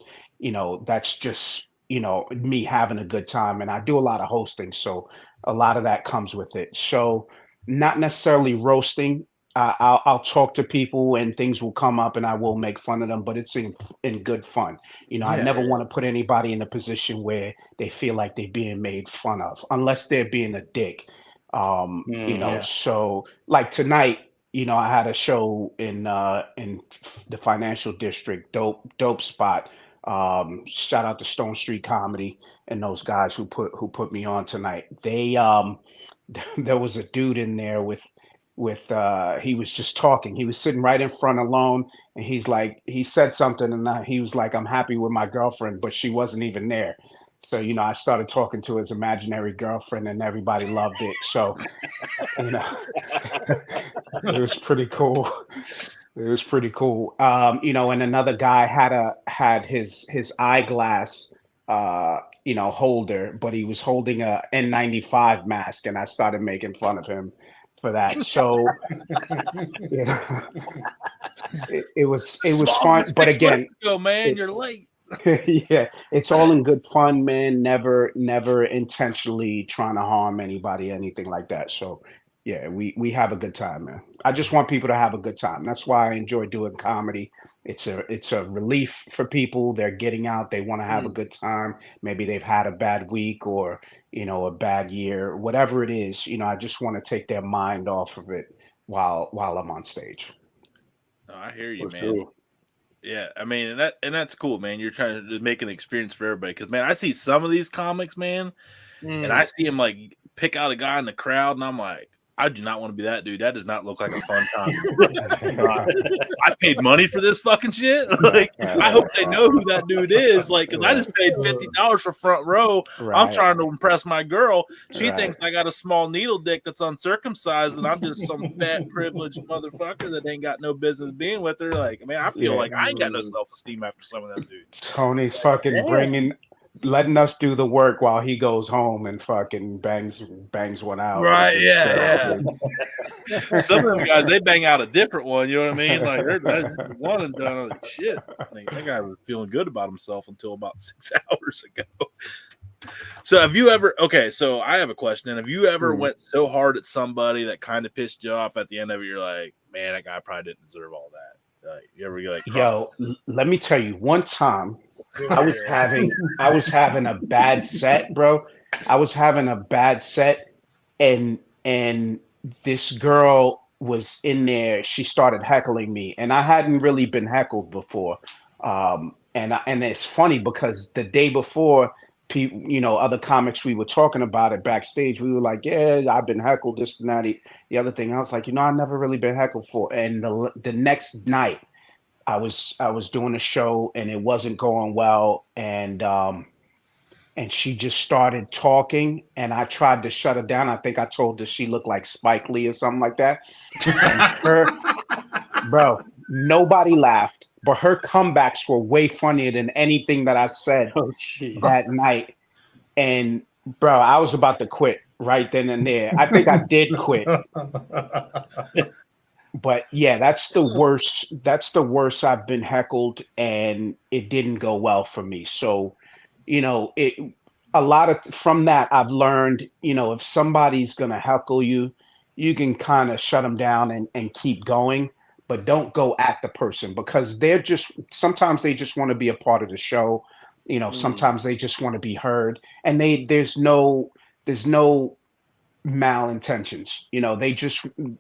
that's just me having a good time. And I do a lot of hosting, so a lot of that comes with it. So not necessarily roasting. I'll talk to people and things will come up and I will make fun of them, but it's in good fun. I never want to put anybody in a position where they feel like they're being made fun of, unless they're being a dick. So like tonight, I had a show in the financial district, dope spot. Shout out to Stone Street Comedy and those guys who put me on tonight. They there was a dude in there with he was just talking. He was sitting right in front alone, and he said something, and he was like, "I'm happy with my girlfriend," but she wasn't even there. So I started talking to his imaginary girlfriend, and everybody loved it. So you know, it was pretty cool. It was pretty cool. And another guy had his eyeglass holder, but he was holding a N95 mask, and I started making fun of him for that. So it was fun. But again, man, you're late. Yeah, it's all in good fun, man. Never intentionally trying to harm anybody, anything like that. So yeah, we have a good time, man. I just want people to have a good time. That's why I enjoy doing comedy. It's a relief for people. They're getting out. They want to have a good time. Maybe they've had a bad week or a bad year, whatever it is. I just want to take their mind off of it while I'm on stage. No, I hear you, That's man. cool. Yeah, I mean, and that's cool, man. You're trying to just make an experience for everybody. Because, man, I see some of these comics, man, and I see him like pick out a guy in the crowd, and I'm like, I do not want to be that dude. That does not look like a fun time. I paid money for this fucking shit. Like, I hope they know who that dude is. Like, because I just paid $50 for front row. Right. I'm trying to impress my girl. She Right. thinks I got a small needle dick that's uncircumcised, and I'm just some fat, privileged motherfucker that ain't got no business being with her. Like, man, I feel like I ain't got no self-esteem after some of that dude. Tony's fucking letting us do the work while he goes home and fucking bangs one out. Right? Yeah. Some of them guys, they bang out a different one. You know what I mean? Like, they're one and done. Like, shit. Like, that guy was feeling good about himself until about 6 hours ago. So have you ever? Okay, so I have a question. And have you ever went so hard at somebody that kind of pissed you off at the end of it? You're like, man, that guy probably didn't deserve all that. Like, you ever get like, Yo, let me tell you, one time I was having a bad set, bro. I was having a bad set, and this girl was in there. She started heckling me, and I hadn't really been heckled before. And it's funny because the day before, people, other comics, we were talking about it backstage. We were like, yeah, I've been heckled, this and that, the other thing. I was like, I've never really been heckled before. And the next night, I was doing a show and it wasn't going well, and she just started talking, and I tried to shut her down. I think I told her she looked like Spike Lee or something like that. And bro, nobody laughed, but her comebacks were way funnier than anything that I said that night. And bro, I was about to quit right then and there. I think I did quit. But yeah, that's the worst. That's the worst I've been heckled, and it didn't go well for me. So, from that I've learned, if somebody's gonna heckle you, you can kind of shut them down and keep going, but don't go at the person, because sometimes they just want to be a part of the show. Sometimes they just want to be heard, and there's no malintentions.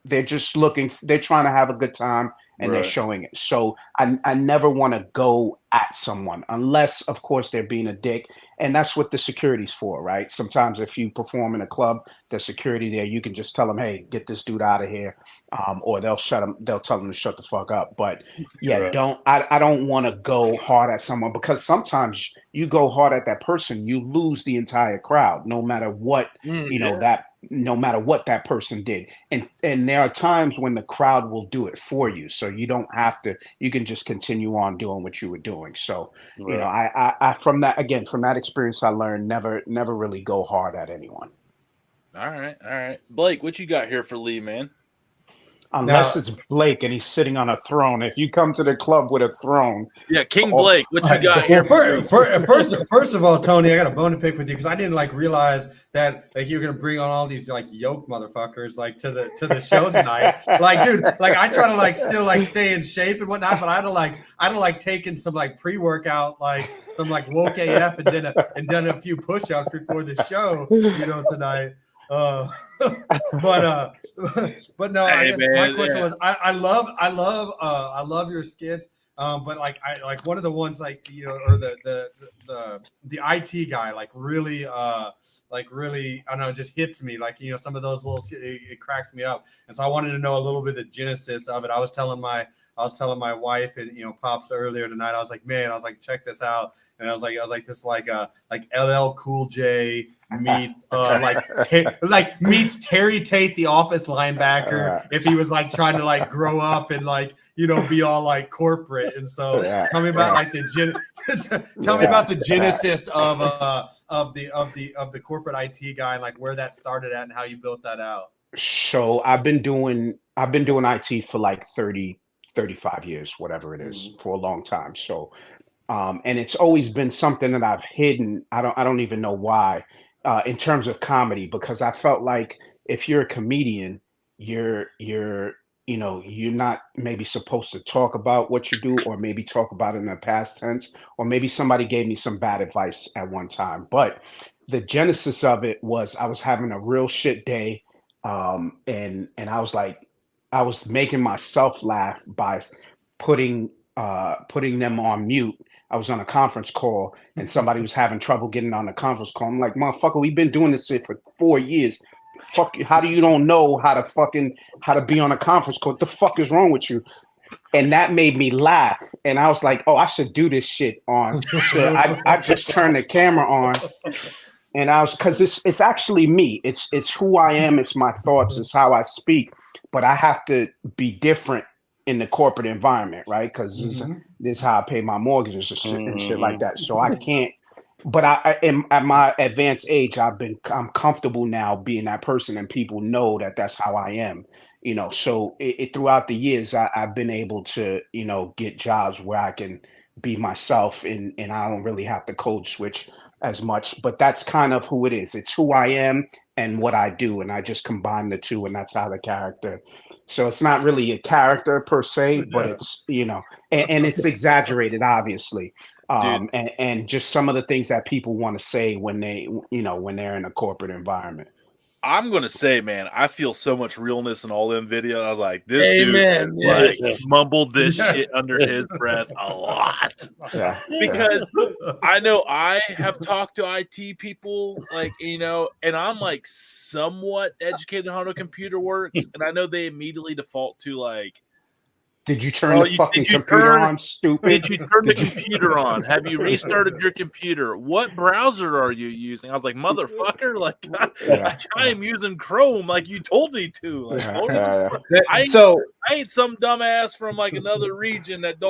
They're just looking, they're trying to have a good time, and they're showing it. So I never want to go at someone unless, of course, they're being a dick. And that's what the security's for, right? Sometimes if you perform in a club, there's security there. You can just tell them, hey, get this dude out of here. Or they'll tell them to shut the fuck up. But yeah, I don't want to go hard at someone, because sometimes you go hard at that person, you lose the entire crowd, no matter what, no matter what that person did. And there are times when the crowd will do it for you. So you don't have to, you can just continue on doing what you were doing. So, you know, I from that experience, I learned never really go hard at anyone. All right. Blake, what you got here for Lee, man? Unless it's Blake and he's sitting on a throne. If you come to the club with a throne, yeah, King Blake, what you got here? First of all, Tony, I got a bone to pick with you, because I didn't realize that you're gonna bring on all these yoke motherfuckers to the show tonight. Dude, I try to still stay in shape and whatnot, but I'd have taken some pre-workout, some woke AF and done a few push-ups before the show, tonight. But no, I guess my question was, I love your skits, but I one of the ones or the IT guy really really, I don't know, just hits me, some of those little, it cracks me up. And so I wanted to know a little bit of the genesis of it. I was telling my wife and Pops earlier tonight, I was like, man, check this out. And I was like this LL Cool J meets meets Terry Tate, the Office linebacker, if he was trying to grow up and be all corporate. And so tell me about tell me about the genesis of the corporate IT guy, and where that started at and how you built that out. So I've been doing IT for 30, 35 years, whatever it is, for a long time. So and it's always been something that I've hidden. I don't even know why, in terms of comedy, because I felt like if you're a comedian, you're not maybe supposed to talk about what you do, or maybe talk about it in the past tense, or maybe somebody gave me some bad advice at one time. But the genesis of it was, I was having a real shit day, and I was making myself laugh by putting them on mute. I was on a conference call and somebody was having trouble getting on the conference call. I'm like, motherfucker, we've been doing this shit for 4 years. Fuck you. How do you don't know how to be on a conference call? What the fuck is wrong with you? And that made me laugh. And I was like, oh, I should do this shit on. So I just turned the camera on, and because it's actually me. It's who I am. It's my thoughts. It's how I speak. But I have to be different in the corporate environment, right? Because this is how I pay my mortgage and shit like that. So I can't. But at my advanced age, I'm comfortable now being that person, and people know that that's how I am. So throughout the years, I've been able to get jobs where I can be myself, and I don't really have to code switch as much. But that's kind of who it is. It's who I am and what I do, and I just combine the two, and that's how the character. So it's not really a character per se, but it's and it's exaggerated, obviously. And just some of the things that people want to say when they when they're in a corporate environment. I'm gonna say, man, I feel so much realness in all them videos. I was like, this Amen. dude mumbled this shit under his breath a lot. Yeah. Because I know I have talked to IT people, and I'm somewhat educated on how a computer works, and I know they immediately default to did you turn the fucking computer on, stupid? Did you turn the computer on? Have you restarted your computer? What browser are you using? I was like, motherfucker, I am using Chrome like you told me to. I ain't some dumbass from another region that's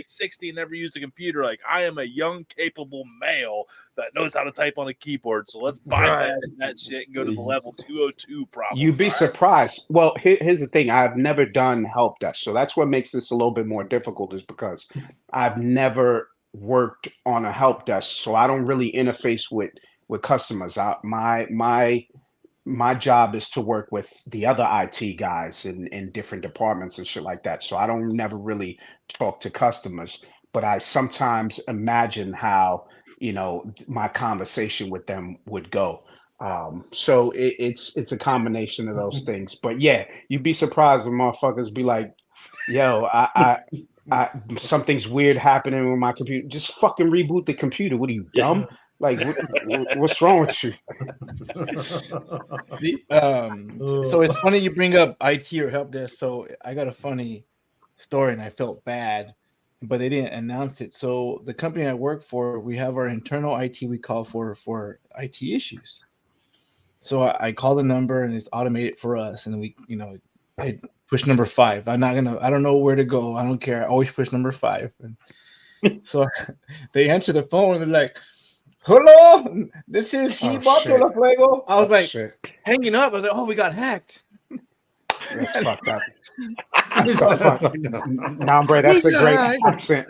60 and never used a computer. I am a young, capable male that knows how to type on a keyboard. So let's bypass that shit and go to the level 202 problem. You'd be surprised. Well, here's the thing. I've never done help desk. So that's what makes this a little bit more difficult, is because I've never worked on a help desk. So I don't really interface with customers. My job is to work with the other IT guys in different departments and shit like that. So I don't never really talk to customers, but I sometimes imagine how my conversation with them would go. So it's a combination of those things. But yeah, you'd be surprised when motherfuckers be like, yo, I something's weird happening with my computer. Just fucking reboot the computer. What are you, dumb? Like, what's wrong with you? So it's funny you bring up IT or help desk. So I got a funny story, and I felt bad, but they didn't announce it. So the company I work for, we have our internal IT we call for IT issues. So I call the number, and it's automated for us, and we, I push number 5. I don't know where to go. I don't care. I always push number 5. And so they answer the phone, and they're like, "Hello, this is Hibato La Fuego." I was hanging up. I was like, "Oh, we got hacked." That's fucked up. That's so fucked. Nah, bro, that's a great accent.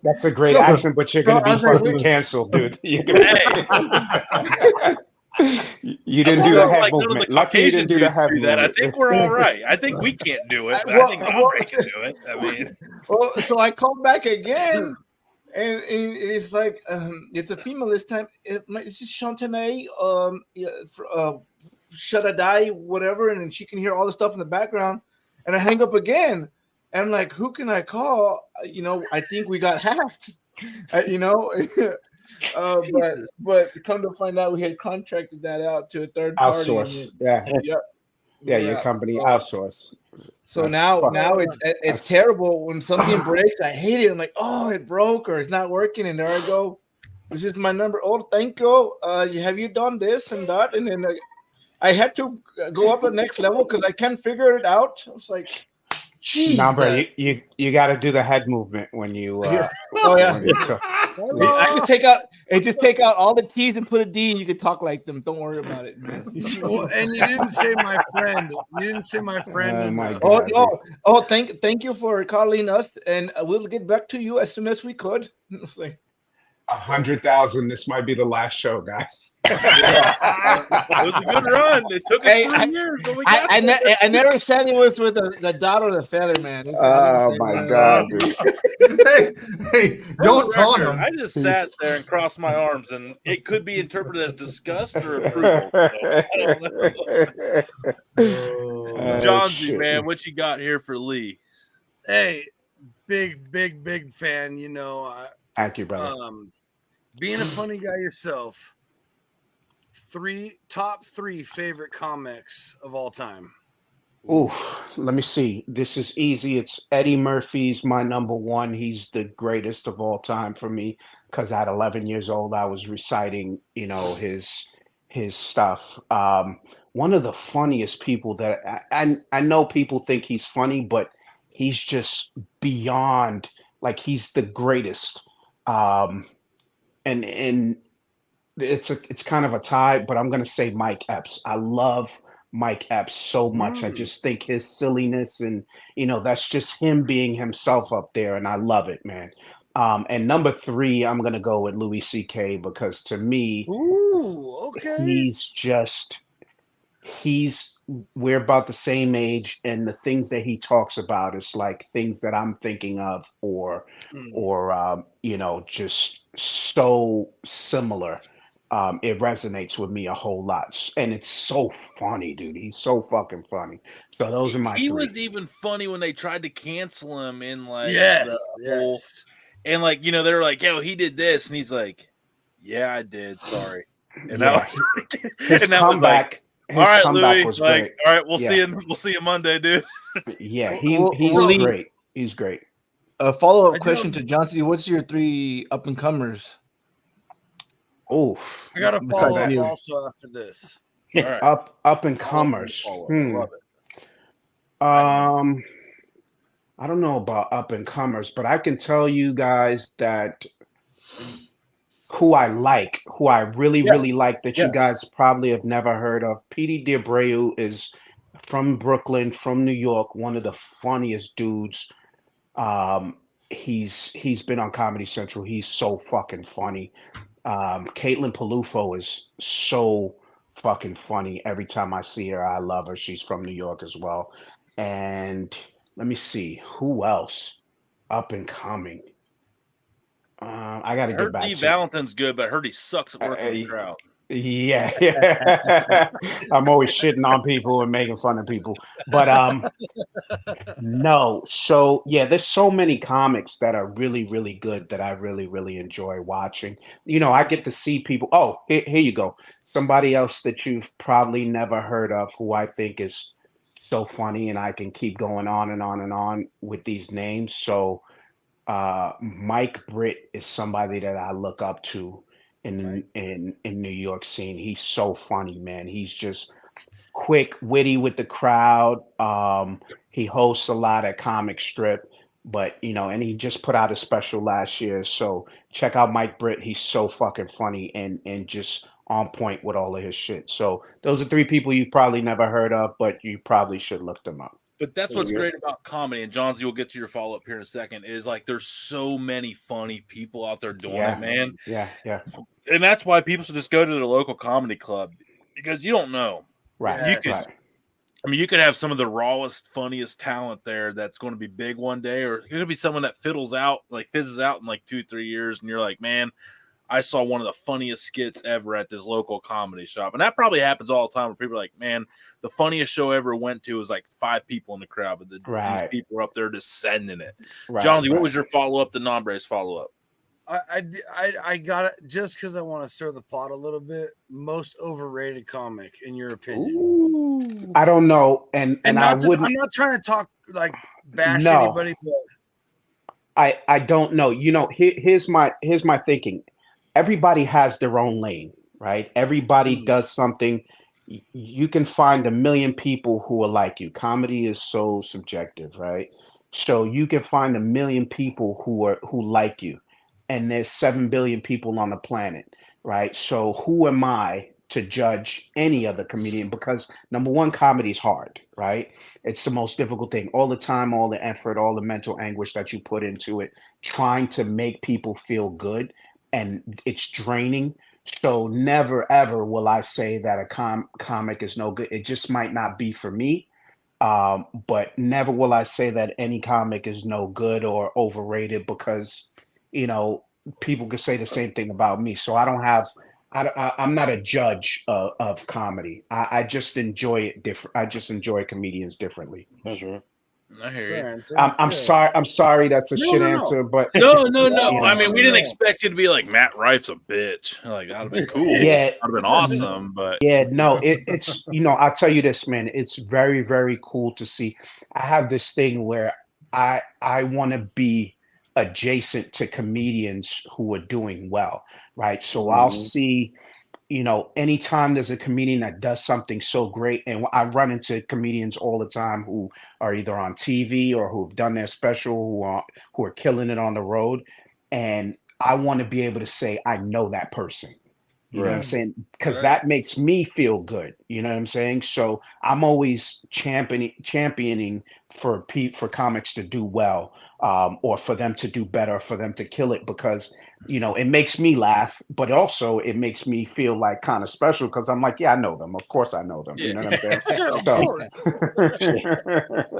That's a great accent, but you're gonna be fucking canceled, dude. You didn't do the head movement. Lucky you didn't do the head movement. I think we're all right. I think we can't do it, but I think Andre can do it. I mean, so I called back again. And it's like it's a female this time. It's just Chantanay, Shadadai, whatever, and she can hear all the stuff in the background. And I hang up again, and I'm like, "Who can I call?" I think we got hacked. But come to find out, we had contracted that out to a third party. Outsource, your company outsource. So now it's terrible when something breaks. I hate it. I'm like, oh, it broke or it's not working, and there I go. This is my number. Oh, thank you. Have you done this and that? And then I had to go up the next level because I can't figure it out. I was like, geez. Nah, bro, you got to do the head movement when you. Oh yeah. I just take out all the T's and put a D, and you can talk like them. Don't worry about it, man. Well, and you didn't say my friend. You didn't say my friend. Oh my God. Thank you for calling us, and we'll get back to you as soon as we could. It's like 100,000. This might be the last show, guys. It was a good run. It took us 3 years, but we got I never said it was with the dot or the feather, man. Oh my God, dude. hey, don't taunt him. I just sat there and crossed my arms, and it could be interpreted as disgust or approval. John G, man, what you got here for Lee? Hey, big fan. Thank you, brother. Being a funny guy yourself, top three favorite comics of all time. Ooh, let me see. This is easy. It's Eddie Murphy's my number one. He's the greatest of all time for me because at 11 years old, I was reciting, his stuff. One of the funniest people that I know people think he's funny, but he's just beyond, like, he's the greatest. And it's kind of a tie, but I'm gonna say Mike Epps. I love Mike Epps so much. I just think his silliness and that's just him being himself up there, and I love it, man. And number 3, I'm gonna go with Louis C.K. because to me, we're about the same age, and the things that he talks about is like things that I'm thinking of, or just so similar. It resonates with me a whole lot, and it's so funny, dude. He's so fucking funny. So those are my. He 3. was even funny when they tried to cancel him in like whole, and like they were like, "Yo, he did this," and he's like, "Yeah, I did. Sorry." And that was his comeback. All right, Louis. Was like, great. all right, we'll see you. We'll see you Monday, dude. Yeah, he's great. He's great. A follow-up question to Johnson. What's your 3 up-and-comers? Oh, I got a follow-up also after this. All right. Up-and-comers. Love it. I don't know about up-and-comers, but I can tell you guys that who I really like that you guys probably have never heard of. P.D. D'Abreu is from Brooklyn, from New York, one of the funniest dudes. He's been on Comedy Central. He's so fucking funny. Caitlin Palufo is so fucking funny. Every time I see her, I love her. She's from New York as well. And let me see who else up and coming. I got to get back. Lee Valentine's good, but I heard he sucks at working with the crowd. Yeah. I'm always shitting on people and making fun of people. But no. So yeah, there's so many comics that are really, really good that I really, really enjoy watching. I get to see people. Oh, here you go. Somebody else that you've probably never heard of who I think is so funny, and I can keep going on and on and on with these names. So Mike Britt is somebody that I look up to in New York scene. He's so funny, man. He's just quick, witty with the crowd. He hosts a lot at Comic Strip, but and he just put out a special last year. So check out Mike Britt. He's so fucking funny and just on point with all of his shit. So those are three people you've probably never heard of, but you probably should look them up. But that's what's great about comedy, and Johnsy, we'll get to your follow up here in a second. Is like there's so many funny people out there doing it, man. Yeah. And that's why people should just go to their local comedy club, because you don't know. Right. You could have some of the rawest, funniest talent there that's going to be big one day, or it could be someone that fizzes out in like 2-3 years, and you're like, man, I saw one of the funniest skits ever at this local comedy shop. And that probably happens all the time where people are like, man, the funniest show I ever went to was like 5 people in the crowd, but these people are up there just sending it. Johnsy, what was your follow-up, the non-brace follow-up? I got it just because I want to stir the pot a little bit. Most overrated comic, in your opinion? Ooh. I don't know, and I wouldn't. I'm not trying to talk like bash anybody, but I don't know. Here's my thinking. Everybody has their own lane, right? Everybody does something. You can find 1 million people who are like you. Comedy is so subjective, right? So you can find 1 million people who like you, and there's 7 billion people on the planet, right? So who am I to judge any other comedian? Because number one, comedy is hard, right? It's the most difficult thing. All the time, all the effort, all the mental anguish that you put into it, trying to make people feel good. And it's draining. So never, ever will I say that a comic is no good. It just might not be for me. But never will I say that any comic is no good or overrated, because, people could say the same thing about me. So I'm not a judge of comedy. I just enjoy it different. I just enjoy comedians differently. That's right. I hear you. I'm sorry. That's a shit answer, but no. I mean, we didn't expect you to be like Matt Rife's a bitch. Like that'd have been cool. Yeah, that'd have been awesome. But yeah, no, it's I'll tell you this, man. It's very, very cool to see. I have this thing where I want to be adjacent to comedians who are doing well, right? So I'll see. Anytime there's a comedian that does something so great, and I run into comedians all the time who are either on TV or who've done their special, who are killing it on the road, and I want to be able to say I know that person. You know what I'm saying? Because that makes me feel good. You know what I'm saying? So I'm always championing for comics to do well, or for them to do better, for them to kill it, because it makes me laugh, but also it makes me feel like kind of special, because I'm like, yeah, I know them. Of course I know them. Yeah. You know what I'm saying? Of course.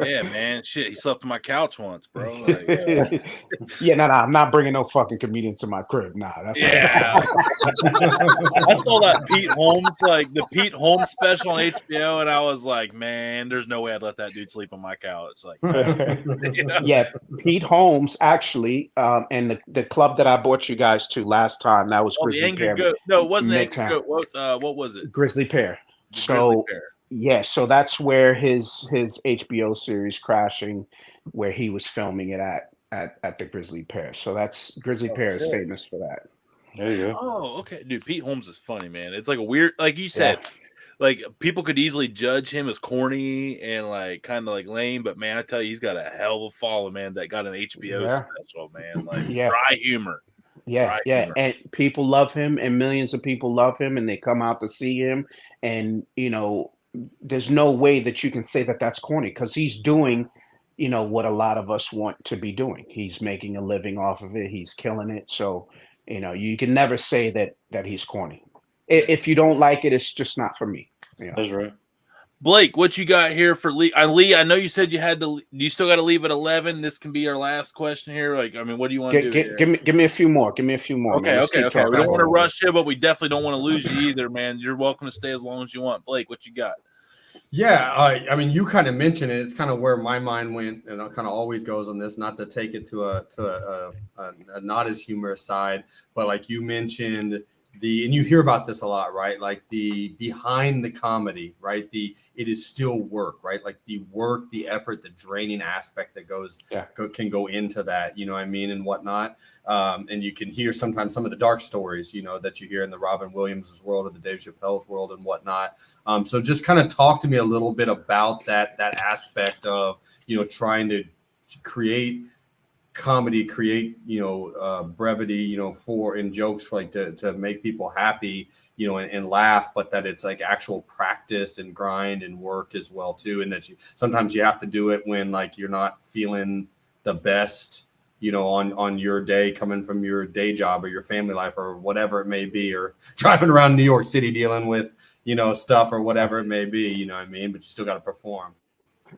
Yeah, man. Shit, he slept on my couch once, bro. Like, yeah, no, I'm not bringing no fucking comedian to my crib. Nah, that's I saw that the Pete Holmes special on HBO, and I was like, man, there's no way I'd let that dude sleep on my couch. Like, yeah, Pete Holmes actually, and the club that I brought you guys to last time, that was Grizzly Pear. No, it wasn't Angry Goat. What was it? Grizzly Pear. So yeah, so that's where his HBO series Crashing, where he was filming it at the Grizzly Pear. So that's Grizzly Pear is famous for that. There you go. Oh, okay, dude. Pete Holmes is funny, man. It's like a weird, like you said, like people could easily judge him as corny and like kind of like lame, but man, I tell you, he's got a hell of a follow, man. That got an HBO special, man. Like dry humor. Yeah, and people love him, and millions of people love him, and they come out to see him. And there's no way that you can say that that's corny, because he's doing, what a lot of us want to be doing. He's making a living off of it. He's killing it. So, you can never say that he's corny. If you don't like it, it's just not for me. That's right. Blake, what you got here for Lee? Lee, I know you said you had to. You still got to leave at 11. This can be our last question here. Like, I mean, what do you want to do here? Give me a few more. Give me a few more. Okay, man. Let's keep okay. We talking don't want to a little rush you, but we definitely don't want to lose you either, man. You're welcome to stay as long as you want. Blake, what you got? Yeah, I mean, you kind of mentioned it. It's kind of where my mind went, and it kind of always goes on this. Not to take it to a not as humorous side, but like you mentioned and you hear about this a lot, right? Like the behind the comedy, right? It is still work, right? Like the work, the effort, the draining aspect that can go into that, you know what I mean, and whatnot. And you can hear sometimes some of the dark stories, you know, that you hear in the Robin Williams' world or the Dave Chappelle's world and whatnot. So just kind of talk to me a little bit about that aspect of, you know, trying to create comedy, create, you know, brevity, you know, in jokes, like to make people happy, you know, and laugh, but that it's like actual practice and grind and work as well too. And that sometimes you have to do it when like you're not feeling the best, you know, on your day, coming from your day job or your family life or whatever it may be, or driving around New York City dealing with, you know, stuff or whatever it may be, you know what I mean? But you still got to perform.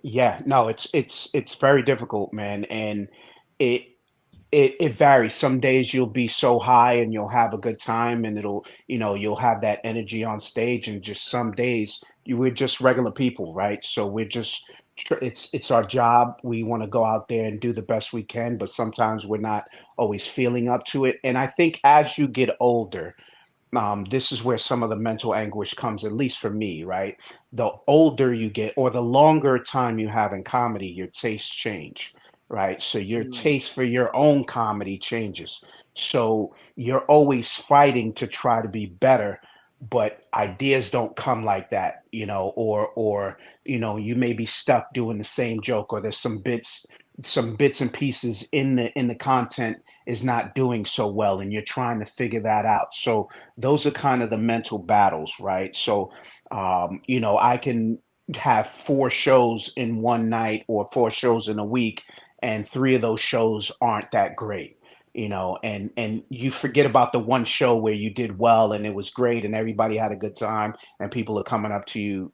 Yeah, no, it's very difficult, man, and it varies. Some days you'll be so high and you'll have a good time, and you'll have that energy on stage, and just some days we're just regular people, right? So we're just it's our job. We want to go out there and do the best we can, but sometimes we're not always feeling up to it. And I think as you get older, this is where some of the mental anguish comes, at least for me, right? The older you get, or the longer time you have in comedy, your tastes change, right? So your taste for your own comedy changes. So you're always fighting to try to be better, but ideas don't come like that, you know, or you may be stuck doing the same joke, or there's some bits and pieces in the content is not doing so well, and you're trying to figure that out. So those are kind of the mental battles, right? So I can have 4 shows in one night or 4 shows in a week, and 3 of those shows aren't that great, and you forget about the one show where you did well and it was great and everybody had a good time and people are coming up to you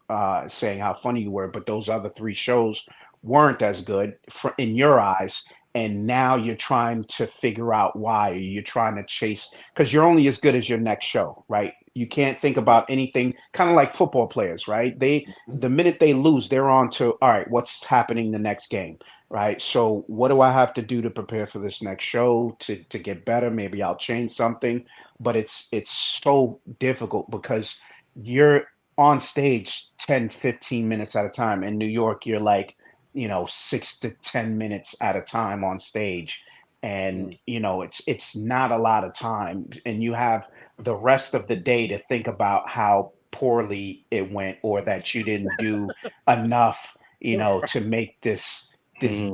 saying how funny you were, but those other 3 shows weren't as good in your eyes. And now you're trying to figure out why. You're trying to chase, because you're only as good as your next show, right? You can't think about anything, kind of like football players, right? The minute they lose, they're on to, all right, what's happening the next game, right? So what do I have to do to prepare for this next show to get better? Maybe I'll change something, but it's so difficult because you're on stage 10, 15 minutes at a time. In New York, you're like, 6 to 10 minutes at a time on stage. And, it's not a lot of time. And you have the rest of the day to think about how poorly it went, or that you didn't do enough, to make this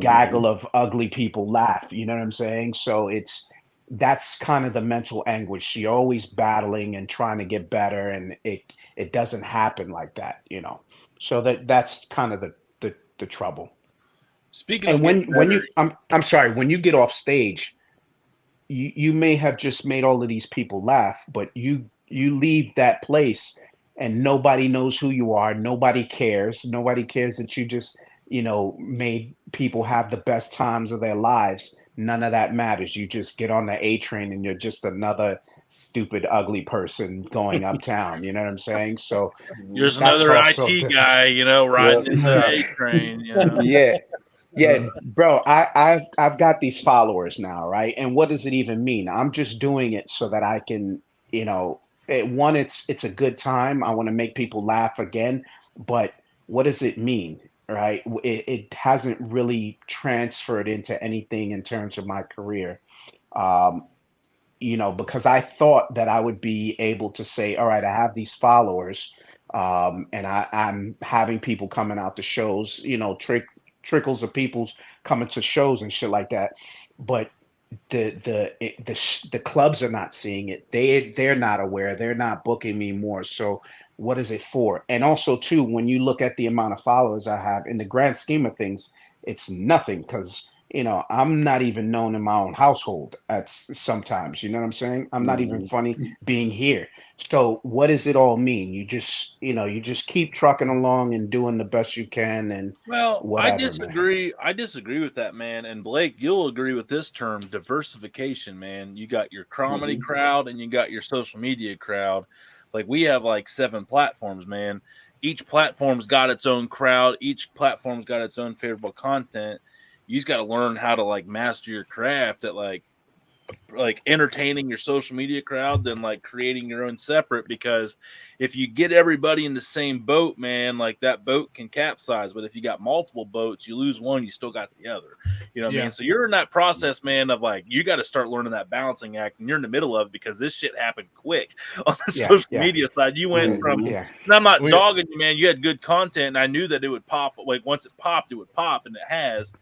gaggle of ugly people laugh. You know what I'm saying? So that's kind of the mental anguish. You're always battling and trying to get better, and it doesn't happen like that, So that's kind of the trouble. Speaking and of when you I'm sorry, when you get off stage, you may have just made all of these people laugh, but you leave that place and nobody knows who you are. Nobody cares that you just made people have the best times of their lives. None of that matters. You just get on the A train and you're just another stupid, ugly person going uptown. You know what I'm saying? So here's another IT guy, riding in the A train. Yeah, bro, I've got these followers now, right? And what does it even mean? I'm just doing it so that I can, it's a good time. I want to make people laugh again, but what does it mean, right? It hasn't really transferred into anything in terms of my career. Because I thought that I would be able to say, all right, I have these followers, and I'm having people coming out to shows, trickles of people coming to shows and shit like that. But the clubs are not seeing it. They're not aware. They're not booking me more. So what is it for? And also too, when you look at the amount of followers I have in the grand scheme of things, it's nothing, because I'm not even known in my own household at sometimes, you know what I'm saying? I'm not even funny being here. So what does it all mean? You just keep trucking along and doing the best you can and Well, I whatever, man. disagree. I disagree with that, man. And Blake, you'll agree with this term, diversification, man. You got your comedy crowd and you got your social media crowd. Like we have like 7 platforms, man. Each platform's got its own crowd. Each platform's got its own favorable content. You just got to learn how to like master your craft at like entertaining your social media crowd than like creating your own separate, because if you get everybody in the same boat, man, like that boat can capsize. But if you got multiple boats, you lose one, you still got the other. You know what I mean? So you're in that process, man, of like you got to start learning that balancing act, and you're in the middle of it because this shit happened quick on the social media side. You went from and I'm not dogging you, man, you had good content and I knew that it would pop. Like once it popped, it would pop, and it has.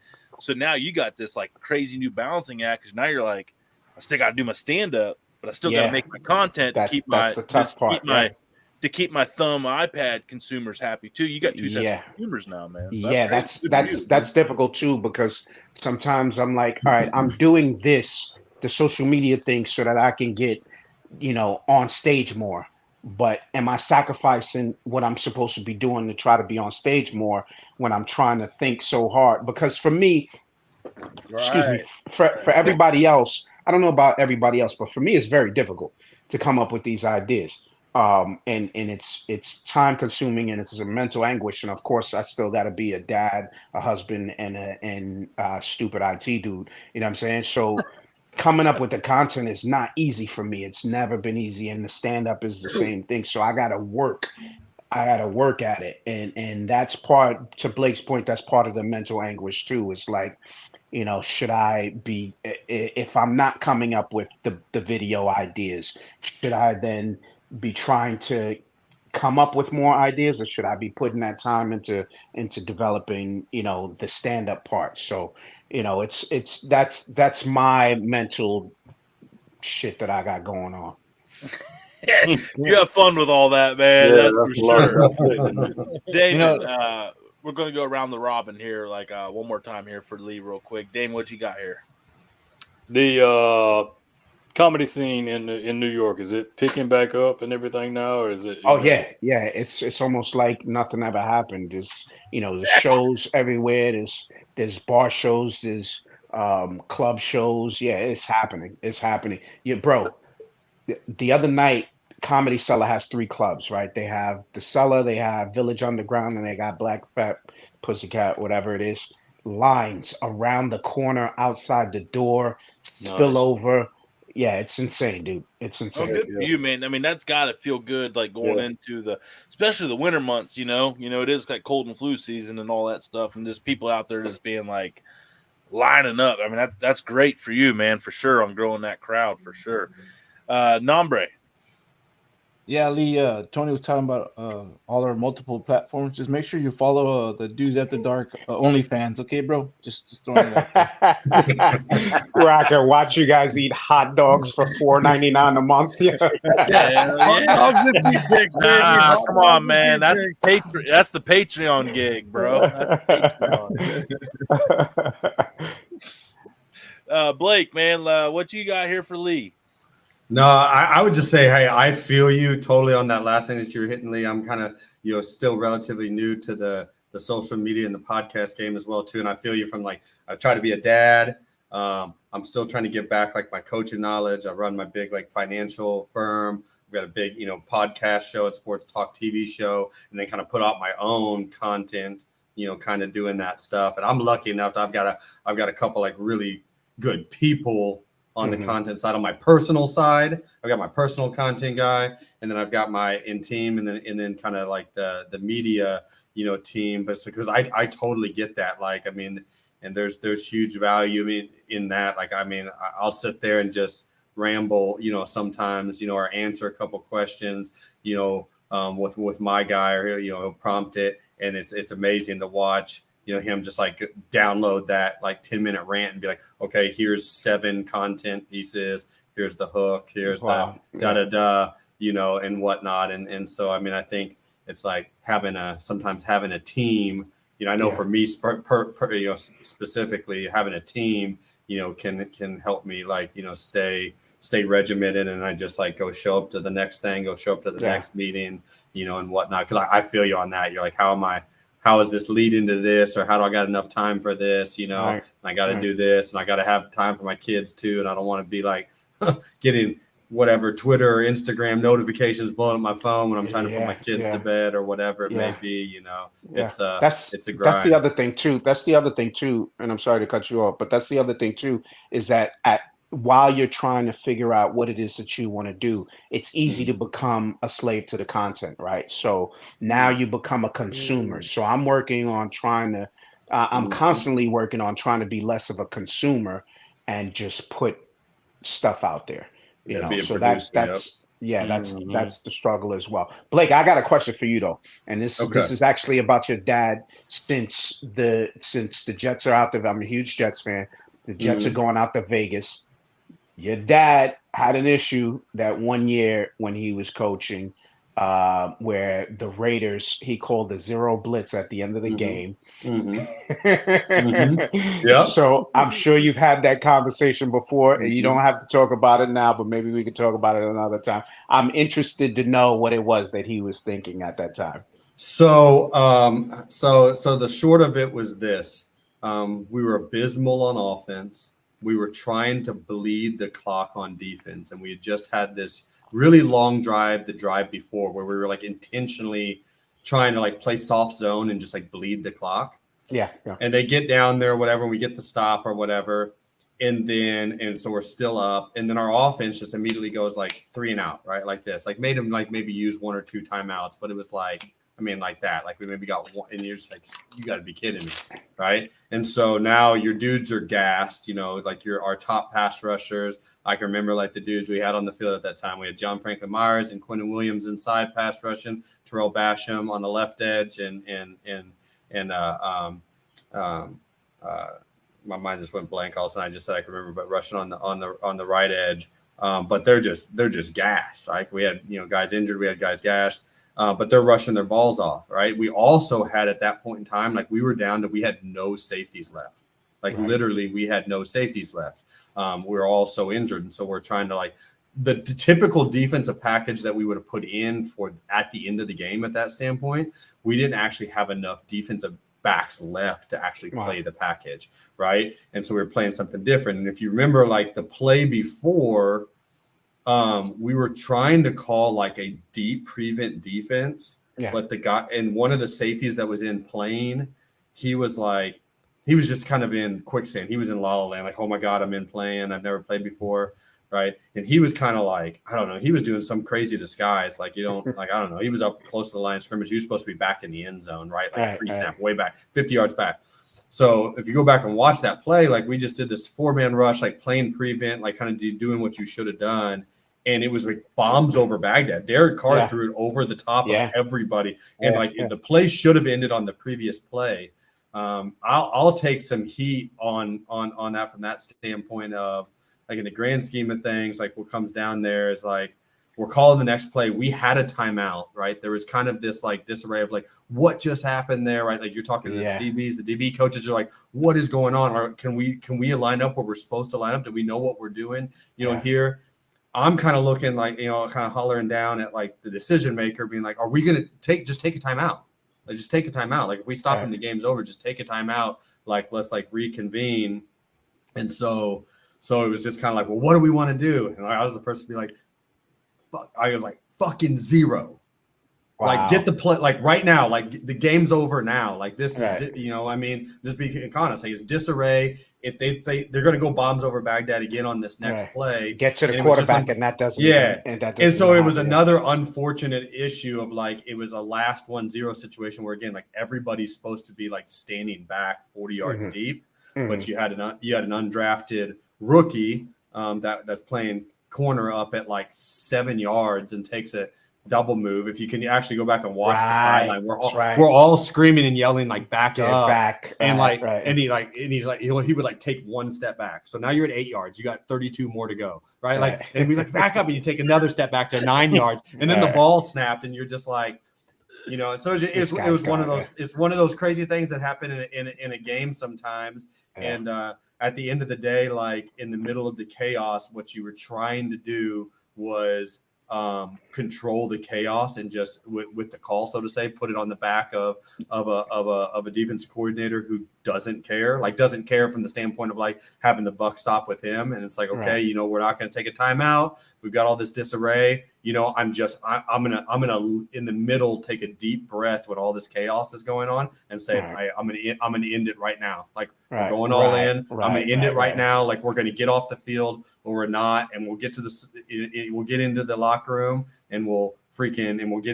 So now you got this like crazy new balancing act because now you're like, I still got to do my stand up, but I still got to make my content to keep my to keep my thumb iPad consumers happy too. You got 2 sets of consumers now, man. So that's difficult too, because sometimes I'm like, all right, I'm doing the social media thing so that I can get, on stage more. But am I sacrificing what I'm supposed to be doing to try to be on stage more when I'm trying to think so hard? Because for me, excuse me, for everybody else, I don't know about everybody else, but for me, it's very difficult to come up with these ideas. And it's time consuming and it's a mental anguish. And of course, I still got to be a dad, a husband, and a stupid IT dude. You know what I'm saying? So coming up with the content is not easy for me. It's never been easy. And the stand up is the same thing. So I got to work at it. And that's part, to Blake's point, that's part of the mental anguish too. It's like, should I be, if I'm not coming up with the video ideas, should I then be trying to come up with more ideas, or should I be putting that time into developing, the stand-up part? So, that's my mental shit that I got going on. You have fun with all that, man. That's for sure. David, we're going to go around the robin here, like one more time here for Lee, real quick. Dame, what you got here? The comedy scene in New York, is it picking back up and everything now, or is it? Yeah. It's almost like nothing ever happened. There's the shows everywhere. There's bar shows. There's club shows. Yeah, it's happening. It's happening. Yeah, bro. The other night, Comedy Cellar has 3 clubs, right? They have the Cellar, they have Village Underground, and they got Black Fat Pussycat, whatever it is. Lines around the corner, outside the door, spill over. Yeah, it's insane, dude. It's insane. Oh, good for you, man. I mean, that's got to feel good, like going into especially the winter months. It is like cold and flu season and all that stuff, and just people out there just being like lining up. I mean, that's great for you, man, for sure. On growing that crowd, for sure. Nombre. Yeah, Lee, Tony was talking about all our multiple platforms. Just make sure you follow the Dudes After Dark OnlyFans, okay, bro? Just throwing it out there. Where I can watch you guys eat hot dogs for $4.99 a month. Hot dogs and feet pics, baby. Come on, man. That's the Patreon gig, bro. Blake, man, what you got here for Lee? No, I would just say, hey, I feel you totally on that last thing that you're hitting, Lee. I'm kind of, still relatively new to the social media and the podcast game as well, too. And I feel you from like, I try to be a dad. I'm still trying to give back like my coaching knowledge. I run my big like financial firm. I've got a big, podcast show and sports talk TV show, and then kind of put out my own content, kind of doing that stuff. And I'm lucky enough that I've got a couple like really good people on the content side. On my personal side, I've got my personal content guy, and then I've got my in team, and then kind of like the media, team. But because I totally get that. Like, I mean, and there's huge value in that. Like, I mean, I'll sit there and just ramble, sometimes, or answer a couple questions, with my guy, or he'll prompt it, and it's amazing to watch. Him just like download that like 10-minute rant and be like, okay, here's 7 content pieces. Here's the hook. Here's the da-da-da, and whatnot. And so, I mean, I think it's like sometimes having a team, I know for me, specifically having a team, can help me stay regimented, and I just like go show up to the next thing, go show up to the next meeting, and whatnot. Because I feel you on that. You're like, how is this leading to this, or how do I got enough time for this? And I got to do this, and I got to have time for my kids too, and I don't want to be like getting whatever Twitter or Instagram notifications blowing up my phone when I'm trying to put my kids to bed or whatever it may be. It's a grind. That's the other thing too. And I'm sorry to cut you off, but that's the other thing too, is that while you're trying to figure out what it is that you want to do, it's easy to become a slave to the content, right? So now you become a consumer. So I'm working on I'm constantly working on trying to be less of a consumer and just put stuff out there. So that's the struggle as well. Blake, I got a question for you though, and this is actually about your dad. Since the Jets are out there, I'm a huge Jets fan. The Jets are going out to Vegas. Your dad had an issue that one year when he was coaching, where the Raiders, he called a zero blitz at the end of the game. So I'm sure you've had that conversation before, and you don't have to talk about it now, but maybe we can talk about it another time. I'm interested to know what it was that he was thinking at that time. So the short of it was this: we were abysmal on offense. We were trying to bleed the clock on defense, and we had just had this really long drive, the drive before, where we were like intentionally trying to like play soft zone and just like bleed the clock. Yeah. And they get down there, whatever, and we get the stop or whatever. And so we're still up. And then our offense just immediately goes like 3 and out, right? Like this, like made him like maybe use 1 or 2 timeouts, but it was like, like that, like we maybe got 1, and you're just like, you got to be kidding me, right? And so now your dudes are gassed, like our top pass rushers. I can remember like the dudes we had on the field at that time. We had John Franklin Myers and Quentin Williams inside pass rushing, Terrell Basham on the left edge, and my mind just went blank. All of a sudden, I just said I can remember, but rushing on the right edge. But they're just gassed. Like we had guys injured, we had guys gassed. But they're rushing their balls off, right? We also had at that point in time, like we were down to, we had no safeties left. Like literally we had no safeties left. We were all so injured. And so we're trying to like the typical defensive package that we would have put in for at the end of the game at that standpoint, we didn't actually have enough defensive backs left to actually play the package, right? And so we were playing something different. And if you remember like the play before, we were trying to call like a deep prevent defense, but the guy and one of the safeties that was in playing, he was just kind of in quicksand. He was in la la land, like, oh my God, I'm in playing. I've never played before. Right. And he was kind of like, I don't know, he was doing some crazy disguise. Like, I don't know. He was up close to the line of scrimmage. He was supposed to be back in the end zone, right? Like pre-snap, way back, 50 yards back. So if you go back and watch that play, like we just did this 4-man rush, like playing prevent, like kind of doing what you should have done. And it was like bombs over Baghdad. Derek Carr threw it over the top of everybody. And the play should have ended on the previous play. I'll take some heat on that from that standpoint of like in the grand scheme of things, like what comes down there is like, we're calling the next play. We had a timeout, right? There was kind of this like disarray of like, what just happened there, right? Like you're talking to the DBs, the DB coaches are like, what is going on? Or can we line up where we're supposed to line up? Do we know what we're doing? Here. I'm kind of looking like, kind of hollering down at like the decision maker being like, are we going to take a timeout? Like just take a timeout. Like if we stop and the game's over, just take a timeout. Like, let's like reconvene. And so it was just kind of like, well, what do we want to do? And I was the first to be like, fuck. I was like, fucking zero. Wow. Like get the play, like right now, like the game's over now. Like this is, just be honest, like it's disarray. If they're going to go bombs over Baghdad again on this next play, get to the quarterback, and that doesn't. And so it was another unfortunate issue of like it was a last 1-0 situation where again, like everybody's supposed to be like standing back 40 yards deep, but you had an undrafted rookie that's playing corner up at like 7 yards and takes a double move. If you can actually go back and watch the sideline, we're all screaming and yelling like back up, and he's like he would like take 1 step back. So now you're at 8 yards. You got 32 more to go, right? Like and we like back up and you take another step back to 9 yards, and then the ball snapped, and you're just like, You know, and so it was one of those. It's one of those crazy things that happen in a game sometimes. Yeah. And at the end of the day, like in the middle of the chaos, what you were trying to do was control the chaos and just with the call, so to say, put it on the back of a defense coordinator who doesn't care from the standpoint of like having the buck stop with him. And it's like, okay, Right. you know, we're not going to take a timeout. We've got all this disarray. You know, I'm gonna in the middle take a deep breath when all this chaos is going on and say, Right. I'm gonna end it right now. Like Right. we're going all Right. in. I'm gonna Right. end it right Right. now. Like we're gonna get off the field or we're not, and we'll get to we'll get into the locker room and we'll get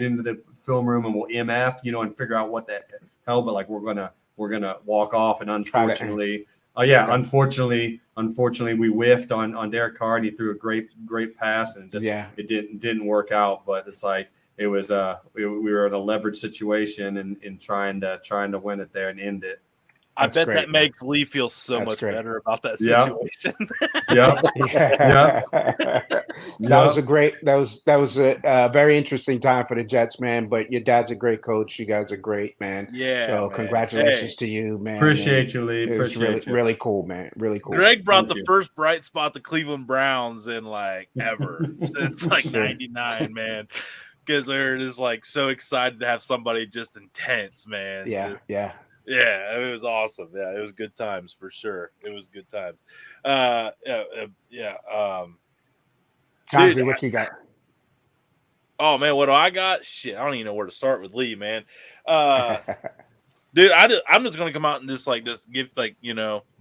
into the film room and we'll MF, you know, and figure out what the hell. But like we're gonna walk off, and unfortunately. Oh yeah, Okay. unfortunately, we whiffed on Derek Carr, and he threw a great pass, and it didn't work out. But it's like it was we were in a leverage situation and trying to win it there and end it. I bet that makes Lee feel so much better about that situation. That was a very interesting time for the Jets, man. But your dad's a great coach. You guys are great, man. Yeah. So man. congratulations to you, man. Appreciate you, Lee. It was really cool, man. Really cool. Greg brought the first bright spot to Cleveland Browns in like ever since like '99, man. Because they're just like so excited to have somebody just intense, man. Yeah. Yeah, it was awesome. Yeah, it was good times for sure. It was good times. Johnsy, what you got? Oh man, what do I got? Shit, I don't even know where to start with Lee, man. Dude, I'm just gonna come out and just give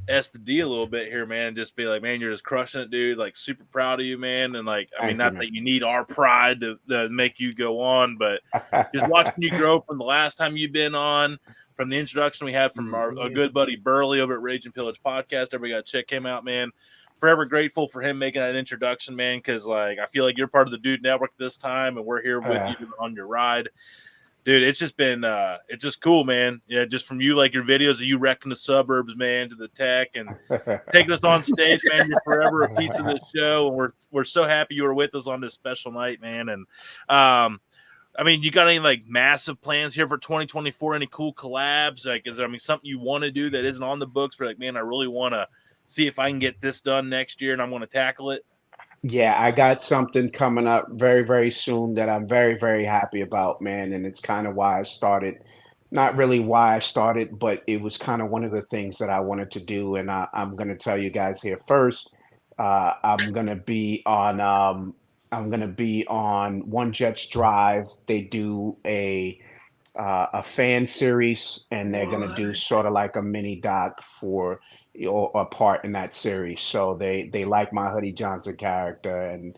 S the D a little bit here, man, and just be like, man, you're just crushing it, dude. Like, super proud of you, man. And like, I mean, not that you need our pride to make you go on, but just watching you grow from the last time you've been on. From the introduction we had from our good buddy Burley over at Rage and Pillage Podcast. Everybody got to check him out, man. Forever grateful for him making that introduction, man, because like I feel like you're part of the Dude Network this time, and we're here with you on your ride. Dude, it's just been it's just cool, man. Yeah, just from you, like your videos of you wrecking the suburbs, man, to the tech and taking us on stage, man. You're forever a piece of this show, and we're so happy you were with us on this special night, man. And I mean, you got any like massive plans here for 2024? Any cool collabs? Like, is there something you want to do that isn't on the books? But like, man, I really want to see if I can get this done next year, and I'm going to tackle it. Yeah, I got something coming up very, very soon that I'm very, very happy about, man. And it's kind of why I started. Not really why I started, but it was kind of one of the things that I wanted to do. And I'm going to tell you guys here first. I'm going to be on. I'm going to be on One Jets Drive. They do a fan series, and they're going to do sort of like a mini doc for a part in that series. So they like my Hoodie Johnson character, and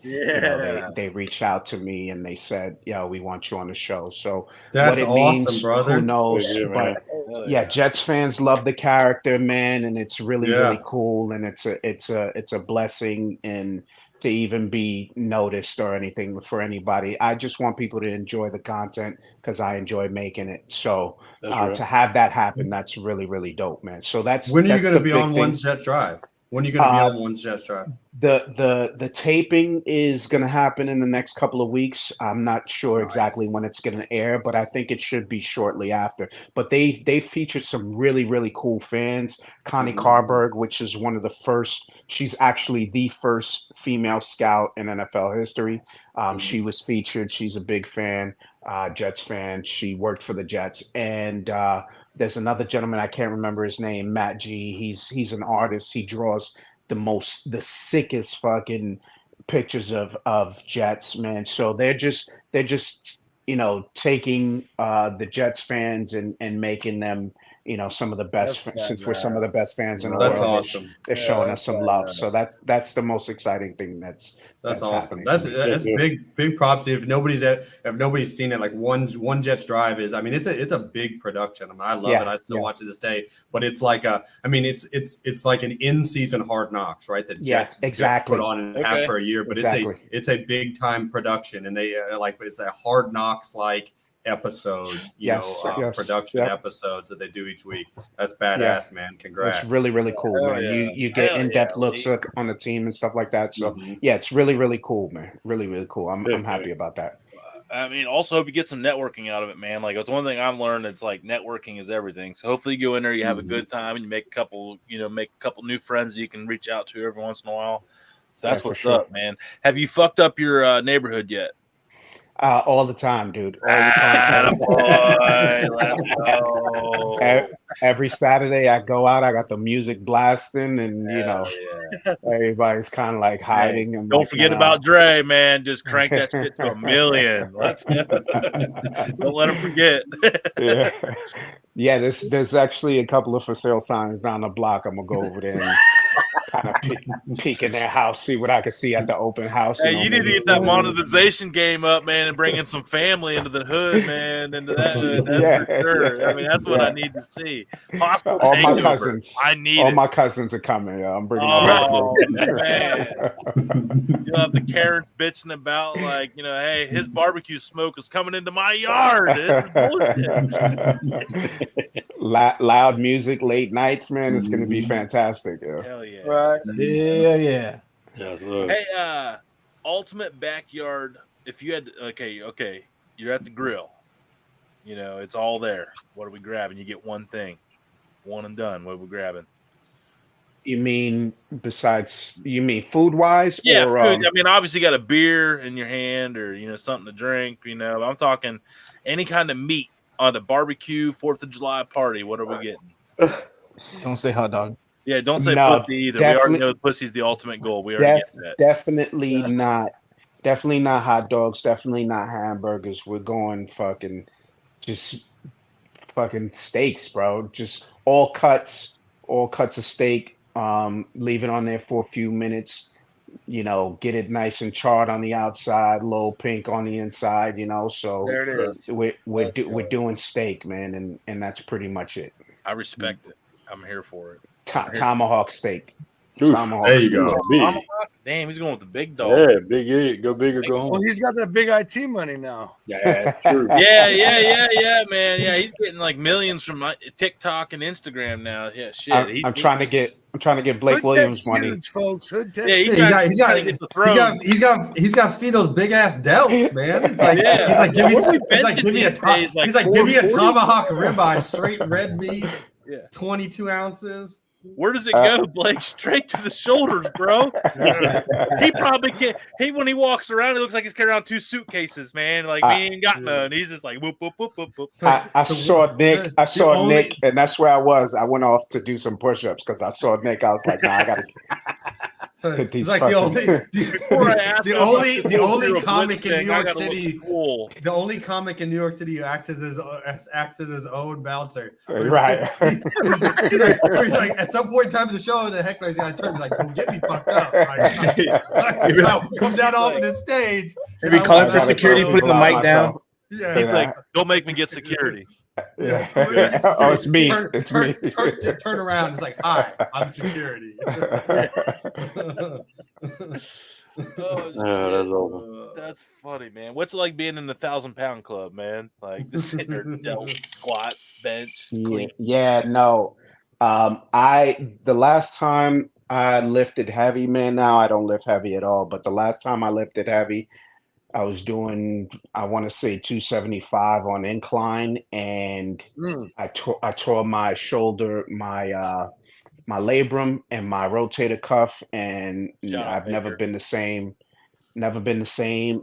they reached out to me and they said, "Yo, we want you on the show." So that's what it awesome, means, brother. who knows? But yeah, Jets fans love the character, man, and it's really cool, and it's a blessing and to even be noticed or anything for anybody. I just want people to enjoy the content because I enjoy making it. So to have that happen, that's really, really dope, man. So when are you going to be on One Jet Drive? When are you going to be on One Jet Drive? The taping is going to happen in the next couple of weeks. I'm not sure exactly when it's going to air, but I think it should be shortly after. But they featured some really, really cool fans. Connie Carberg, which is one of the first. She's actually the first female scout in NFL history. She was featured. She's a big fan, Jets fan. She worked for the Jets. And there's another gentleman, I can't remember his name, Matt G. He's an artist. He draws the sickest fucking pictures of Jets, man. So they're just taking the Jets fans and making them some of the best, since we're some of the best fans in the world. That's awesome. They're showing us some love. So that's the most exciting thing that's awesome. happening. That's big props to you. If nobody's seen it, like One Jets Drive is, I mean, it's a big production. I mean, I love it. I still watch it this day, but it's like it's like an in-season Hard Knocks, right? That Jets put on and have for a year, but it's a big time production, and they it's a Hard Knocks like episode, production episodes that they do each week. That's badass, man. Congrats. It's really, really cool, man. You get in-depth looks on the team and stuff like that. So yeah, it's really, really cool, man. Really, really cool. I'm happy about that. I mean, also hope you get some networking out of it, man. Like, it's one thing I've learned. It's like networking is everything. So hopefully you go in there, you have a good time, and you make a couple new friends that you can reach out to every once in a while. So that's what's up, man. Have you fucked up your neighborhood yet? All the time, dude. All the time. Boy, let's go. Every Saturday I go out, I got the music blasting, and everybody's kind of like hiding. And don't forget about Dre, man. Just crank that shit to 1,000,000. Let's don't let him forget. Yeah. There's actually a couple of for sale signs down the block. I'm gonna go over there and kind of peek in their house, see what I can see at the open house. Hey, you need to get that monetization game up, man, and bring in some family into the hood, man, into that hood. That's for sure. Yeah. I mean, that's what I need to see. Hospital all my cousins. I need all it. my cousins are coming. I'm bringing them. Man. You'll have the Karen bitching about, like, hey, his barbecue smoke is coming into my yard. Loud music, late nights, man. It's gonna be fantastic. Hell yeah. Right. Yeah. Hey, ultimate backyard. If you had, okay, you're at the grill. It's all there. What are we grabbing? You get one thing, one and done. What are we grabbing? You mean food wise? Yeah, or, food. I mean, obviously, you got a beer in your hand, or something to drink. I'm talking any kind of meat on the barbecue 4th of July party. What are we getting? Don't say hot dog. Yeah, don't say pussy either. We already know pussy's the ultimate goal. We already get that. Definitely not hot dogs. Definitely not hamburgers. We're going just fucking steaks, bro. Just all cuts of steak. Leave it on there for a few minutes. Get it nice and charred on the outside, low pink on the inside. So there it is. We're doing steak, man, and that's pretty much it. I respect it. I'm here for it. Tomahawk steak. Tomahawk. There you go. Damn, he's going with the big dog. Yeah, big E. Go big or go home. Well, he's got that big IT money now. Yeah, true. yeah, man. Yeah, he's getting like millions from TikTok and Instagram now. Yeah, shit. I'm trying to get Blake Williams money. Huge, folks. Hood yeah, he's got to feed those big ass delts, man. It's like he's like give me a tomahawk ribeye, straight red meat, 22 ounces. Where does it go, Blake? Straight to the shoulders, bro. He probably can't. When he walks around, it looks like he's carrying around 2 suitcases, man. Like, he ain't got none. He's just like, whoop, whoop, whoop, whoop, whoop. I saw Nick. Nick, and that's where I was. I went off to do some push-ups because I saw Nick. I was like, nah, I got to put these. It's like the only comic in New York City. The only comic in New York City who acts as his own bouncer. Right. He's like, at some point in time in the show, the heckler's got to turn like, don't get me fucked up. Come down off the stage. Maybe calling for security, putting the mic down. Yeah. He's like, don't make me get security. Yeah, it's me. Turn around. It's like, hi, I'm security. That's awesome. That's funny, man. What's it like being in the 1,000-pound club, man? Like just sitting there, delt, squat, bench, clean. Yeah, no. The last time I lifted heavy, man. Now I don't lift heavy at all. But the last time I lifted heavy, I was doing, I want to say 275 on incline, and I tore my shoulder, my labrum, and my rotator cuff, and I've never been the same.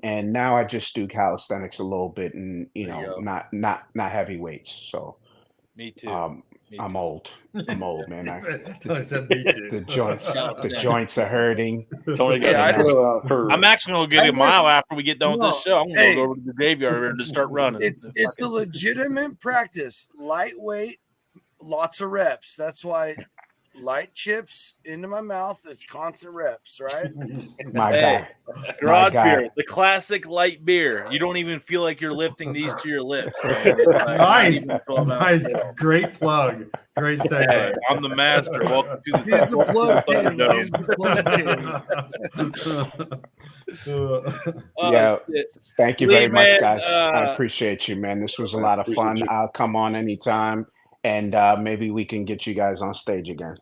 And now I just do calisthenics a little bit, and not heavy weights. So me too. I'm old, man. Tony said me too. The joints are hurting. Tony I'm actually gonna get a mile after we get done with this show. I'm gonna go over to the graveyard and just start running. It's a legitimate practice. Lightweight, lots of reps. That's why light chips into my mouth. It's constant reps, right? Garage beer, the classic light beer. You don't even feel like you're lifting these to your lips. Nice. Great plug. Great segue. Hey, I'm the master. Welcome to He's the plug king. Thank you very much, guys. I appreciate you, man. This was a lot of fun. I'll come on anytime, and maybe we can get you guys on stage again.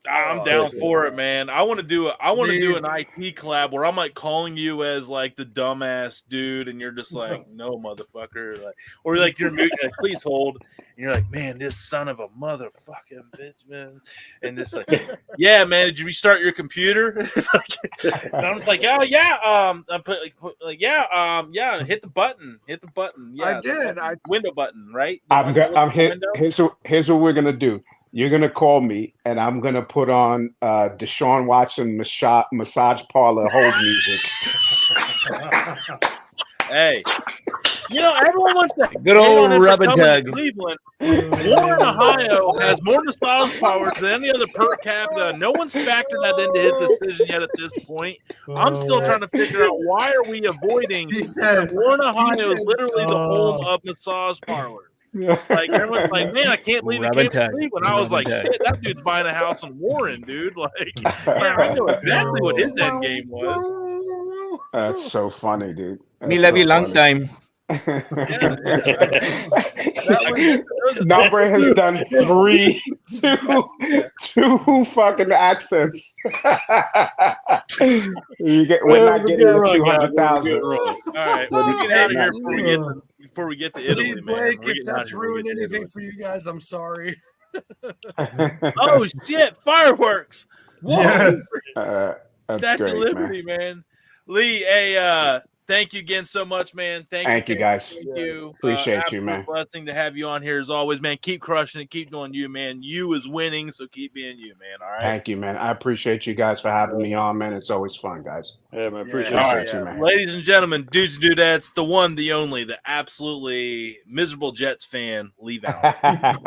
I'm down for it, man. I want to do an IT collab where I'm like calling you as like the dumbass dude, and you're just like, no, motherfucker, like, or like you're muting, like, please hold, and you're like, man, this son of a motherfucking bitch, man, and it's like, yeah, man, did you restart your computer? And I was like, oh yeah, I put yeah, hit the button, yeah, I did, window button, right? Here's what we're gonna do. You're gonna call me, and I'm gonna put on Deshaun Watson massage parlor hold music. Hey, everyone wants to good old rub and tug. Cleveland. Warren, Ohio has more massage powers than any other per capita. No one's factored that into his decision yet at this point. I'm still trying to figure out why are we avoiding Warren, Ohio is literally the home of massage parlors. Like everyone's like, man, I can't believe he came to Cleveland. I was like, shit, that dude's buying a house in Warren, dude. Like, yeah, I know exactly what his end game was. That's so funny, dude. Me love you long time. Number has done two fucking accents. We're not getting 200,000. All right, we'll get out of here before we get to Italy, man. Blake, if that's ruined anything for you guys, I'm sorry. Oh shit! Fireworks! Whoa! Yes. Statue of Liberty, man. Lee, hey, thank you again so much, man. Thank you, guys. Thank you. Appreciate you, man. Blessing to have you on here as always, man. Keep crushing it. Keep doing you, man. You is winning, so keep being you, man. All right. Thank you, man. I appreciate you guys for having me on, man. It's always fun, guys. Yeah, man. Appreciate you, man. Ladies and gentlemen, dudes and dudettes, the one, the only, the absolutely miserable Jets fan, Lee Valentine.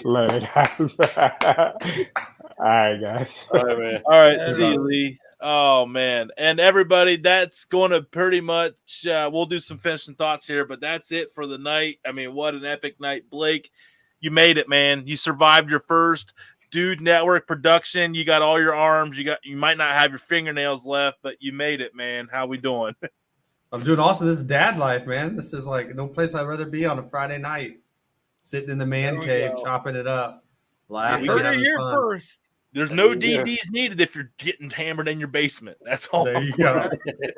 Later, guys. All right, guys. All right, man. All right, see you, Lee. Oh man, and everybody, that's going to pretty much we'll do some finishing thoughts here, but that's it for the night. I mean, what an epic night. Blake, you made it, man. You survived your first Dude Network production. You got all your arms. You might not have your fingernails left, but you made it, man. How we doing? I'm doing awesome. This is dad life, man. This is like no place I'd rather be on a Friday night, sitting in the man cave, chopping it up, laughing. Heard it here first. There's no DDs needed if you're getting hammered in your basement. That's all. There you go.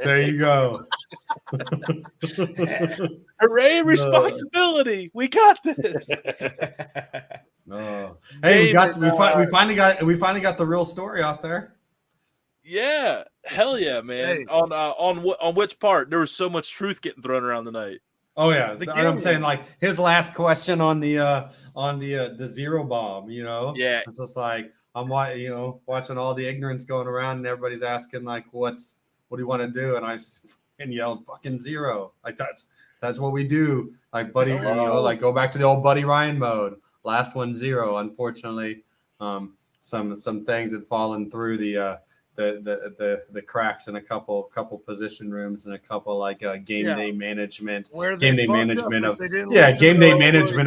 There you go. Hooray, responsibility. We got this. Oh. Hey, we finally got the real story out there. Yeah. Hell yeah, man. Hey. On which part? There was so much truth getting thrown around tonight. Oh yeah, I'm saying like his last question on the zero bomb, Yeah. It's just like I'm watching all the ignorance going around, and everybody's asking like, what do you want to do? And I yelled fucking zero. Like that's what we do. Like buddy, like go back to the old Buddy Ryan mode. Last one zero. Unfortunately, some things had fallen through the cracks in a couple position rooms and a couple like game day management. Game day management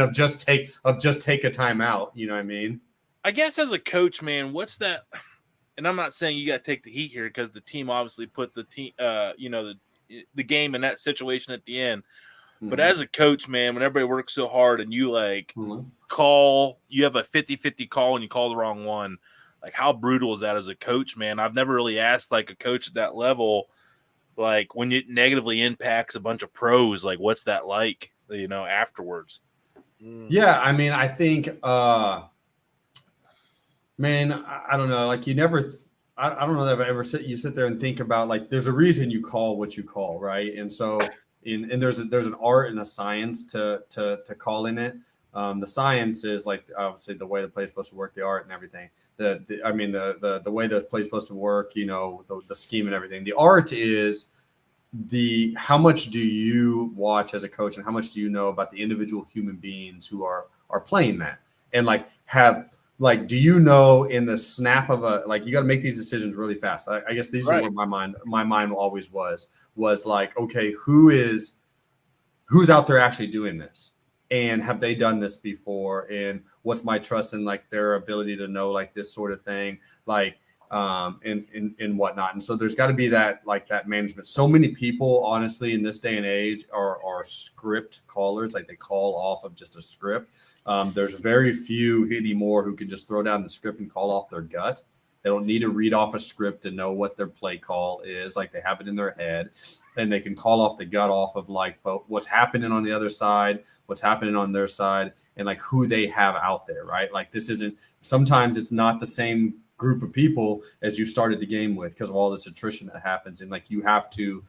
of just take a timeout. You know what I mean? I guess as a coach, man, what's that? And I'm not saying you got to take the heat here because the team obviously put the team, the game in that situation at the end. Mm-hmm. But as a coach, man, when everybody works so hard and you like call, you have a 50-50 call and you call the wrong one. Like how brutal is that as a coach, man? I've never really asked like a coach at that level, like when it negatively impacts a bunch of pros, like what's that like, afterwards? Yeah. I mean, I think, man, I don't know. Like you never, I don't know that I've ever sit there and think about like, there's a reason you call what you call, right? And so, and there's an art and a science to calling it. The science is like obviously the way the play is supposed to work, the art and everything. The way the play is supposed to work, the scheme and everything. The art is how much do you watch as a coach and how much do you know about the individual human beings who are playing that, and do you know in the snap of you got to make these decisions really fast. I guess these are where my mind always was like, okay, who's out there actually doing this? And have they done this before? And what's my trust in like their ability to know like this sort of thing? Like, and whatnot. And so there's got to be that management. So many people, honestly, in this day and age are script callers. Like they call off of just a script. There's very few anymore who can just throw down the script and call off their gut. They don't need to read off a script to know what their play call is. Like they have it in their head, and they can call off the gut off of but what's happening on the other side, what's happening on their side, and like who they have out there, right? Like this isn't. Sometimes it's not the same group of people as you started the game with because of all this attrition that happens, and like you have to.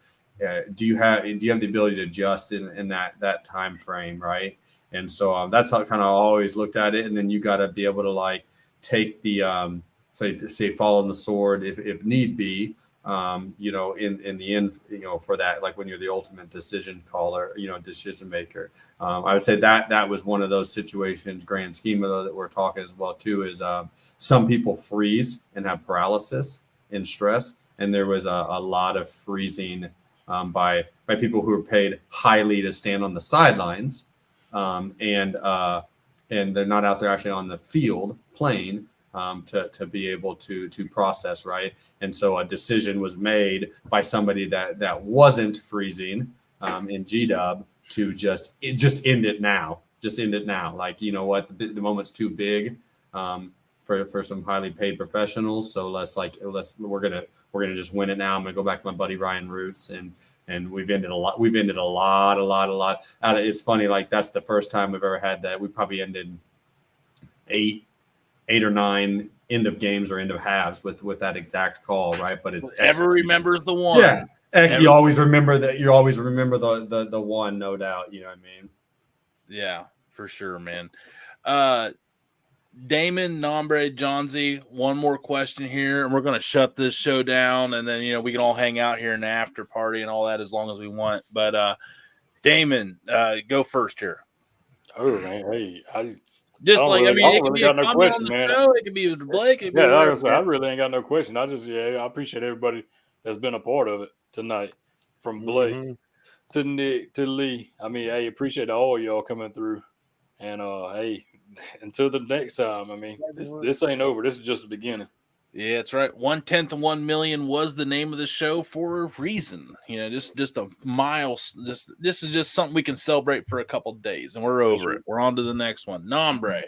Do you have the ability to adjust in that time frame, right? And so that's how kind of always looked at it, and then you got to be able to like take the say fall on the sword if need be, in the end, for that, like when you're the ultimate decision caller, decision maker. I would say that was one of those situations, grand scheme of that we're talking as well too, is some people freeze and have paralysis and stress. And there was a lot of freezing by people who were paid highly to stand on the sidelines and they're not out there actually on the field playing. To be able to process, right? And so a decision was made by somebody that wasn't freezing in G-Dub to just end it now. Just end it now. Like, you know what, the moment's too big for some highly paid professionals. So we're gonna just win it now. I'm gonna go back to my buddy Ryan Roots and we've ended a lot. We've ended a lot. It's funny, like that's the first time we've ever had that. We probably ended 8 or 9 end of games or end of halves with that exact call, right? But it's ever remembers the one. Yeah, you always remember that. You always remember the one, no doubt. You know what I mean? Yeah, for sure, man. Damon, Nombre, Johnsy, one more question here, and we're gonna shut this show down, and then we can all hang out here in the after party and all that as long as we want. But Damon, go first here. Oh man, hey, Just I like, really, I mean, it could really be a got no comment question, on the man. show. It could be Blake. It could be Yeah, like I whatever. said, I really ain't got no question. I appreciate everybody that's been a part of it tonight, from Blake to Nick to Lee. I mean, hey, appreciate all y'all coming through, and hey, until the next time. I mean, this ain't over. This is just the beginning. Yeah, that's right. 1/10 of 1 million was the name of the show for a reason. Just a milestone. This is just something we can celebrate for a couple of days, and we're over it. We're on to the next one. Nombre.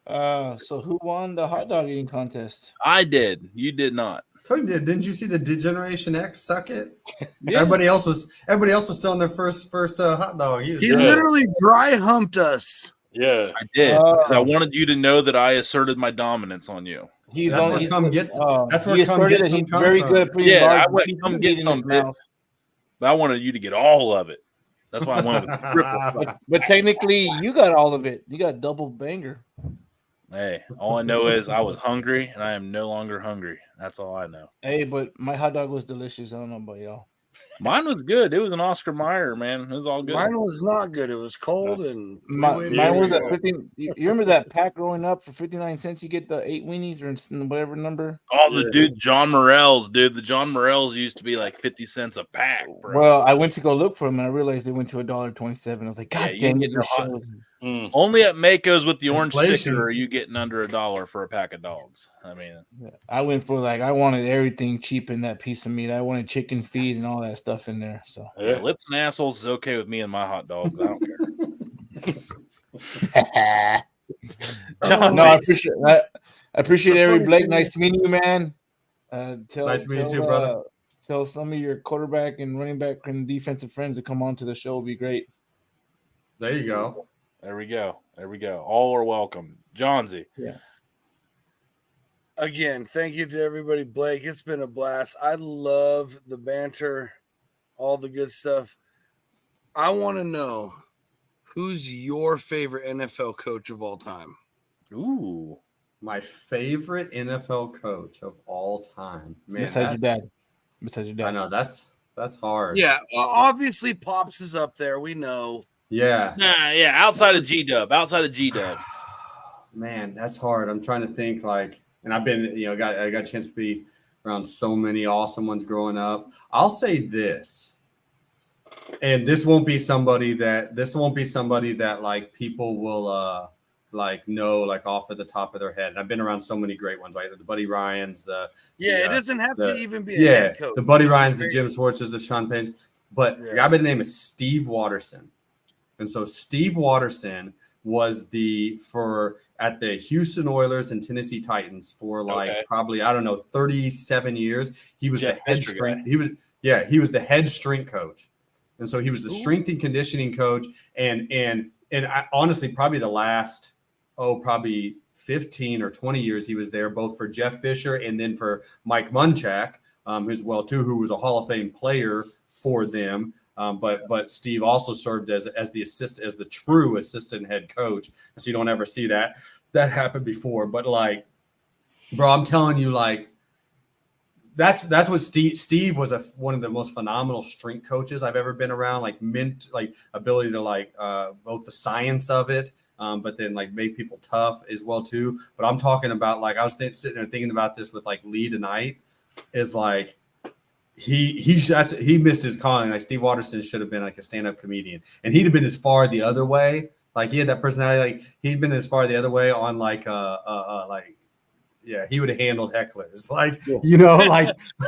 So who won the hot dog eating contest? I did. You did not. Tony did. Didn't you see the Generation X suck it? Yeah. Everybody else was still on their first hot dog. He literally dry humped us. Yeah, I did because I wanted you to know that I asserted my dominance on you. That's where come gets some very good at putting I went come get some bit, but I wanted you to get all of it. That's why I wanted to triple. But technically, you got all of it. You got double banger. Hey, all I know is I was hungry, and I am no longer hungry. That's all I know. Hey, but my hot dog was delicious. I don't know about y'all. Mine was good. It was an Oscar Mayer, man. It was all good. Mine was not good. It was cold and mine was at 15. You remember that pack growing up for 59 cents? You get the 8 weenies or whatever number. Oh, the John Morel's, dude. The John Morel's used to be like 50 cents a pack, bro. Well, I went to go look for them and I realized they went to $1.27. I was like, God damn it! Only at Mako's with the orange Inflation. sticker are you getting under $1 for a pack of dogs. I mean, I went for I wanted everything cheap in that piece of meat. I wanted chicken feed and all that stuff in there. So lips and assholes is okay with me and my hot dogs. I don't care. No, I appreciate that. I appreciate every Blake. Nice to meet you, man. Nice to meet you too, brother. Tell some of your quarterback and running back and defensive friends to come on to the show. It'll be great. There you go. There we go. All are welcome. Johnsy. Yeah. Again, thank you to everybody. Blake, it's been a blast. I love the banter, all the good stuff. I want to know, who's your favorite NFL coach of all time? Ooh. My favorite NFL coach of all time. Man, Besides your dad. I know that's hard. Yeah, obviously Pops is up there. We know. Yeah. Yeah. Outside of G-Dub. Man, that's hard. I'm trying to think and I've been, I got a chance to be around so many awesome ones growing up. I'll say this, and this won't be somebody that like people will like know like off of the top of their head. And I've been around so many great ones, like the Buddy Ryans, it doesn't have to even be a yeah, head coach. the Buddy It's Ryans, the great. Jim Schwartzes, the Sean Paynes. But the guy by the name is Steve Watterson. And so Steve Watterson was at the Houston Oilers and Tennessee Titans for probably, I don't know, 37 years. He was the head strength. He was the head strength coach. And so he was the strength and conditioning coach. And I, honestly, probably the last, probably 15 or 20 years he was there, both for Jeff Fisher and then for Mike Munchak, as well too, who was a Hall of Fame player for them. But Steve also served as the assistant, as the true assistant head coach. So you don't ever see that happened before. But like, bro, I'm telling you, like, that's what Steve was one of the most phenomenal strength coaches I've ever been around. Like ability to both the science of it, but then like make people tough as well too. But I'm talking about, like, I was sitting there thinking about this with like Lee tonight, is like, he missed his calling. Like Steve Watterson should have been like a stand-up comedian, and he'd have been as far the other way. Like he had that personality. Like he'd been as far the other way on he would have handled hecklers. Like,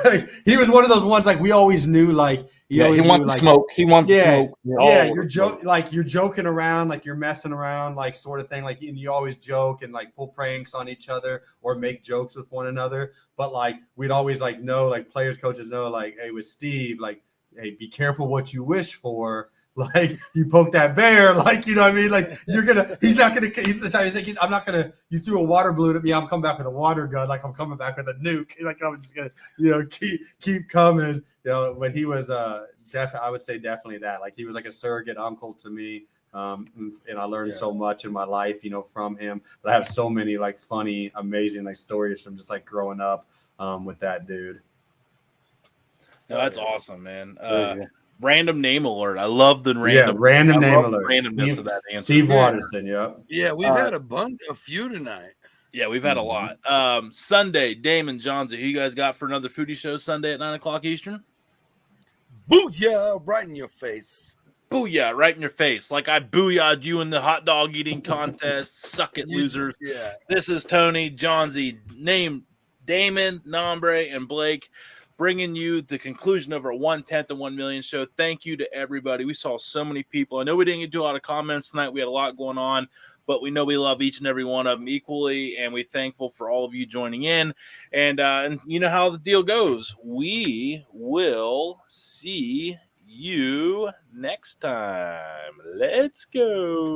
like he was one of those ones, like we always knew, like he wants smoke. He wants smoke. Yeah, you're joking around, like you're messing around, like sort of thing. Like, and you always joke and like pull pranks on each other or make jokes with one another. But like we'd always like know, like players, coaches know, like, hey, with Steve, like, hey, be careful what you wish for. Like you poke that bear, like, you know what I mean? Like he's the type, he's like, I'm not going to, you threw a water balloon at me, I'm coming back with a water gun. Like I'm coming back with a nuke. Like I'm just going to, keep coming, but he was I would say definitely that. Like he was like a surrogate uncle to me. And I learned so much in my life, from him, but I have so many like funny, amazing, like stories from just like growing up with that dude. No, that's awesome, man. Random name alert. I love the random name alert. Randomness of that answer. Steve Watterson. Yep. Yeah, we've had a few tonight. Yeah, we've had a lot. Sunday, Damon Johnson, who you guys got for another foodie show Sunday at 9:00 Eastern? Booyah! Right in your face. Booyah! Right in your face. Like I booyahed you in the hot dog eating contest. Suck it, losers. Yeah. This is Tony, Johnsy, Damon, Nombre, and Blake, bringing you the conclusion of our 1/10 of 1 million show. Thank you to everybody. We saw so many people. I know we didn't get to a lot of comments tonight. We had a lot going on, but we know we love each and every one of them equally, and we're thankful for all of you joining in. And you know how the deal goes. We will see you next time. Let's go.